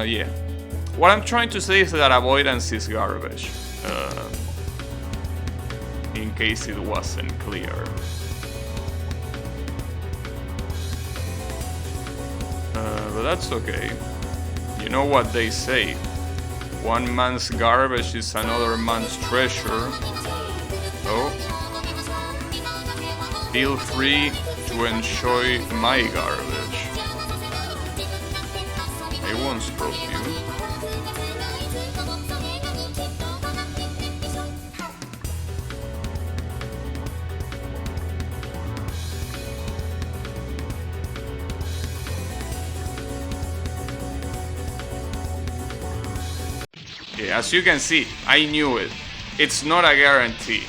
Yeah. What I'm trying to say is that avoidance is garbage, in case it wasn't clear. But that's okay. You know what they say. One man's garbage is another man's treasure. So, feel free to enjoy my garbage. I won't stop you. Exactly. As you can see, I knew it. It's not a guarantee.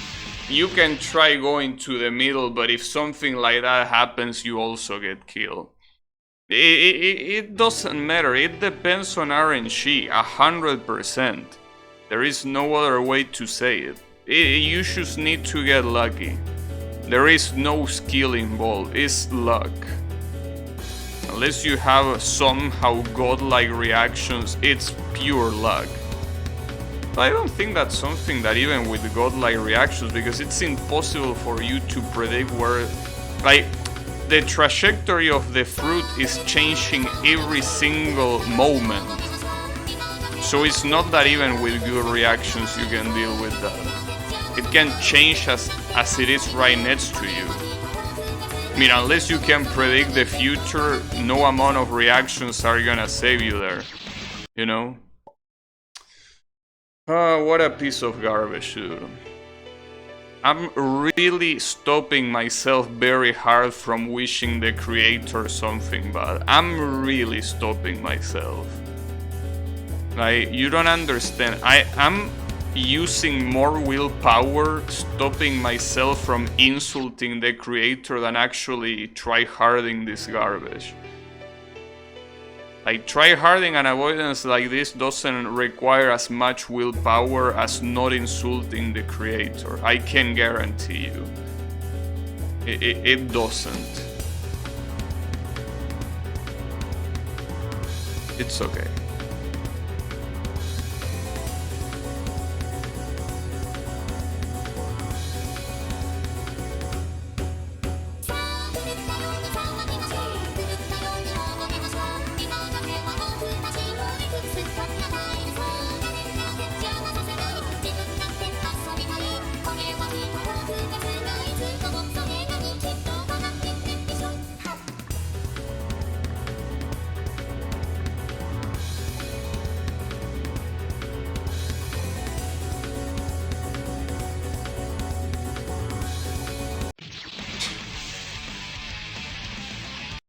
You can try going to the middle, but if something like that happens, you also get killed. It doesn't matter. It depends on RNG, 100%. There is no other way to say it. You just need to get lucky. There is no skill involved, it's luck. Unless you have somehow godlike reactions, it's pure luck. But I don't think that's something that even with godlike reactions, because it's impossible for you to predict where, like, the trajectory of the fruit is changing every single moment. So it's not that even with good reactions you can deal with that. It can change as it is right next to you. I mean, unless you can predict the future, no amount of reactions are gonna save you there. You know? What a piece of garbage, dude. I'm really stopping myself very hard from wishing the creator something bad. I'm really stopping myself. Like, you don't understand. I'm using more willpower stopping myself from insulting the creator than actually tryharding this garbage. Like, tryharding and avoidance like this doesn't require as much willpower as not insulting the creator. I can guarantee you. It doesn't. It's okay.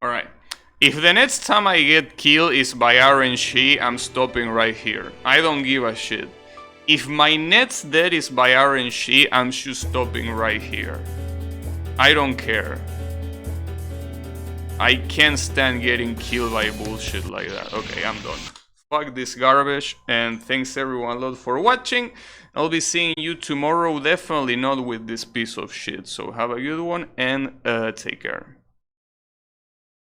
Alright, if the next time I get killed is by RNG, I'm stopping right here. I don't give a shit. If my next death is by RNG, I'm just stopping right here. I don't care. I can't stand getting killed by bullshit like that. Okay, I'm done. Fuck this garbage, and thanks everyone a lot for watching. I'll be seeing you tomorrow, definitely not with this piece of shit. So have a good one, and take care.